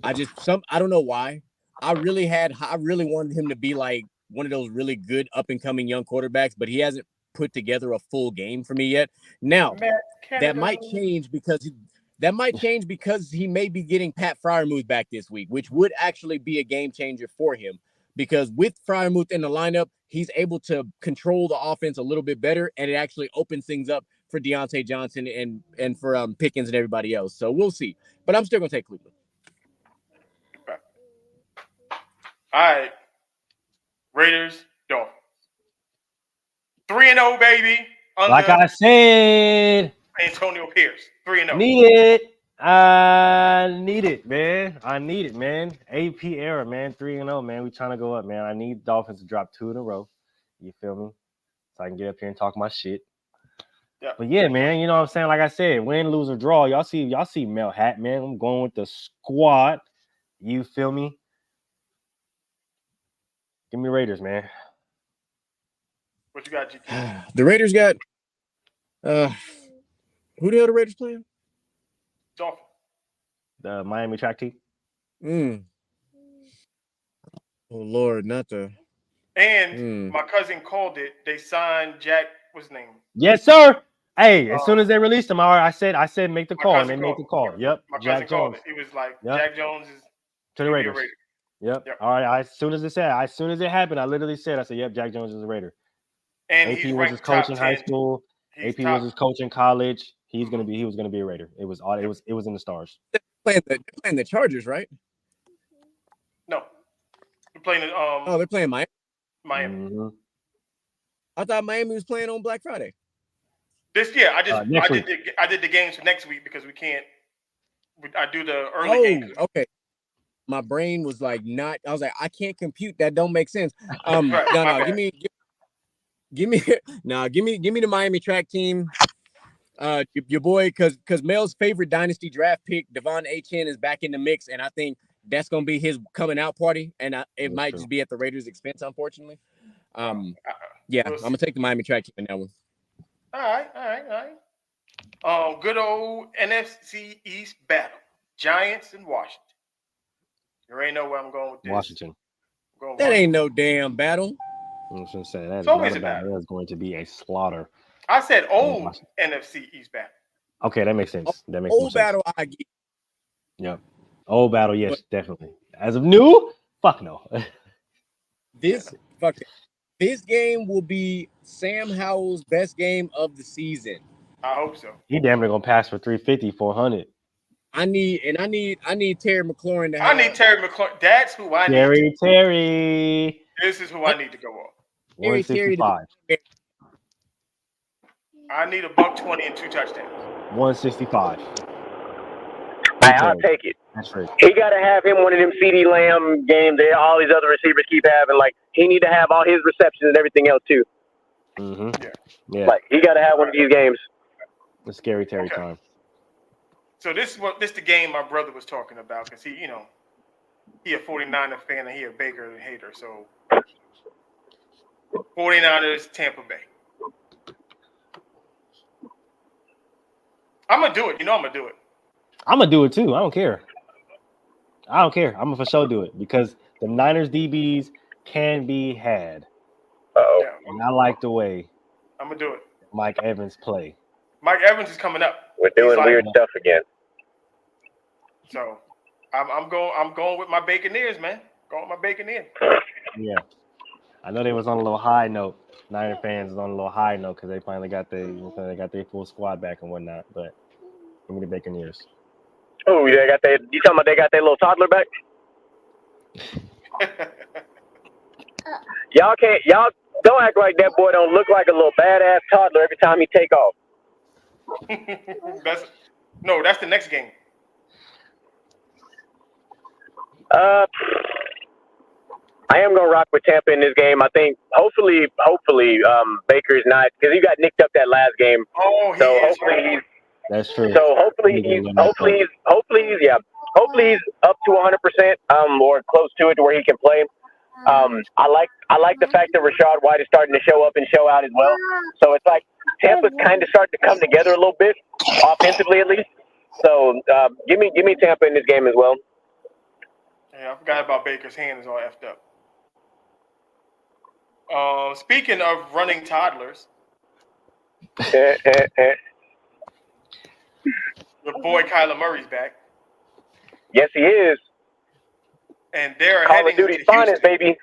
I don't know why. I really wanted him to be like one of those really good up and coming young quarterbacks, but he hasn't put together a full game for me yet. Now, that might change because he may be getting Pat Freiermuth back this week, which would actually be a game changer for him, because with Freiermuth in the lineup, he's able to control the offense a little bit better, and it actually opens things up for Deontay Johnson and for Pickens and everybody else. So we'll see. But I'm still going to take Cleveland. All right. Raiders, Dolphins. 3-0, baby. Like I said. Antonio Pierce, 3-0. Need it. I need it, man. AP era, man. 3-0, man. We trying to go up, man. I need Dolphins to drop 2 in a row. You feel me? So I can get up here and talk my shit. Yeah. But yeah, man, you know what I'm saying? Like I said, win, lose, or draw. Y'all see Mel Hat, man. I'm going with the squad. You feel me? Give me Raiders, man. What you got, GT? The Raiders got who the hell the Raiders playing? Dolphins. The Miami track team. Oh Lord, not the. And my cousin called it. They signed Jack. What's his name? Yes, sir. Hey, as soon as they released him, I said make the call, and they made the call. Yep. My cousin called it. He was like, Jack Jones is to the Raiders. Yep. All right. As soon as it happened, I literally said, yep, Jack Jones is a Raider. And AP was his coach in high school. AP was his coach in college. He was gonna be a Raider. It was in the stars. They're playing the Chargers, right? No. They're playing they're playing Miami. Mm-hmm. I thought Miami was playing on Black Friday. I did the games for next week because we can't. I do the early games. Okay. My brain was like not. I was like, I can't compute. That don't make sense. Right, give me the Miami track team. Your boy, because Mel's favorite dynasty draft pick, Devon Achane, is back in the mix, and I think that's gonna be his coming out party, and it might just be at the Raiders' expense, unfortunately. I'm gonna take the Miami track team in that one. All right. Good old NFC East battle, Giants and Washington. You already know where I'm going with this. Washington. That ain't no damn battle. I was gonna say that's not a battle. That's going to be a slaughter. I said NFC East battle. Okay, that makes sense. That makes old more sense. battle I get. Yep. Old battle, yes, definitely. As of new, fuck no. This game will be Sam Howell's best game of the season. I hope so. He damn near gonna pass for 350, 400. I need Terry McLaurin to have. I need Terry McLaurin. That's who I need. Terry. This is who I need to go off. 165. I need $120 and 2 touchdowns. 165. I'll take it. That's right. He got to have him one of them CeeDee Lamb games that all these other receivers keep having. Like, he need to have all his receptions and everything else, too. Mm-hmm. Yeah. Like, he got to have one of these games. The scary Terry time. So this is the game my brother was talking about because he a 49er fan and he a Baker hater. So 49ers, Tampa Bay. I'm gonna do it. I'm gonna do it. I'm gonna do it too. I don't care. I'm gonna for sure do it because the Niners DBs can be had. Uh-oh. And I like the way I'm gonna do it. Mike Evans play. Mike Evans is coming up. We're doing weird stuff again. So I'm going with my Baconeers, man. Going with my Baconeers. Yeah. I know they was on a little high note. Niner fans is on a little high note because they finally got their full squad back and whatnot. But give me the Baconeers. Oh, you talking about they got their little toddler back? Y'all don't act like that boy don't look like a little badass toddler every time he take off. That's the next game. I am gonna rock with Tampa in this game. I think hopefully, Baker's not because he got nicked up that last game. Oh, hopefully he's. That's true. So hopefully he's up to 100%, or close to it, to where he can play. I like the fact that Rashad White is starting to show up and show out as well. So it's like Tampa's kind of starting to come together a little bit, offensively at least. So give me Tampa in this game as well. Yeah, I forgot about Baker's hand is all effed up. Speaking of running toddlers, your boy Kyler Murray's back. Yes, he is. And they're Call heading of Duty to finest, Houston. baby.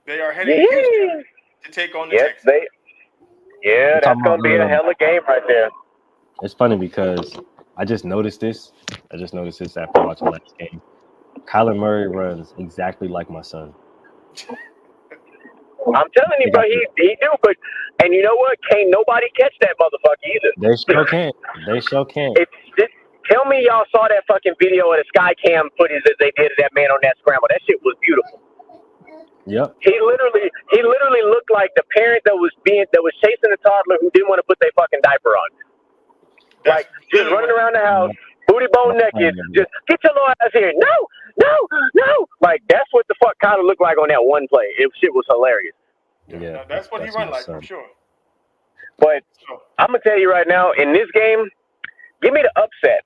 They are heading to Houston to take on the Texans. That's going to be a hell of a game right there. It's funny because I just noticed this after watching last game. Kyler Murray runs exactly like my son. I'm telling you, bro, he do. But and you know what? Can't nobody catch that motherfucker either. They sure can't. Tell me y'all saw that fucking video of the sky cam footage that they did of that man on that scramble. That shit was beautiful. Yep. He literally looked like the parent that was chasing the toddler who didn't want to put their fucking diaper on. Like just running around the house, booty bone naked, just get your little ass here. No. Like that's what the fuck Kyler looked like on that one play. Shit was hilarious. Yeah, that's what he run like for sure. But I'm gonna tell you right now, in this game, give me the upset.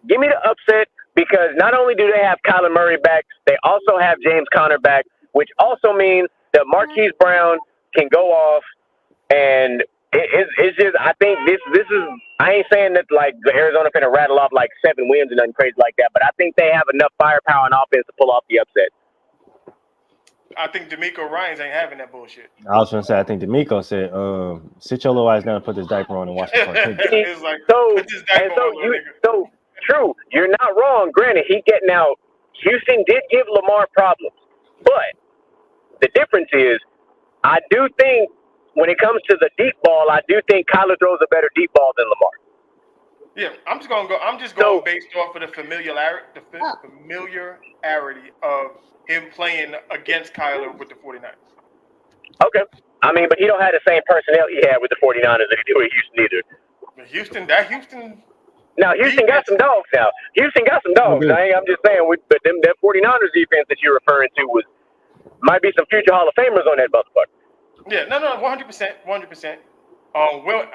Give me the upset because not only do they have Kyler Murray back, they also have James Conner back, which also means that Marquise Brown can go off. And it's just, I think this is, I ain't saying that like Arizona finna rattle off like 7 wins or nothing crazy like that, but I think they have enough firepower and offense to pull off the upset. I think D'Amico Ryans ain't having that bullshit. I was gonna say, I think D'Amico said, sit your little ass down and put this diaper on and watch the front. It's like, put this diaper on, so true. You're not wrong. Granted, Houston did give Lamar problems, but the difference is, I do think when it comes to the deep ball, I do think Kyler throws a better deep ball than Lamar. Yeah, I'm just going based off of the familiarity of him playing against Kyler with the 49ers. Okay. I mean, but he don't have the same personnel he had with the 49ers that he did with Houston either. Now, Houston got some dogs now. I'm just saying, but that 49ers defense that you're referring to might be some future Hall of Famers on that motherfucker. Yeah, no, 100%.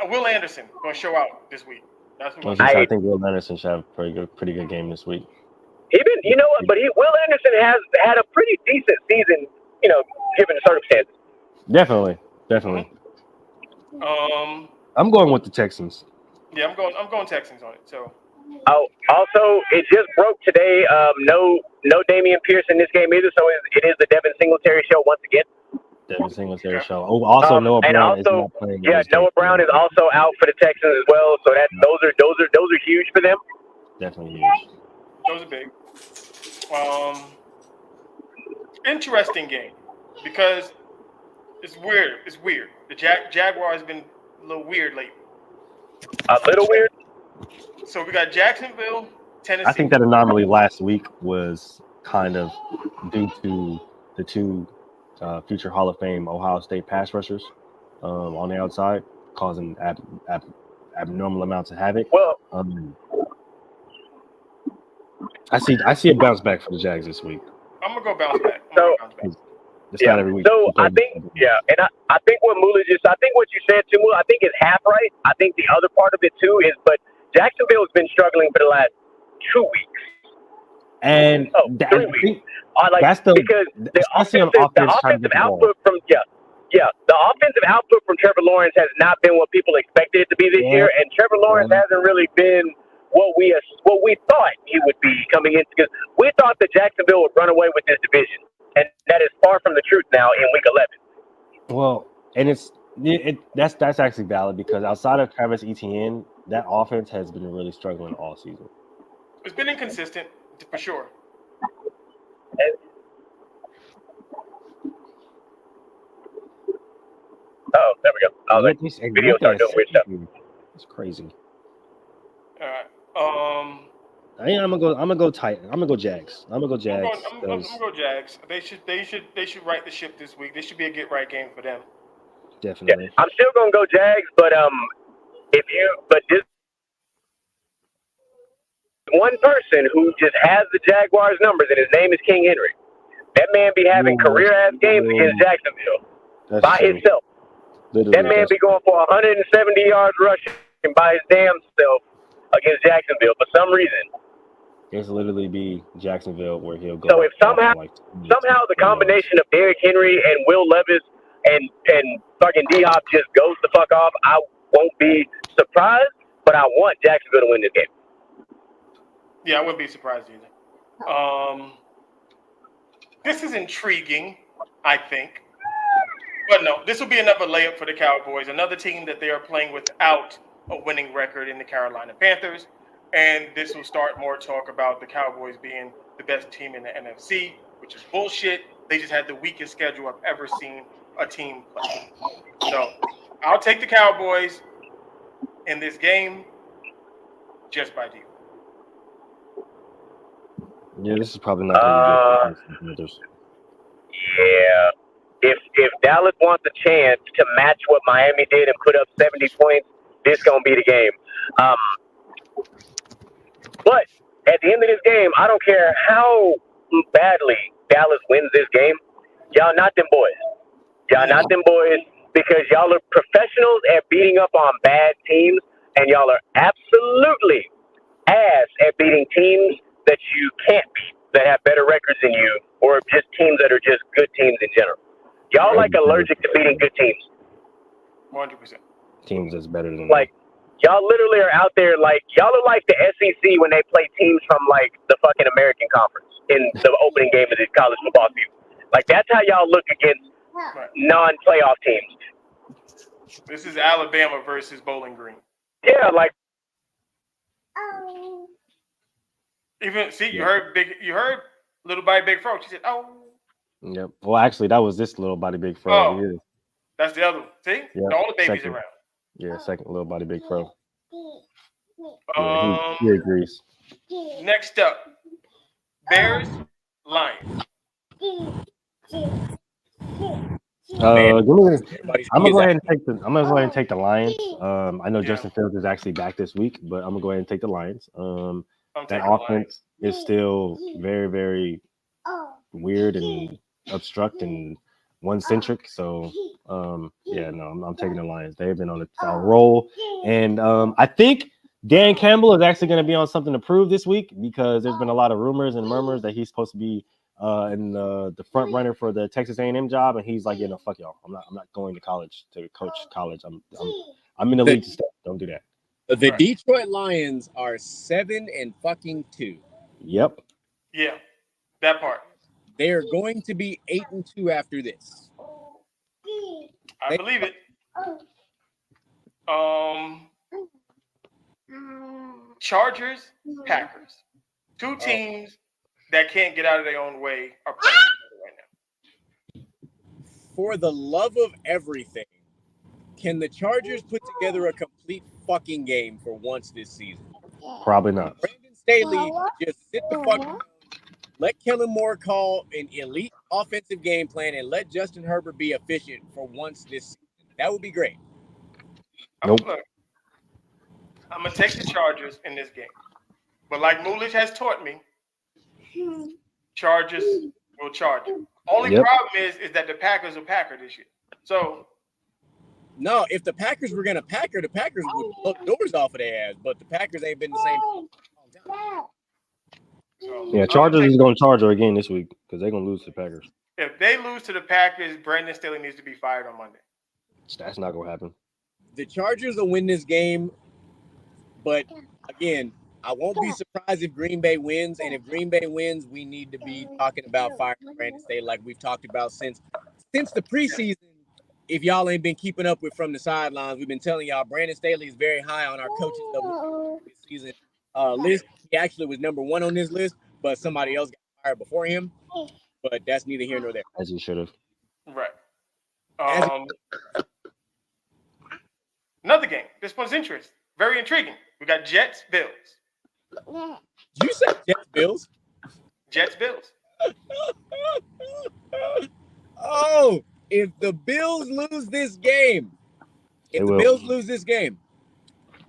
Will Anderson going to show out this week. That's what I think Will Anderson should have a pretty good game this week. You know what? But Will Anderson has had a pretty decent season, given the circumstances. Definitely. I'm going with the Texans. Yeah, I'm going Texans on it. So. Oh, also, it just broke today. No Damian Pierce in this game either. So it is the Devin Singletary show once again. Devin Singletary show. Oh, also Noah Brown is not playing. Yeah, Noah Brown is also out for the Texans as well. So those are huge for them. Definitely huge. Those are big. Interesting game because it's weird. It's weird. The Jaguars have been a little weird lately. A little weird. So we got Jacksonville, Tennessee. I think that anomaly last week was kind of due to the two future Hall of Fame Ohio State pass rushers on the outside, causing abnormal amounts of havoc. Well, I see a bounce back for the Jags this week. I'm gonna go bounce back. It's not every week. So I think, and I think what what you said too, I think is half right. I think the other part of it too is, but Jacksonville's been struggling for the last 2 weeks. And 3 weeks. That's because the offensive output from the offensive output from Trevor Lawrence has not been what people expected it to be this year, and Trevor Lawrence hasn't really been what we thought he would be coming in, because we thought that Jacksonville would run away with this division, and that is far from the truth now in Week 11. Well, and that's actually valid, because outside of Travis Etienne, that offense has been really struggling all season. It's been inconsistent for sure. Oh, there we go. I was like, video started doing weird stuff. It's crazy. All right. I'm gonna go Titans. I'm gonna go Jags. I'm gonna go Jags. I'm gonna go Jags. They should right the ship this week. This should be a get right game for them. Definitely. Yeah, I'm still gonna go Jags, but this one person who just has the Jaguars numbers, and his name is King Henry. That man be having career ass games against Jacksonville by himself. Literally, that man be going for 170 yards rushing by his damn self against Jacksonville for some reason. It's literally be Jacksonville where he'll go. So if somehow the combination of Derrick Henry and Will Levis and fucking D-Hop just goes the fuck off, I won't be surprised, but I want Jacksonville to win this game. Yeah, I wouldn't be surprised either. This is intriguing, I think. But no, this will be another layup for the Cowboys, another team that they are playing without a winning record in the Carolina Panthers. And this will start more talk about the Cowboys being the best team in the NFC, which is bullshit. They just had the weakest schedule I've ever seen a team play. So I'll take the Cowboys in this game just by default. Yeah, this is probably not going to be good. Yeah. If Dallas wants a chance to match what Miami did and put up 70 points, this is going to be the game. But at the end of this game, I don't care how badly Dallas wins this game. Y'all not them boys. Y'all not them boys, because y'all are professionals at beating up on bad teams, and y'all are absolutely ass at beating teams that you can't beat, that have better records than you, or just teams that are just good teams in general. Y'all like allergic to beating good teams. 100%. Teams that's better than like y'all literally are out there like y'all are like the SEC when they play teams from like the fucking American Conference in the opening game of the college football season. Like that's how y'all look against non-playoff teams. This is Alabama versus Bowling Green. Yeah, like. Even you heard Little Body Big Fro. She said, "Oh." Yep. Well, actually, that was this Little Body Big Fro. Oh, yeah. That's the other one. See, yep. All the babies second. around. Yeah, second Little Body Big Fro. He agrees. Next up, Bears, Lions. I'm gonna go ahead and take the Lions. I know Justin Fields is actually back this week, but I'm gonna go ahead and take the Lions. That offense is still very, very weird and obstruct and one-centric. So, I'm taking the Lions. They've been on a roll, and I think Dan Campbell is actually going to be on something to prove this week, because there's been a lot of rumors and murmurs that he's supposed to be in the front runner for the Texas A&M job, and he's like, fuck y'all. I'm not going to college to coach college. I'm in the league to stay. Don't do that. The Detroit Lions are 7-2. Yep. Yeah, that part. They are going to be 8-2 after this. I believe it. Chargers, Packers. Two teams that can't get out of their own way are playing right now. For the love of everything, can the Chargers put together a complete fucking game for once this season? Probably not. Brandon Staley just sit the fuck down. Let Kellen Moore call an elite offensive game plan and let Justin Herbert be efficient for once this season. That would be great. Nope. I'm going to take the Chargers in this game. But like Mulich has taught me, Chargers will charge you. Only problem is that the Packers will packer this year. So no, if the Packers were going to packer, the Packers would blow doors off of their ass. But the Packers ain't been the same. Yeah, Chargers is going to charge her again this week because they're going to lose to the Packers. If they lose to the Packers, Brandon Staley needs to be fired on Monday. That's not going to happen. The Chargers will win this game, but again, I won't be surprised if Green Bay wins. And if Green Bay wins, we need to be talking about firing Brandon Staley like we've talked about since the preseason. If y'all ain't been keeping up with from the sidelines, we've been telling y'all Brandon Staley is very high on our coaches of this season list. He actually was number 1 on this list, but somebody else got fired before him. But that's neither here nor there. As he should have. Right. Another game. This one's interesting. Very intriguing. We got Jets, Bills. You said Jets, Bills? Jets, Bills. Oh, if the Bills lose this game,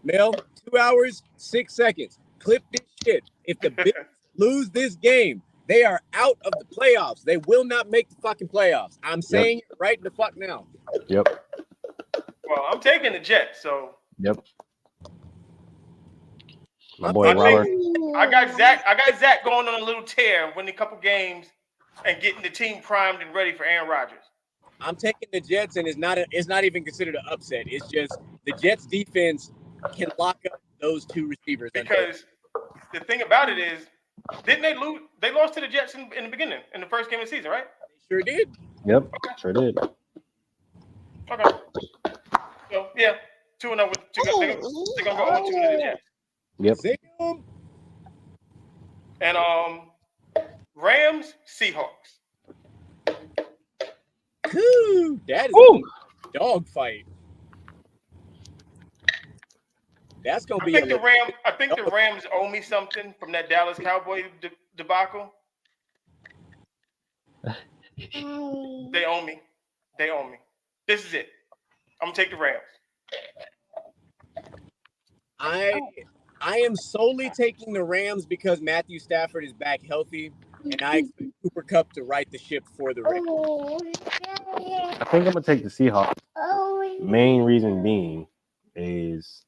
Mel, 2 hours, 6 seconds. Clip this shit. If the Bills lose this game, they are out of the playoffs. They will not make the fucking playoffs. I'm saying it right the fuck now. Yep. Well, I'm taking the Jets, so. Yep. My boy Robert. I got Zach going on a little tear, winning a couple games and getting the team primed and ready for Aaron Rodgers. I'm taking the Jets, and it's not even considered an upset. It's just the Jets defense can lock up those two receivers. Because the thing about it is, didn't they lose? They lost to the Jets in the beginning, in the first game of the season, right? They sure did. Yep, sure did. Okay. So, yeah, 2-0 with they're going to go 0-2 to the Jets. Yep. And Rams, Seahawks. That is a dog fight. That's gonna be. I think the Rams owe me something from that Dallas Cowboy debacle. They owe me. This is it. I'm gonna take the Rams. I am solely taking the Rams because Matthew Stafford is back healthy, and I expect Cooper Kupp to right the ship for the Rams. I think I'm gonna take the Seahawks. Main reason being is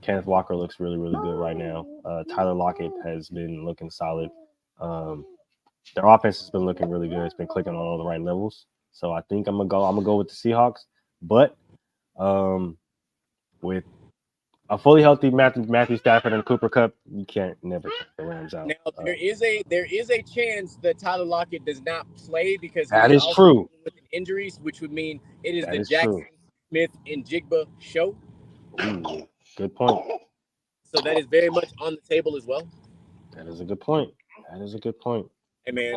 Kenneth Walker looks really, really good right now. Tyler Lockett has been looking solid. Their offense has been looking really good. It's been clicking on all the right levels. So I think I'm gonna go with the Seahawks. But with a fully healthy Matthew Stafford and Cooper Kupp, you can't never take the Rams out. Now there is a chance that Tyler Lockett does not play because that is true with injuries, which would mean it is that the is Jackson true. Smith and Jigba show. Ooh, good point. So that is very much on the table as well. That is a good point. Hey man,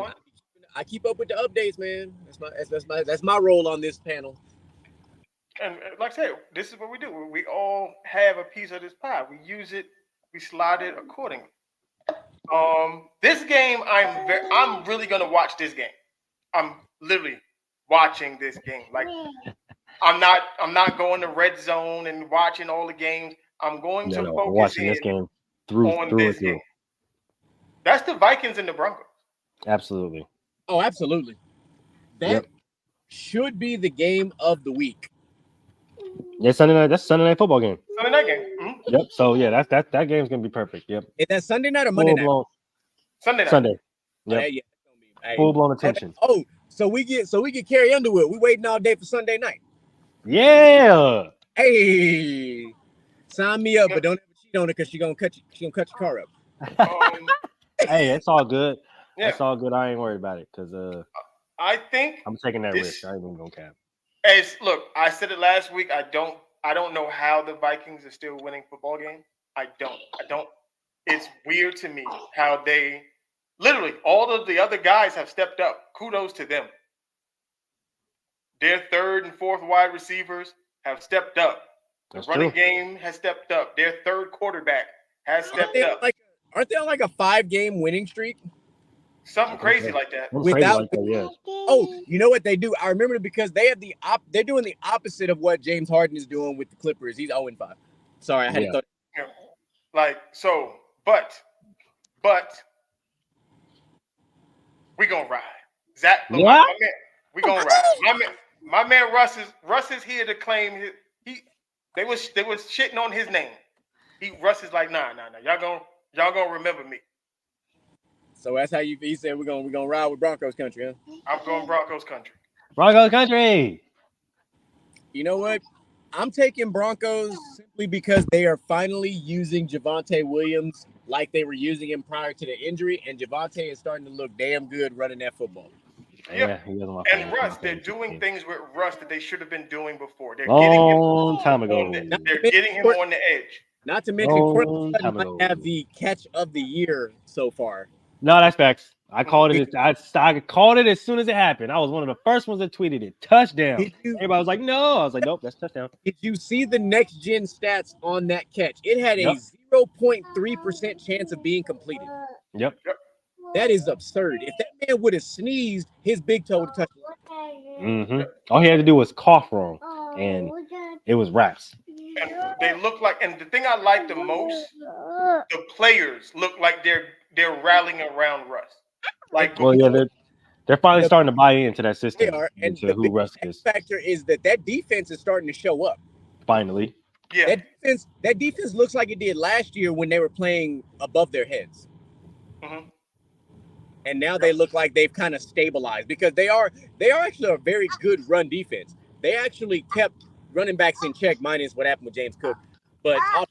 I keep up with the updates, man. That's my role on this panel. And like I said, this is what we do. We all have a piece of this pie. We use it, we slide it accordingly. This game, I'm really gonna watch this game. I'm literally watching this game. Like I'm not going to red zone and watching all the games. I'm going to focus watching this game through this game. That's the Vikings and the Broncos. Absolutely. Oh, absolutely. That should be the game of the week. Yeah, Sunday night. That's a Sunday night football game. Sunday night game. Mm-hmm. Yep. So yeah, that game's gonna be perfect. Yep. Is that Sunday night or Monday night? Sunday night. Sunday. Yep. Full blown attention. Oh, so we get Carrie Underwood. We waiting all day for Sunday night. Yeah. Hey, sign me up, but don't ever cheat on her because she gonna cut your car up. Hey, it's all good. Yeah. It's all good. I ain't worried about it because I think I'm taking that risk. I ain't even gonna cap. Look, I said it last week. I don't know how the Vikings are still winning football games. I don't. It's weird to me how they literally all of the other guys have stepped up. Kudos to them. Their third and fourth wide receivers have stepped up. The running game has stepped up. Their third quarterback has stepped up. Aren't they on like a 5-game winning streak? Something crazy like that. Oh, you know what they do? I remember because they have they're doing the opposite of what James Harden is doing with the Clippers. He's 0-5. Sorry, I had to thought. Yeah. Like so, but we gonna ride. Zach, look, my man, we gonna ride. My man Russ is here to claim they was shitting on his name. Russ is like, nah. Y'all gonna remember me. So that's how he said we're gonna ride with Broncos country, huh? I'm going Broncos country. Broncos country. You know what? I'm taking Broncos simply because they are finally using Javonte Williams like they were using him prior to the injury, and Javonte is starting to look damn good running that football. Yeah, and Russ, they're doing things with Russ that they should have been doing before. They're Long time ago. They're getting him on the edge. Not to mention, Courtland might have the catch of the year so far. No, that's facts. I called it. I called it as soon as it happened. I was one of the first ones that tweeted it. Touchdown. Everybody was like, "No." I was like, "Nope, that's touchdown." Did you see the next gen stats on that catch? It had a 0.3% chance of being completed. Yep. That is absurd. If that man would have sneezed, his big toe would have touched it. All he had to do was cough wrong, and it was wraps. And they look like, and the thing I like the most, the players look like they're rallying around Russ. Like, they're finally starting to buy into that system. They are, and the who Russ is. Factor is that defense is starting to show up. Finally, yeah. That defense looks like it did last year when they were playing above their heads. Mm-hmm. And now they look like they've kind of stabilized because they are actually a very good run defense. They actually kept running backs in check, minus what happened with James Cook. But of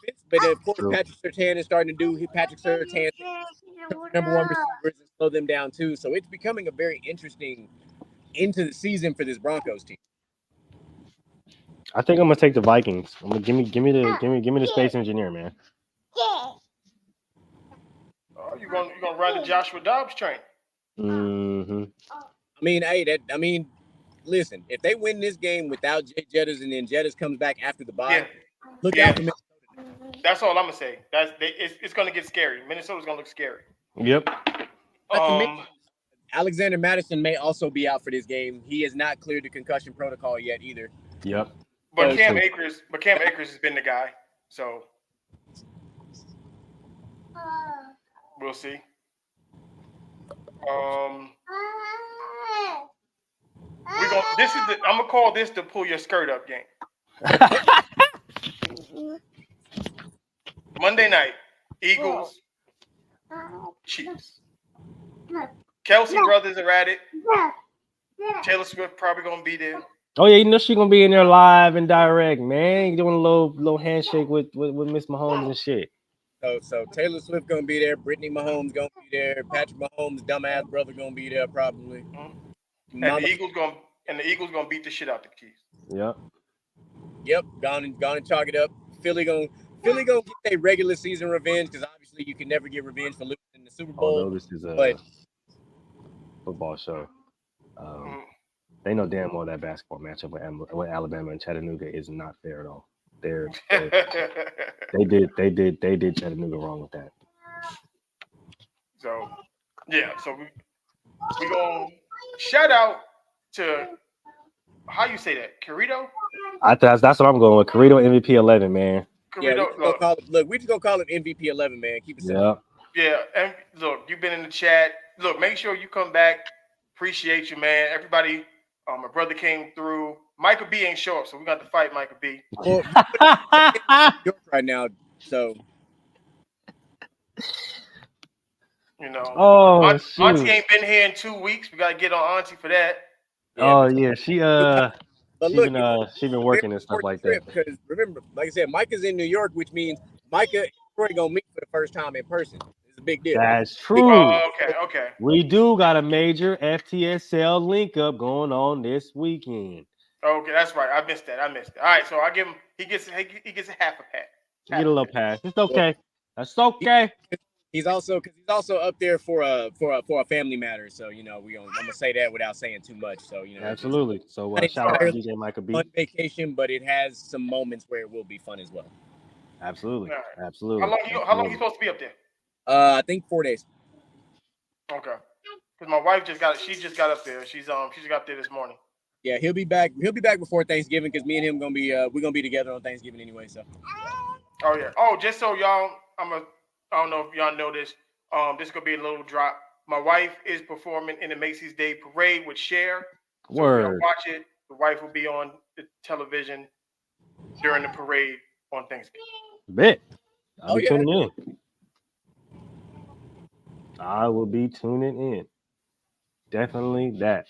course, Patrick Surtain is starting to do Patrick Surtain number one receivers and slow them down too. So it's becoming a very interesting into the season for this Broncos team. I think I'm gonna take the Vikings. I'm gonna give me the space engineer, man. Oh, you're gonna ride the Joshua Dobbs train. Mm-hmm. Listen, if they win this game without Jay Jettas and then Jettas comes back after the bye, look out for Minnesota. That's all I'm gonna say. It's gonna get scary. Minnesota's gonna look scary. Yep. Alexander Madison may also be out for this game. He has not cleared the concussion protocol yet either. Yep. But Cam Akers has been the guy. So we'll see. I'm gonna call this the pull your skirt up game. Monday night, Eagles, Chiefs. Kelsey brothers are at it. Taylor Swift probably gonna be there. Oh yeah, you know she's gonna be in there live and direct, man. Doing a little handshake with Miss Mahomes and shit. So Taylor Swift gonna be there. Brittany Mahomes gonna be there. Patrick Mahomes' dumbass brother gonna be there probably. Mm-hmm. And the Eagles gonna beat the shit out the Chiefs. Yep. Gone and chalk it up. Philly gonna get their regular season revenge because obviously you can never get revenge for losing in the Super Bowl. Although this is a football show, they know damn well that basketball matchup with Alabama and Chattanooga is not fair at all. They did Chattanooga wrong with that. So we gonna shout out to how you say that, Carrito? That's what I'm going with. Carrito MVP 11, man. Carrito, we just gonna call it MVP 11, man. Keep it simple. Yeah, and look, you've been in the chat. Look, make sure you come back. Appreciate you, man. Everybody, my brother came through. Michael B ain't show up, so we got to fight Michael B. Well, right now, so you know. Oh, Auntie ain't been here in 2 weeks. We gotta get on Auntie for that. Oh yeah, she But she been working and stuff like that. Because remember, like I said, Micah's in New York, which means Micah and Troy gonna meet for the first time in person. It's a big deal. That's true. Oh, okay. We do got a major FTSL link up going on this weekend. Okay, that's right. I missed that. All right, so I give him. He gets a half a pat. Get a little pass. It's okay. That's okay. He's also up there for a family matter. So I'm gonna say that without saying too much. So absolutely. So shout out to DJ Micah B. Fun vacation, but it has some moments where it will be fun as well. Absolutely, right. Absolutely. How long are you supposed to be up there? I think 4 days. Okay. Because my wife just got up there. She just got up there this morning. Yeah, he'll be back before Thanksgiving because me and him we're gonna be together on Thanksgiving anyway. So. Oh yeah. Oh, just so y'all, I don't know if y'all know this. This is gonna be a little drop. My wife is performing in the Macy's Day Parade with Cher. So Word. if y'all watch it, the wife will be on the television during the parade on Thanksgiving. Bet. I'll be tuning in. I will be tuning in. Definitely that.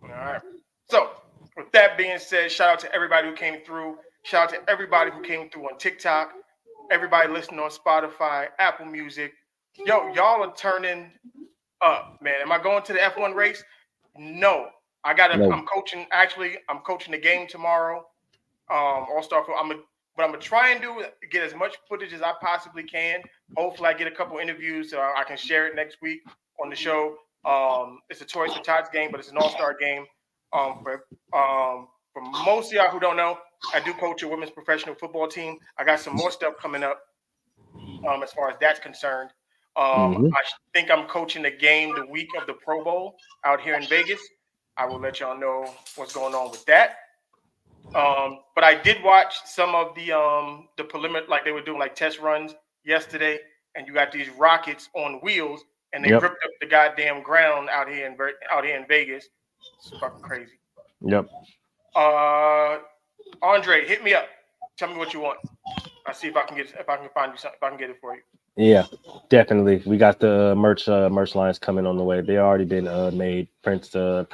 All right. So, with that being said, shout out to everybody who came through. Shout out to everybody who came through on TikTok. Everybody listening on Spotify, Apple Music. Yo, y'all are turning up, man. Am I going to the F1 race? No. I'm coaching. Actually, I'm coaching the game tomorrow. All-Star. What I'm gonna try and do is get as much footage as I possibly can. Hopefully, I get a couple interviews so I can share it next week on the show. It's a Toys for Tots game, but it's an all-star game. For most of y'all who don't know, I do coach a women's professional football team. I got some more stuff coming up as far as that's concerned. I think I'm coaching the game the week of the Pro Bowl out here in Vegas. I will let y'all know what's going on with that. But I did watch some of the preliminary, like they were doing like test runs yesterday, and you got these rockets on wheels, and they ripped up the goddamn ground out here in Vegas. It's fucking crazy. Yep. Andre, hit me up. Tell me what you want. I'll see if I can find you something. If I can get it for you. Yeah, definitely. We got the merch lines coming on the way. They already been made. Prints are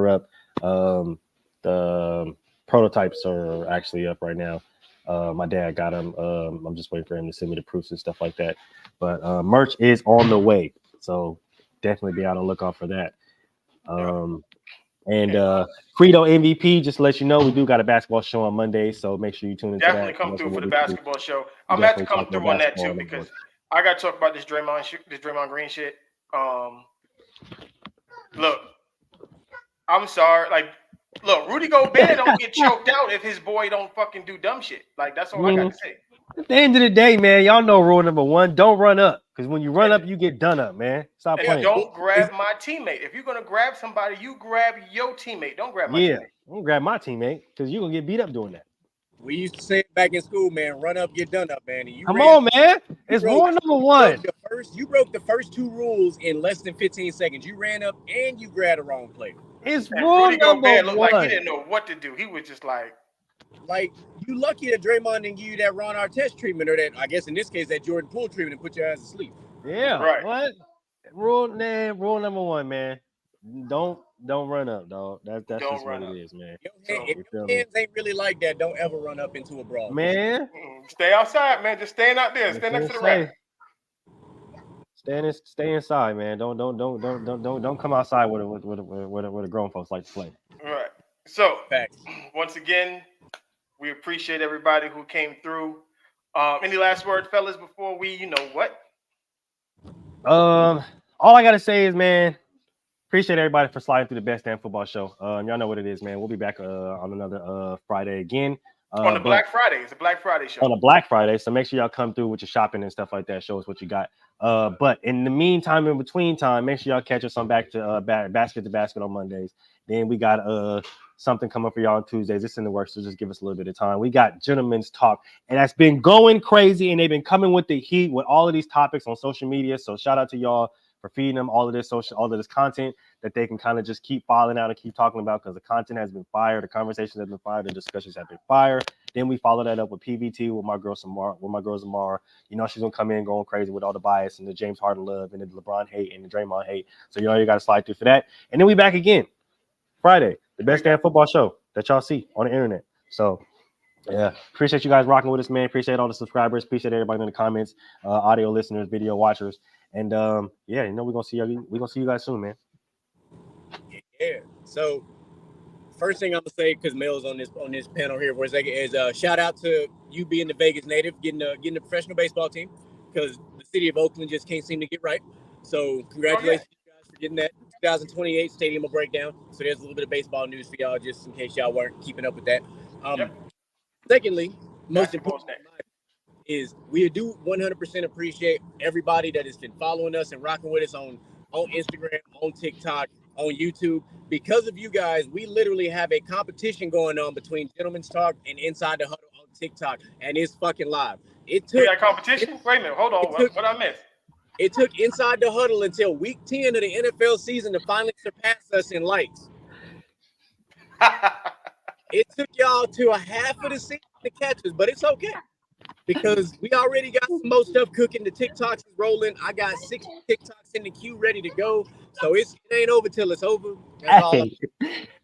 up. The prototypes are actually up right now. My dad got them. I'm just waiting for him to send me the proofs and stuff like that. But merch is on the way, so definitely be on the lookout for that. And Credo MVP, just to let you know, we do got a basketball show on Monday, so make sure you tune into definitely that. Come through for the basketball show. I'm gonna have to come through on that too because I got to talk about this Draymond Green shit. Look, I'm sorry. Like, look, Rudy Gobert don't get choked out if his boy don't fucking do dumb shit. Like, that's all I got to say. At the end of the day, man, y'all know rule number one: don't run up, because when you run up, you get done up, man. Stop playing. Don't grab my teammate. If you're gonna grab somebody, you grab your teammate. Don't grab my teammate. Don't grab my teammate because you're gonna get beat up doing that. We used to say it back in school, man. Run up, get done up, man. Come on, man. It's rule number one. You broke the first two rules in less than 15 seconds. You ran up and you grabbed the wrong player. It's rule number one. Looked like he didn't know what to do. He was just like you lucky that Draymond didn't give you that Ron Artest treatment, or that, I guess in this case, that Jordan Poole treatment, and put your ass to sleep. Yeah. Right. What? Rule number one, man. Don't run up, dog. That's just what it is, man. If your hands ain't really like that, don't ever run up into a brawl, man. Stay outside, man. Just stand out there. Stand next to the rack. Stay inside, man. Don't come outside with a grown folks like to play. All right. So, once again, we appreciate everybody who came through. Any last word, fellas, before we, you know what? All I gotta say is, man, appreciate everybody for sliding through the Best Damn Football Show. Y'all know what it is, man. We'll be back on another Friday again. On the Black Friday. It's a Black Friday show. On a Black Friday. So make sure y'all come through with your shopping and stuff like that. Show us what you got. But in the meantime, in between time, make sure y'all catch us on back to Basket to Basket on Mondays. Then we got something coming for y'all on Tuesdays. It's in the works, so just give us a little bit of time. We got Gentlemen's Talk, and that's been going crazy, and they've been coming with the heat with all of these topics on social media. So shout out to y'all for feeding them all of this content that they can kind of just keep filing out and keep talking about, because the content has been fire, the conversations have been fire, the discussions have been fire. Then we follow that up with PVT with my girl Samara. You know she's gonna come in going crazy with all the bias and the James Harden love and the LeBron hate and the Draymond hate. So you know you gotta slide through for that. And then we back again. Friday, the best damn football show that y'all see on the internet. So, yeah, appreciate you guys rocking with us, man. Appreciate all the subscribers. Appreciate everybody in the comments, audio listeners, video watchers, and yeah, we're gonna see you guys soon, man. Yeah. So, first thing I'm gonna say, because Mel's on this panel here for a second, is shout out to you being the Vegas native, getting a professional baseball team, because the city of Oakland just can't seem to get right. So congratulations you guys for getting that 2028 stadium breakdown. So there's a little bit of baseball news for y'all, just in case y'all weren't keeping up with that. Secondly, most important is we do 100% appreciate everybody that has been following us and rocking with us on Instagram, on TikTok, on YouTube. Because of you guys, we literally have a competition going on between Gentlemen's Talk and Inside the Huddle on TikTok, and it's fucking live. It took that competition. Wait a minute, hold on. What I missed? It took Inside the Huddle until week 10 of the NFL season to finally surpass us in likes. It took y'all to a half of the season to catch us, but it's okay. Because we already got some more stuff cooking. The TikToks is rolling. I got 6 TikToks in the queue ready to go. So it ain't over till it's over.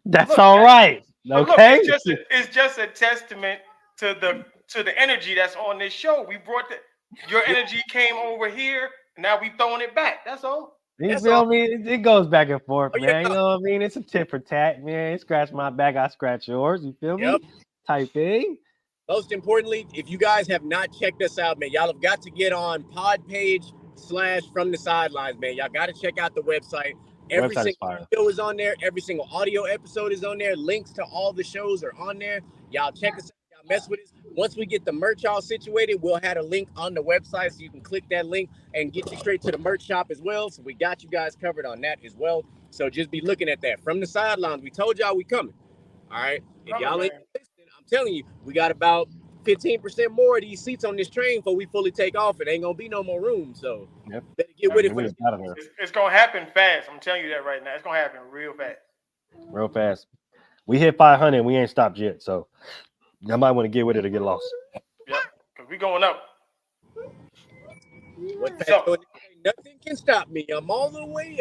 That's all right. Okay. Look, it's just a testament to the energy that's on this show. We brought your energy came over here, and now we throwing it back. That's all. You feel me? It goes back and forth, man. You know what I mean? It's a tit for tat, man. You scratch my back, I scratch yours. You feel me? Type thing. Most importantly, if you guys have not checked us out, man, y'all have got to get on podpage/From the Sidelines, man. Y'all got to check out the website. Every single video is on there. Every single audio episode is on there. Links to all the shows are on there. Y'all check us out. Y'all mess with us. Once we get the merch all situated, we'll have a link on the website so you can click that link and get you straight to the merch shop as well. So we got you guys covered on that as well. So just be looking at that. From the Sidelines, we told y'all we coming. All right. If y'all ain't listening, I'm telling you, we got about 15% more of these seats on this train before we fully take off. It ain't gonna be no more room. So better get with it. It's gonna happen fast. I'm telling you that right now. It's gonna happen real fast. Real fast. We hit 500 and we ain't stopped yet. So y'all might want to get with it or get lost. Yeah, because we going up. Nothing can stop me. I'm all the way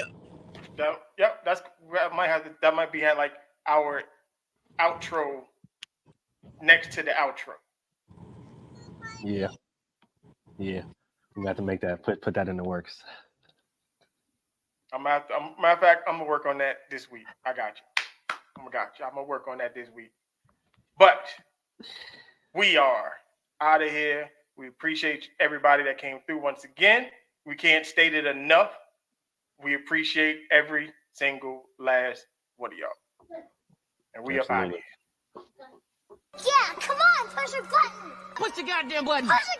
up. Yep, that might be like our outro next to the outro. Yeah. We got to make that put that in the works. Matter of fact, I'm gonna work on that this week. I got you. I'm gonna work on that this week. But we are out of here. We appreciate everybody that came through once again. We can't state it enough. We appreciate every single last one of y'all. And we up out of here. Yeah, come on, push your button. Push the goddamn button. Push the